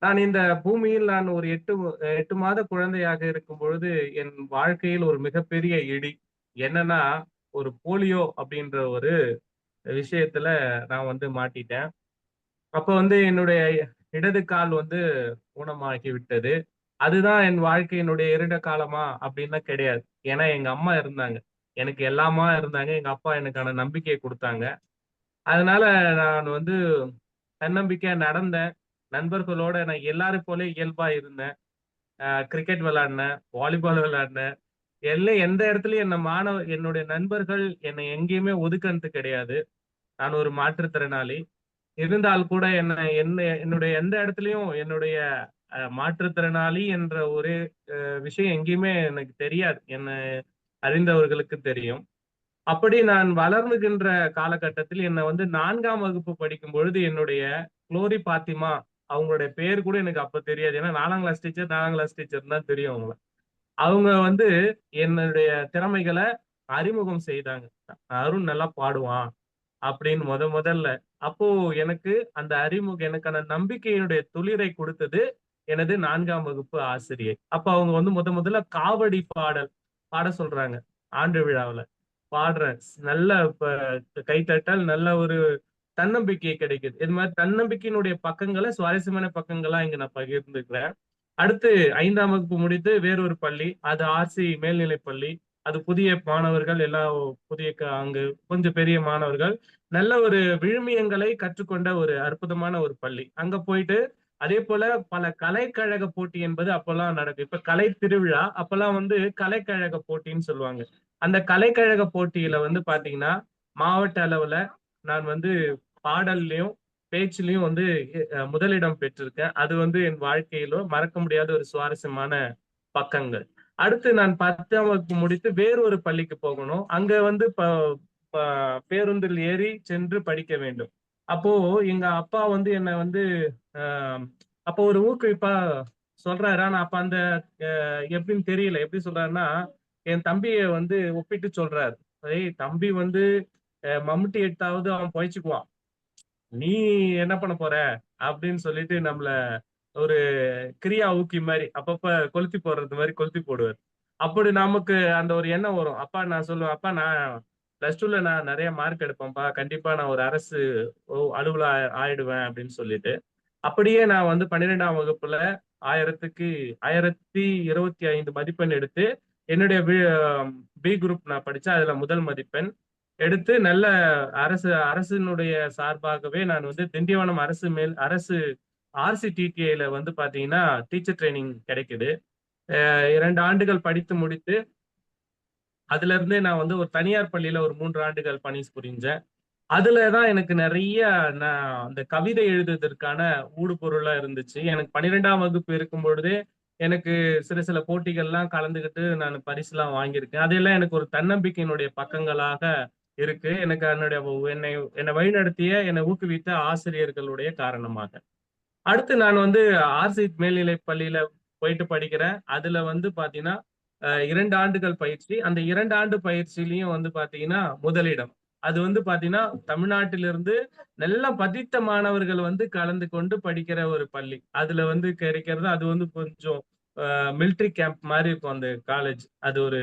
நான் இந்த பூமியில் நான் ஒரு 8 மாத குழந்தையாக இருக்கும் பொழுது என் வாழ்க்கையில் ஒரு மிகப்பெரிய இடி என்னன்னா, ஒரு போலியோ அப்படின்ற ஒரு விஷயத்துல நான் வந்து மாட்டிட்டேன். அப்ப வந்து என்னுடைய இடது கால் வந்து ஊனமாகி விட்டது. அதுதான் என் வாழ்க்கையினுடைய இருண்ட காலமா அப்படின்னா கிடையாது. ஏன்னா எங்க அம்மா இருந்தாங்க, எனக்கு எல்லாமா இருந்தாங்க. எங்க அப்பா எனக்கான நம்பிக்கையை கொடுத்தாங்க. அதனால நான் வந்து தன்னம்பிக்கையா நடந்தேன். நண்பர்களோட நான் எல்லாரும் போல இயல்பா இருந்தேன். கிரிக்கெட் விளையாடினேன், வாலிபால் விளையாடினேன். எந்த இடத்துலயும் என்னுடைய நண்பர்கள் என்னை எங்கேயுமே ஒதுக்கினது கிடையாது. நான் ஒரு மாற்றுத்திறனாளி இருந்தால் கூட என்னுடைய எந்த இடத்துலயும் என்னுடைய மாற்றுத்திறனாளி என்ற ஒரு விஷயம் எங்கேயுமே எனக்கு தெரியாது. என்னை அறிந்தவர்களுக்கு தெரியும். அப்படி நான் வளர்ந்துகின்ற காலகட்டத்தில் என்னை வந்து 4ஆம் வகுப்பு படிக்கும் பொழுது என்னுடைய குளோரி பாத்திமா அவங்களுடைய பேர் கூட எனக்கு அப்ப தெரியாது. ஏன்னா 4ஆம் கிளாஸ் டீச்சர் தான் தெரியும் அவங்கள. அவங்க வந்து என்னுடைய திறமைகளை அறிமுகம் செய்தாங்க. அருண் நல்லா பாடுவான் அப்படின்னு முதல்ல. அப்போ எனக்கு அந்த எனக்கான நம்பிக்கையினுடைய துளிரை கொடுத்தது எனது 4ஆம் வகுப்பு ஆசிரியை. அப்ப அவங்க வந்து முதல்ல காவடி பாட சொல்றாங்க. ஆண்டு விழாவுல பாடுறேன். நல்ல கைத்தட்டல், நல்ல ஒரு தன்னம்பிக்கை கிடைக்குது. இது மாதிரி தன்னம்பிக்கையினுடைய பக்கங்களை சுவாரஸ்யமான பக்கங்களா இங்க நான் பகிர்ந்துக்கிறேன். அடுத்து 5ஆம் வகுப்பு முடித்து வேறொரு பள்ளி, அது ஆர்சி மேல்நிலை பள்ளி. அது புதிய மாணவர்கள் எல்லாம் அங்கு கொஞ்சம் பெரிய மாணவர்கள், நல்ல ஒரு விழுமியங்களை கற்றுக்கொண்ட ஒரு அற்புதமான ஒரு பள்ளி. அங்க போயிட்டு அதே போல பல கலைக்கழக போட்டி என்பது அப்பெல்லாம் நடக்கும். இப்ப கலை திருவிழா, அப்பெல்லாம் வந்து கலைக்கழக போட்டின்னு சொல்லுவாங்க. அந்த கலைக்கழக போட்டியில வந்து பாத்தீங்கன்னா மாவட்ட அளவுல நான் வந்து பாடல்லையும் பேச்சுலயும் வந்து முதலிடம் பெற்றிருக்கேன். அது வந்து என் வாழ்க்கையில மறக்க முடியாத ஒரு சுவாரஸ்யமான பக்கங்கள். அடுத்து நான் 10ஆம் வகுப்பு முடித்து வேறொரு பள்ளிக்கு போகணும். அங்க வந்து பேருந்தில் ஏறி சென்று படிக்க வேண்டும். அப்போ எங்க அப்பா வந்து என்னை வந்து அப்போ ஒரு ஊக்குவிப்பா சொல்றாரு. ஆனா அப்ப அந்த எப்படின்னு தெரியல. எப்படி சொல்றாருன்னா, என் தம்பியை வந்து ஒப்பிட்டு சொல்றாரு. தம்பி வந்து மம்முட்டி எடுத்தாவது அவன் பொழைச்சுக்குவான், நீ என்ன பண்ண போற அப்படின்னு சொல்லிட்டு நம்மள ஒரு கிரியா ஊக்கி மாதிரி அப்பப்ப கொளுத்தி போடுறது மாதிரி கொளுத்தி போடுவார். அப்படி நமக்கு அந்த ஒரு எண்ணம் வரும். அப்பா நான் சொல்லுவேன், அப்பா நான் +2ல நான் நிறைய மார்க் எடுப்பேன்ப்பா, கண்டிப்பா நான் ஒரு அரசு அலுவலர் ஆயிடுவேன் அப்படின்னு சொல்லிட்டு. அப்படியே நான் வந்து 12ஆம் வகுப்புல 1000க்கு 1025 மதிப்பெண் எடுத்து என்னுடைய பி குரூப் நான் படிச்சேன். அதுல முதல் மதிப்பெண் எடுத்து நல்ல அரசினுடைய சார்பாகவே நான் வந்து திண்டிவனம் அரசு RCTTIல வந்து பாத்தீங்கன்னா டீச்சர் ட்ரைனிங் கிடைக்குது. 2 ஆண்டுகள் படித்து முடித்து அதுல இருந்தே நான் வந்து ஒரு தனியார் பள்ளியில ஒரு 3 ஆண்டுகள் பணி புரிஞ்சேன். அதுலதான் எனக்கு நிறைய அந்த கவிதை எழுதுவதற்கான ஊடுபொருளா இருந்துச்சு. எனக்கு 12ஆம் வகுப்பு இருக்கும் பொழுதே எனக்கு சில போட்டிகள்லாம் கலந்துகிட்டு நான் பரிசுலாம் வாங்கியிருக்கேன். அதெல்லாம் எனக்கு ஒரு தன்னம்பிக்கையினுடைய பக்கங்களாக இருக்கு. எனக்கு என்னை வழிநடத்திய, என்னை ஊக்குவித்த ஆசிரியர்களுடைய காரணமாக. அடுத்து நான் வந்து RC மேல்நிலை பள்ளியில போயிட்டு படிக்கிறேன். அதுல வந்து பாத்தீங்கன்னா 2 ஆண்டுகள் பயிற்சி. அந்த 2 ஆண்டு பயிற்சியிலையும் வந்து பாத்தீங்கன்னா முதலிடம். அது வந்து பாத்தீங்கன்னா தமிழ்நாட்டிலிருந்து நல்ல படித்த மாணவர்கள் வந்து கலந்து கொண்டு படிக்கிற ஒரு பள்ளி. அதுல வந்து கிடைக்கிறது அது வந்து கொஞ்சம் மிலிட்டரி கேம்ப் மாதிரி இருக்கும் அந்த காலேஜ். அது ஒரு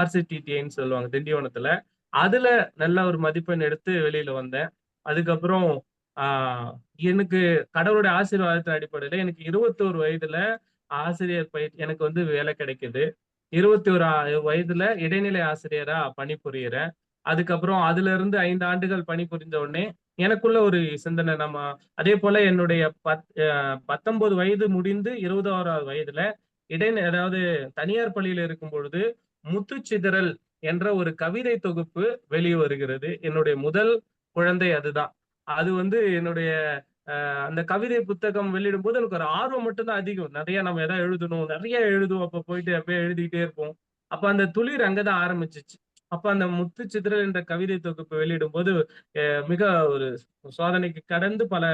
RCTTIன்னு சொல்லுவாங்க திண்டிவனத்துல. அதுல நல்ல ஒரு மதிப்பெண் எடுத்து வெளியில வந்தேன். அதுக்கப்புறம் எனக்கு கடவுளுடைய ஆசீர்வாதத்தின் அடிப்படையில எனக்கு 21 வயதுல ஆசிரியர் எனக்கு வந்து வேலை கிடைக்குது. 21 வயதுல இடைநிலை ஆசிரியரா பணிபுரியிறேன். அதுக்கப்புறம் அதுல இருந்து 5 ஆண்டுகள் பணிபுரிந்த உடனே எனக்குள்ள ஒரு சிந்தனை, நம்ம அதே போல என்னுடைய 19 வயது முடிந்து 20வது வயதுல அதாவது தனியார் பள்ளியில இருக்கும் பொழுது முத்துச்சிதறல் என்ற ஒரு கவிதை தொகுப்பு வெளியே வருகிறது. என்னுடைய முதல் குழந்தை அதுதான். அது வந்து என்னுடைய அந்த கவிதை புத்தகம் வெளியிடும் போது எனக்கு ஒரு ஆர்வம் மட்டும்தான் அதிகம். நிறைய நம்ம எதாவது எழுதணும், நிறைய எழுதுவோம். அப்ப போயிட்டு அப்படியே எழுதிட்டே இருப்போம். அப்ப அந்த துளிர் அங்கதான் ஆரம்பிச்சிச்சு. அப்ப அந்த முத்துச்சிதறல் என்ற கவிதை தொகுப்பு வெளியிடும் போது மிக ஒரு சோதனைக்கு கடந்து பல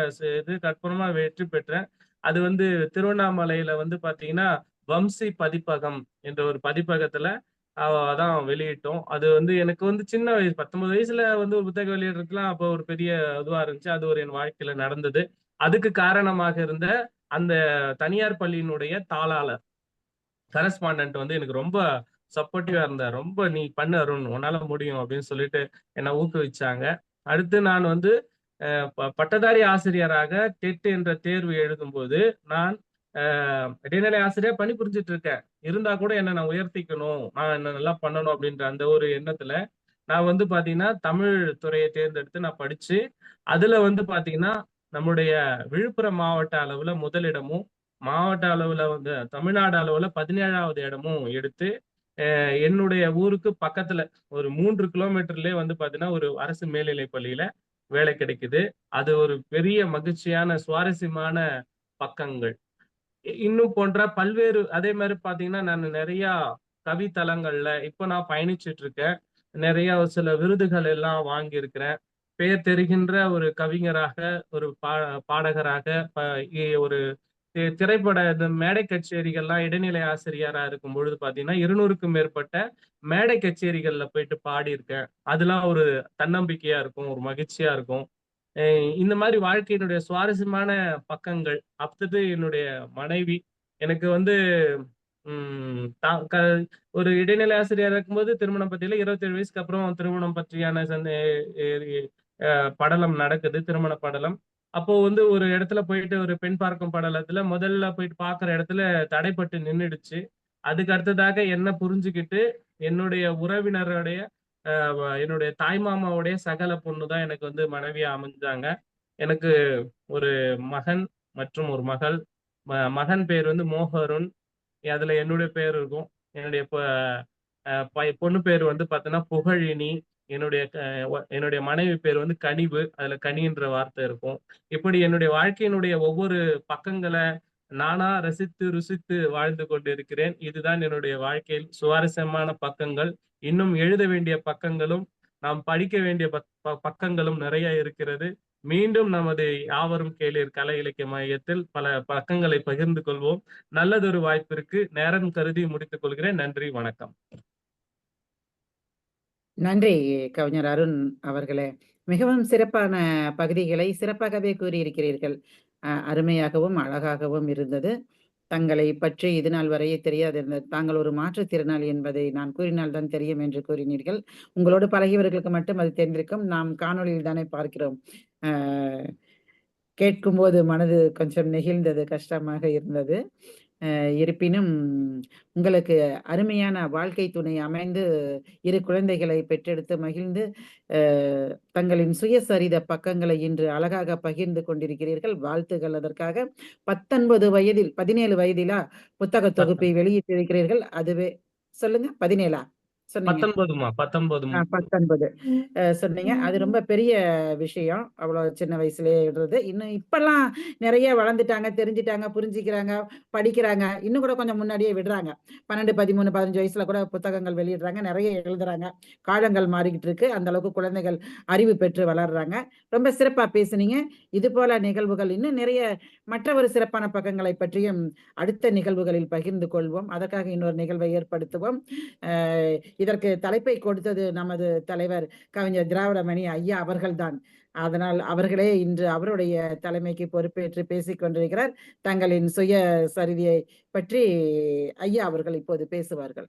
இது கற்பனமா வெற்றி பெற்றேன். அது வந்து திருவண்ணாமலையில வந்து பாத்தீங்கன்னா வம்சி பதிப்பகம் என்ற ஒரு பதிப்பகத்துல அதான் வெளியிட்டோம். அது வந்து எனக்கு வந்து சின்ன வயசு 19 வயசுல வந்து ஒரு புத்தகம் வெளியிடுறதுலாம் அப்போ ஒரு பெரிய இதுவா இருந்துச்சு. அது ஒரு என் வாழ்க்கையில நடந்தது. அதுக்கு காரணமாக இருந்த அந்த தனியார் பள்ளியினுடைய தாளாளர் கரஸ்பாண்டன்ட் வந்து எனக்கு ரொம்ப சப்போர்ட்டிவா இருந்தார். ரொம்ப நீ பண்ணு அருண், உன்னால முடியும் அப்படின்னு சொல்லிட்டு என்னை ஊக்குவிச்சாங்க. அடுத்து நான் வந்து பட்டதாரி ஆசிரியராக டெட் என்ற தேர்வு எழுதும்போது நான் இடைநிலை ஆசிரியர் பணிபுரிஞ்சிட்டு இருக்கேன். இருந்தா கூட என்ன நான் உயர்த்திக்கணும், நான் என்ன நல்லா பண்ணணும் அப்படின்ற அந்த ஒரு எண்ணத்துல நான் வந்து பாத்தீங்கன்னா தமிழ் துறையை தேர்ந்தெடுத்து நான் படிச்சு அதுல வந்து பாத்தீங்கன்னா நம்முடைய விழுப்புரம் மாவட்ட அளவுல முதலிடமும், மாவட்ட அளவுல வந்து தமிழ்நாடு அளவுல 17வது இடமும் எடுத்து என்னுடைய ஊருக்கு பக்கத்துல ஒரு 3 கிலோமீட்டர்லயே வந்து பாத்தீங்கன்னா ஒரு அரசு மேல்நிலை பள்ளியில வேலை கிடைக்குது. அது ஒரு பெரிய மகிழ்ச்சியான சுவாரஸ்யமான பக்கங்கள். இன்னும் போன்ற பல்வேறு அதே மாதிரி பாத்தீங்கன்னா நான் நிறைய கவித்தலங்கள்ல இப்ப நான் பயணிச்சுட்டு இருக்கேன். நிறைய சில விருதுகள் எல்லாம் வாங்கி இருக்கிறேன். பெயர் தெரிகின்ற ஒரு கவிஞராக, ஒரு பாடகராக, ஒரு திரைப்பட இந்த மேடை கச்சேரிகள்லாம் இடைநிலை ஆசிரியரா இருக்கும் பொழுது பாத்தீங்கன்னா 200க்கும் மேற்பட்ட மேடை கச்சேரிகள்ல போயிட்டு பாடியிருக்கேன். அதெல்லாம் ஒரு தன்னம்பிக்கையா இருக்கும், ஒரு மகிழ்ச்சியா இருக்கும். இந்த மாதிரி வாழ்க்கையினுடைய சுவாரஸ்யமான பக்கங்கள். அடுத்தது என்னுடைய மனைவி எனக்கு வந்து ஒரு இடைநிலை ஆசிரியர் இருக்கும்போது திருமணம் பத்தியில 27 வயசுக்கு அப்புறம் திருமணம் பற்றியான படலம் நடக்குது, திருமண படலம். அப்போ வந்து ஒரு இடத்துல போயிட்டு ஒரு பெண் பார்க்கும் படலத்துல முதல்ல போயிட்டு பாக்குற இடத்துல தடைப்பட்டு நின்றுடுச்சு. அதுக்கு அடுத்ததாக என்ன புரிஞ்சுக்கிட்டு என்னுடைய உறவினருடைய என்னுடைய தாய்மாமாவுடைய சகல பொண்ணுதான் எனக்கு வந்து மனைவியா அமைஞ்சாங்க. எனக்கு ஒரு மகன் மற்றும் ஒரு மகள். மகன் பேர் வந்து மோகருண். அதுல என்னுடைய பேர் இருக்கும். என்னுடைய பொண்ணு பேர் வந்து பாத்தீங்கன்னா புகழினி. என்னுடைய மனைவி பேர் வந்து கனிவு. அதுல கனின்ற வார்த்தை இருக்கும். இப்படி என்னுடைய வாழ்க்கையினுடைய ஒவ்வொரு பக்கங்களை நானா ரசித்து ருசித்து வாழ்ந்து கொண்டிருக்கிறேன். இதுதான் என்னுடைய வாழ்க்கையில் சுவாரஸ்யமான பக்கங்கள். இன்னும் எழுத வேண்டிய பக்கங்களும் நாம் படிக்க வேண்டிய பக்கங்களும் நிறைய இருக்கிறது. மீண்டும் நமது யாவரும் கேளீர் கலை இலக்கிய மையத்தில் பல பக்கங்களை பகிர்ந்து கொள்வோம். நல்லதொரு வாய்ப்பிற்கு நேரம் கருதி முடித்துக் கொள்கிறேன். நன்றி, வணக்கம். நன்றி கவிஞர் அருண் அவர்களே. மிகவும் சிறப்பான பகுதிகளை சிறப்பாகவே கூறியிருக்கிறீர்கள். அருமையாகவும் அழகாகவும் இருந்தது. தங்களை பற்றி இது நாள் வரையே தெரியாதிருந்தது. தாங்கள் ஒரு மாற்றுத்திறனாளி என்பதை நான் கூறினால்தான் தெரியும் என்று கூறினீர்கள். உங்களோடு பழகியவர்களுக்கு மட்டும் அது தெரிந்திருக்கும். நாம் காணொளியில் தானே பார்க்கிறோம். கேட்கும்போது மனது கொஞ்சம் நெகிழ்ந்தது, கஷ்டமாக இருந்தது. இருப்பினும் உங்களுக்கு அருமையான வாழ்க்கை துணை அமைந்து 2 குழந்தைகளை பெற்றெடுத்து மகிழ்ந்து தங்களின் சுயசரித பக்கங்களை இன்று அழகாக பகிர்ந்து கொண்டிருக்கிறீர்கள். வாழ்த்துகள் அதற்காக. 17 வயதிலா புத்தக தொகுப்பை வெளியிட்டிருக்கிறீர்கள். அதுவே சொல்லுங்க, 17 சொன்னீங்க? 19 சொன்னீங்க. அது ரொம்ப பெரிய விஷயம். அவ்வளவு சின்ன வயசுலயே எழுதுறது. இன்னும் இப்பெல்லாம் நிறைய வளர்ந்துட்டாங்க, தெரிஞ்சுட்டாங்க, புரிஞ்சுக்கிறாங்க, படிக்கிறாங்க. இன்னும் கூட கொஞ்சம் முன்னாடியே விடுறாங்க. 12, 13, 15 வயசுல கூட புத்தகங்கள் வெளியிடுறாங்க, நிறைய எழுதுறாங்க. காலங்கள் மாறிக்கிட்டு இருக்கு. அந்த அளவுக்கு குழந்தைகள் அறிவு பெற்று வளர்றாங்க. ரொம்ப சிறப்பா பேசுனீங்க. இது போல நிகழ்வுகள் இன்னும் நிறைய மற்ற ஒரு சிறப்பான பக்கங்களை பற்றியும் அடுத்த நிகழ்வுகளில் பகிர்ந்து கொள்வோம். அதற்காக இன்னொரு நிகழ்வை ஏற்படுத்துவோம். இதற்கு தலைப்பை கொடுத்தது நமது தலைவர் கவிஞர் திராவிடமணி ஐயா அவர்கள்தான். அதனால் அவர்களே இன்று அவருடைய தலைமைக்கு பொறுப்பேற்று பேசிக் கொண்டிருக்கிறார். தங்களின் சுய சரிதியை பற்றி ஐயா அவர்கள் இப்போது பேசுவார்கள்.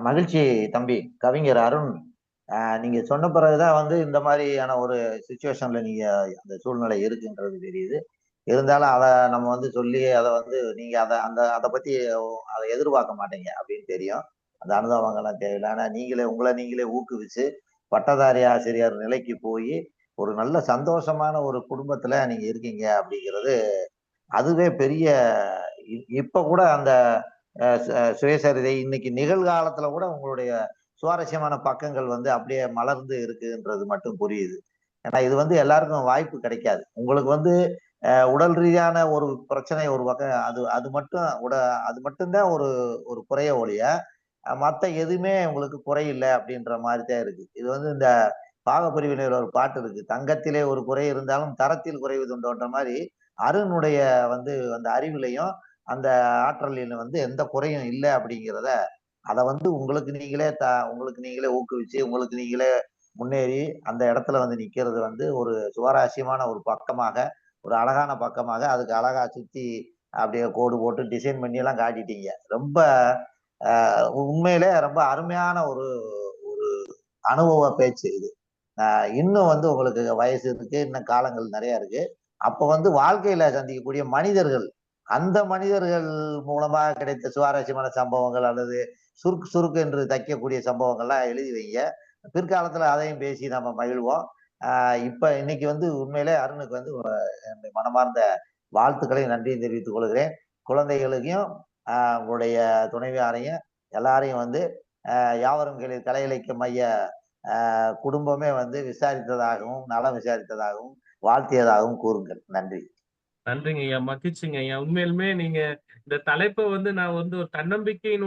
மகிழ்ச்சி தம்பி கவிஞர் அருண். நீங்க சொன்ன பிறகுதான் வந்து இந்த மாதிரியான ஒரு சுச்சுவேஷன்ல நீங்க அந்த சூழ்நிலை இருக்குன்றது தெரியுது. இருந்தாலும் அதை நம்ம வந்து சொல்லி அதை வந்து நீங்க அதை பத்தி அதை எதிர்பார்க்க மாட்டீங்க அப்படின்னு தெரியும். அந்த அனுபவங்கள்லாம் தேவையில்லை. ஆனா உங்களை நீங்களே ஊக்குவிச்சு பட்டதாரி ஆசிரியர் நிலைக்கு போய் ஒரு நல்ல சந்தோஷமான ஒரு குடும்பத்துல நீங்க இருக்கீங்க அப்படிங்கிறது அதுவே பெரிய இப்ப கூட அந்த சுயசரிதை இன்னைக்கு நிகழ்காலத்துல கூட உங்களுடைய சுவாரஸ்யமான பக்கங்கள் வந்து அப்படியே மலர்ந்து இருக்குன்றது மட்டும் புரியுது. ஏன்னா இது வந்து எல்லாருக்கும் வாய்ப்பு கிடைக்காது. உங்களுக்கு வந்து உடல் ரீதியான ஒரு பிரச்சனை ஒரு பக்கம் அது மட்டும்தான் ஒரு குறைய ஒழிய மத்த எதுவுமே உங்களுக்கு குறையில்லை அப்படின்ற மாதிரி தான் இருக்கு. இது வந்து இந்த பாகப்பிரிவினர் ஒரு பாட்டு இருக்கு, தங்கத்திலே ஒரு குறை இருந்தாலும் தரத்தில் குறைவதுன்ற மாதிரி அருணுடைய வந்து அந்த அறிவிலையும் அந்த ஆற்றலிலும் வந்து எந்த குறையும் இல்லை அப்படிங்கிறத அதை வந்து உங்களுக்கு நீங்களே ஊக்குவிச்சு உங்களுக்கு நீங்களே முன்னேறி அந்த இடத்துல வந்து நிக்கிறது வந்து ஒரு சுவாரஸ்யமான ஒரு பக்கமாக, ஒரு அழகான பக்கமாக, அதுக்கு அழகா சுத்தி அப்படியே கோடு போட்டு டிசைன் பண்ணி எல்லாம் காட்டிட்டீங்க. ரொம்ப உண்மையிலே ரொம்ப அருமையான ஒரு ஒரு அனுபவ பேச்சு இது. இன்னும் வந்து உங்களுக்கு வயசு இருக்கு, இன்னும் காலங்கள் நிறைய இருக்கு. அப்ப வந்து வாழ்க்கையில சந்திக்கக்கூடிய மனிதர்கள், அந்த மனிதர்கள் மூலமா கிடைத்த சுவாரஸ்யமான சம்பவங்கள் அல்லது சுருக்கு என்று தைக்கக்கூடிய சம்பவங்கள்லாம் எழுதி வைங்க. பிற்காலத்துல அதையும் பேசி நம்ம மகிழ்வோம். இப்ப இன்னைக்கு வந்து உண்மையிலே அருணுக்கு வந்து என்னுடைய மனமார்ந்த வாழ்த்துக்களையும் நன்றியும் தெரிவித்துக் கொள்கிறேன். குழந்தைகளுக்கும் உங்களுடைய துணைவியாரையும் எல்லாரையும் வந்து யாவரும் கேளீர் கலை இலக்கிய மைய குடும்பமே வந்து விசாரித்ததாகவும் நலம் விசாரித்ததாகவும் வாழ்த்தியதாகவும் கூறுங்கள். நன்றி. நன்றிங்க ஐயா, மகிழ்ச்சிங்க ஐயா. உண்மையிலுமே நீங்க இந்த தலைப்பை வந்து நான் வந்து ஒரு தன்னம்பிக்கையின்